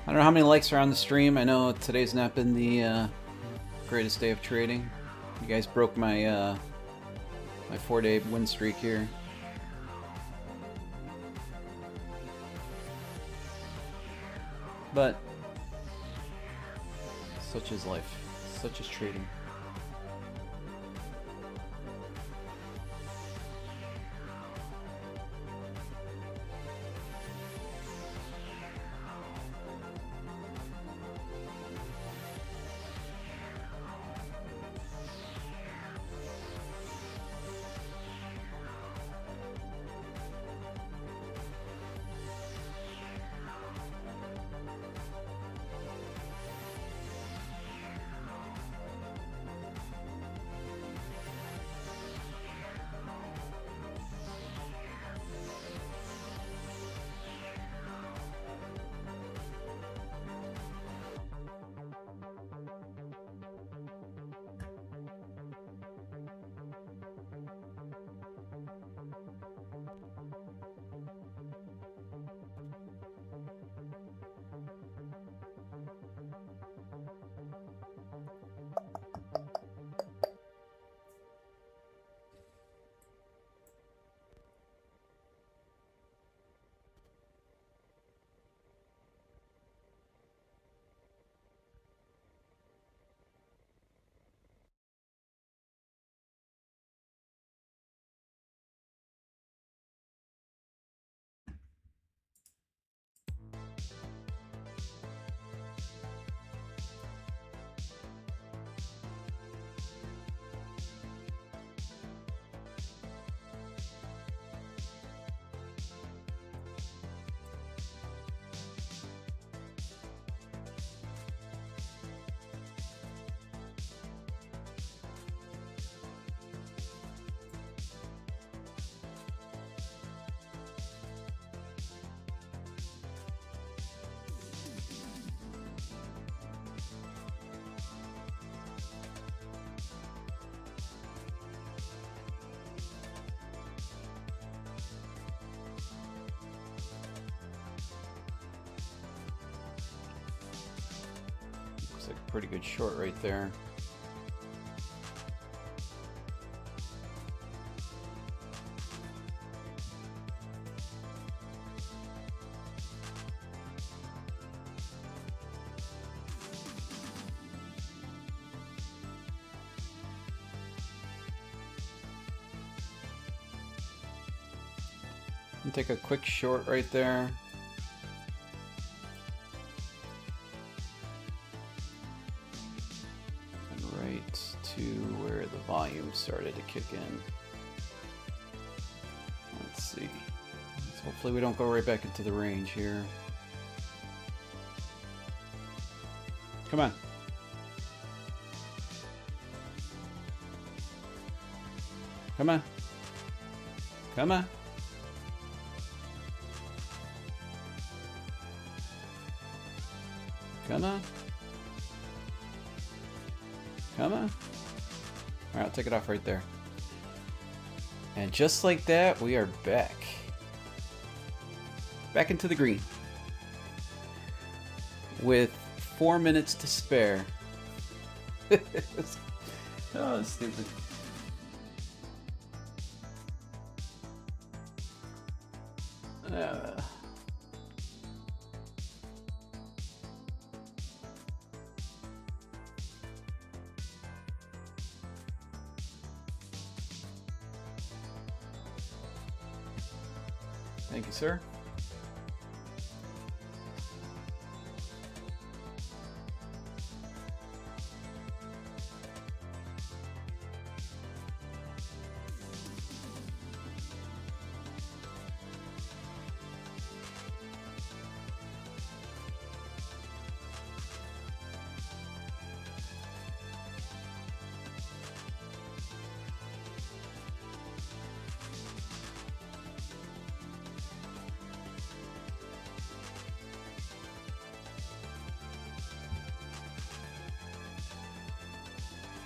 I don't know how many likes are on the stream. I know today's not been the greatest day of trading. You guys broke my my 4-day win streak here. But such is life. Such is trading. Looks like a pretty good short right there. And take a quick short right there. And right to where the volume started to kick in. Let's see. So hopefully we don't go right back into the range here. Come on. Come on. Come on. Come on. Come on. All right, I'll take it off right there. And just like that, we are back. Back into the green. With 4 minutes to spare. Oh, that's stupid. Thank you, sir.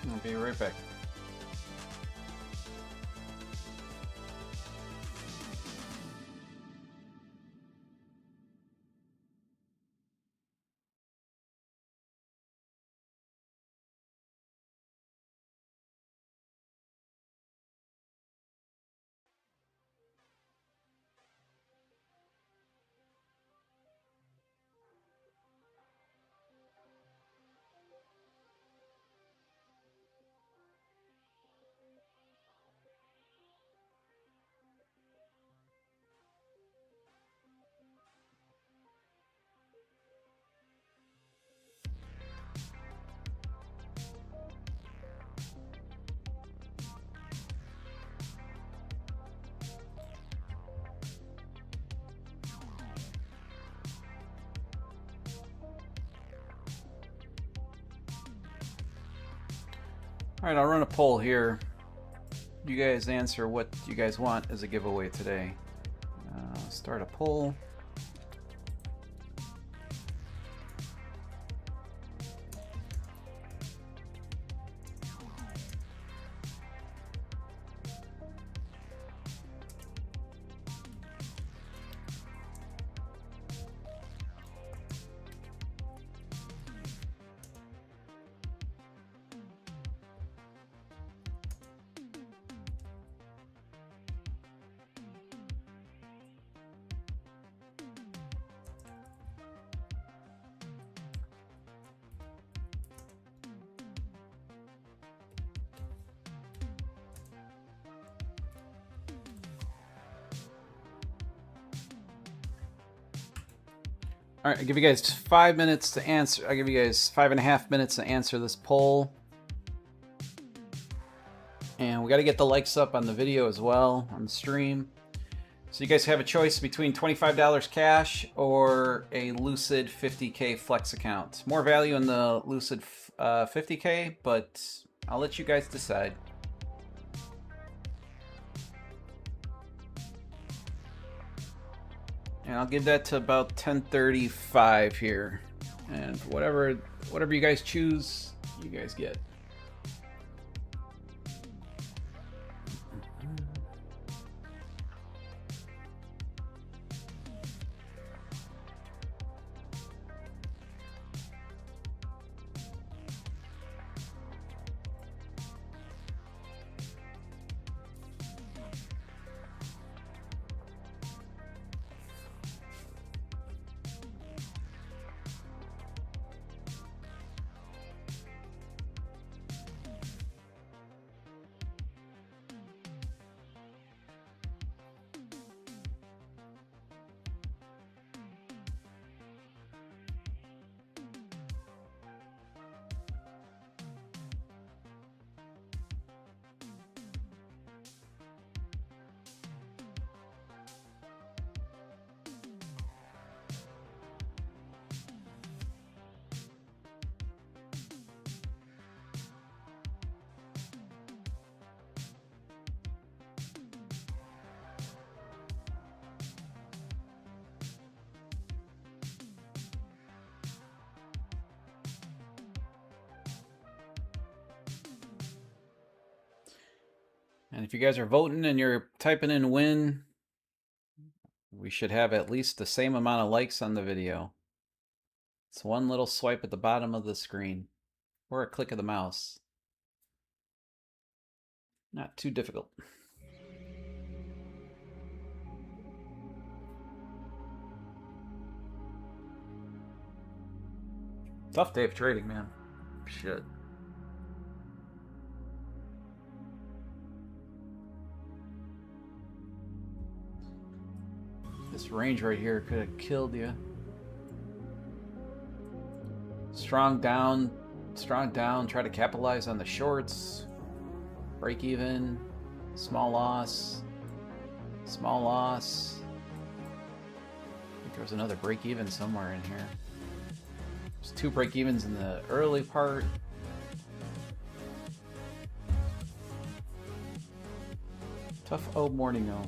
I'll be right back. All right, I'll run a poll here. You guys answer what you guys want as a giveaway today. Start a poll. All right, I'll give you guys 5 minutes to answer. I'll give you guys 5.5 minutes to answer this poll. And we got to get the likes up on the video as well, on the stream. So you guys have a choice between $25 cash or a Lucid 50K Flex account. More value in the Lucid 50K, but I'll let you guys decide. And I'll give that to about 10:35 here. And whatever you guys choose, you guys get. And if you guys are voting and you're typing in win, we should have at least the same amount of likes on the video. It's one little swipe at the bottom of the screen, or a click of the mouse. Not too difficult. Tough day of trading, man. Shit. This range right here could have killed you. Strong down, try to capitalize on the shorts. Break even, small loss, small loss. I think there was another break even somewhere in here. There's 2 break evens in the early part. Tough morning though.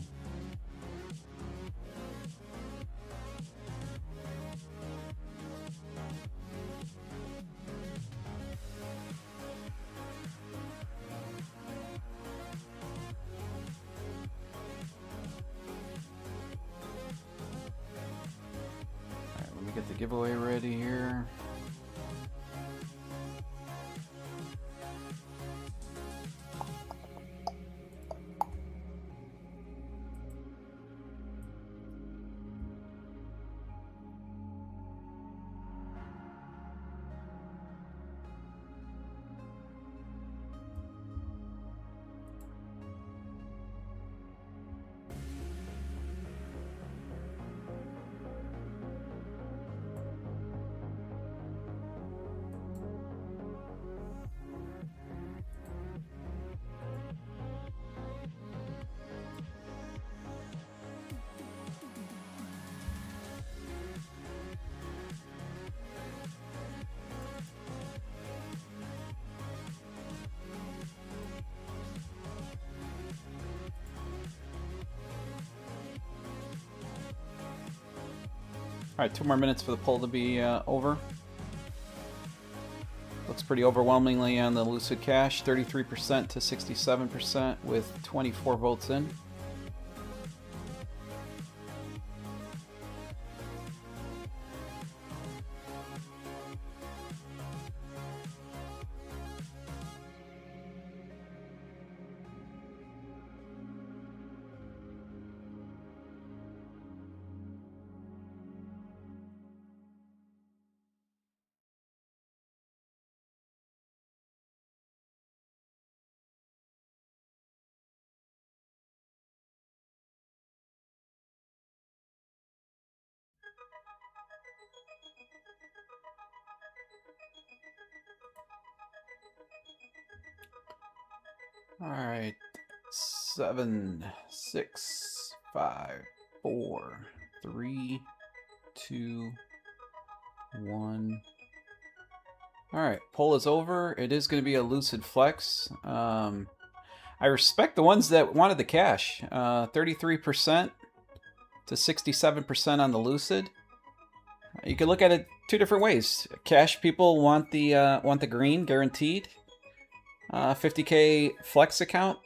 Get the giveaway ready here. All right, 2 more minutes for the poll to be over. Looks pretty overwhelmingly on the Lucid Cash, 33% to 67% with 24 votes in. All right, 7, 6, 5, 4, 3, 2, 1. All right, poll is over. It is going to be a Lucid Flex. I respect the ones that wanted the cash. 33% to 67% on the Lucid. You can look at it 2 different ways. Cash people want the green guaranteed. 50K Flex account,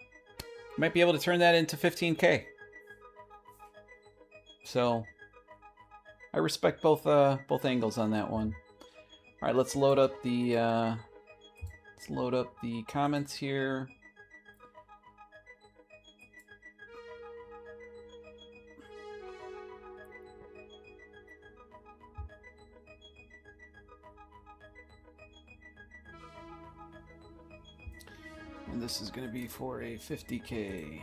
might be able to turn that into 15K. So I respect both angles on that one. All right, let's load up the comments here. And this is going to be for a 50K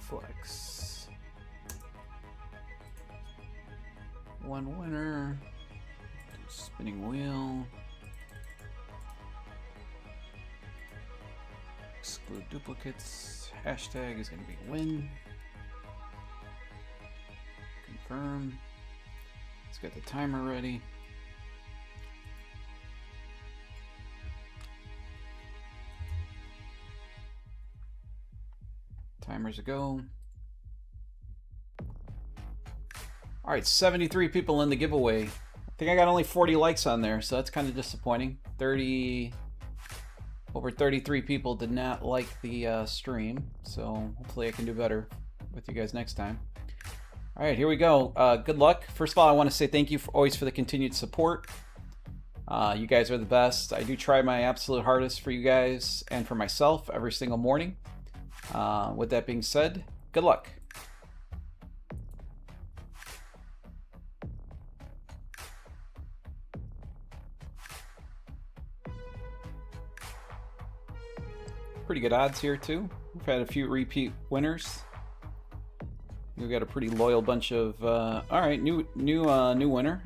Flex. 1 winner. Spinning wheel. Exclude duplicates. Hashtag is going to be win. Confirm. Let's get the timer ready. Timers a go. All right, 73 people in the giveaway. I think I got only 40 likes on there, so that's kind of disappointing. 30 Over 33 people did not like the stream, so hopefully I can do better with you guys next time. All right, here we go. Good luck. First of all, I want to say thank you always for the continued support. You guys are the best. I do try my absolute hardest for you guys and for myself every single morning. With that being said, good luck. Pretty good odds here too. We've had a few repeat winners. We've got a pretty loyal bunch of. All right, new winner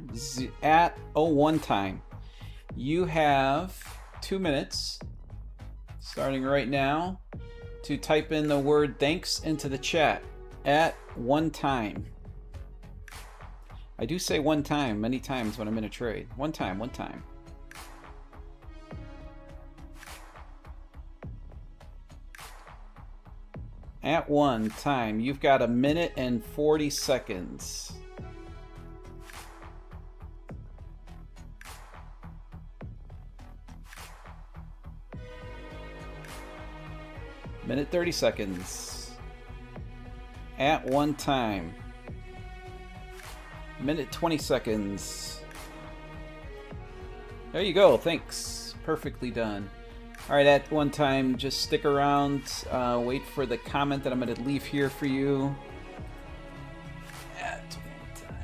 at 01 time. You have 2 minutes, starting right now, to type in the word thanks into the chat at 1 time. I do say 1 time many times when I'm in a trade. 1 time, 1 time. At 1 time, you've got 1 minute and 40 seconds. Minute 30 seconds. At 1 time. Minute 20 seconds. There you go. Thanks. Perfectly done. All right, at 1 time, just stick around. Wait for the comment that I'm going to leave here for you. At 1 time.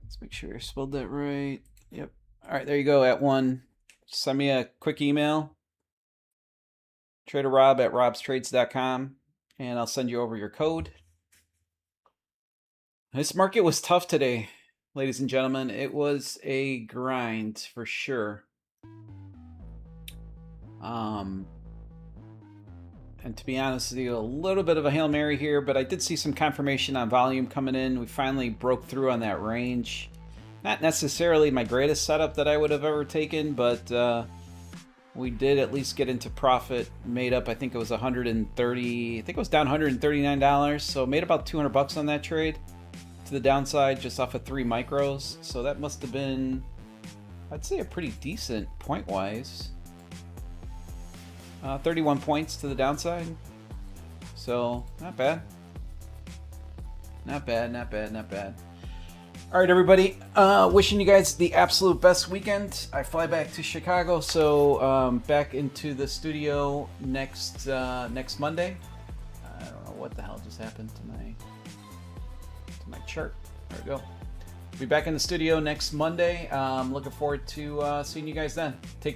Let's make sure I spelled that right. Yep. All right, there you go. At 1, send me a quick email. TraderRob@robstrades.com, and I'll send you over your code. This market was tough today, ladies and gentlemen. It was a grind for sure. And to be honest with you, a little bit of a Hail Mary here, but I did see some confirmation on volume coming in. We finally broke through on that range. Not necessarily my greatest setup that I would have ever taken, but we did at least get into profit. Made up, I think it was 130, I think it was down $139, so made about 200 bucks on that trade to the downside just off of 3 micros. So that must have been, I'd say, a pretty decent point-wise. 31 points to the downside. So, not bad. Not bad, not bad, not bad. All right, everybody. Wishing you guys the absolute best weekend. I fly back to Chicago, so back into the studio next Monday. I don't know what the hell just happened to my chart. There we go. Be back in the studio next Monday. Looking forward to seeing you guys then. Take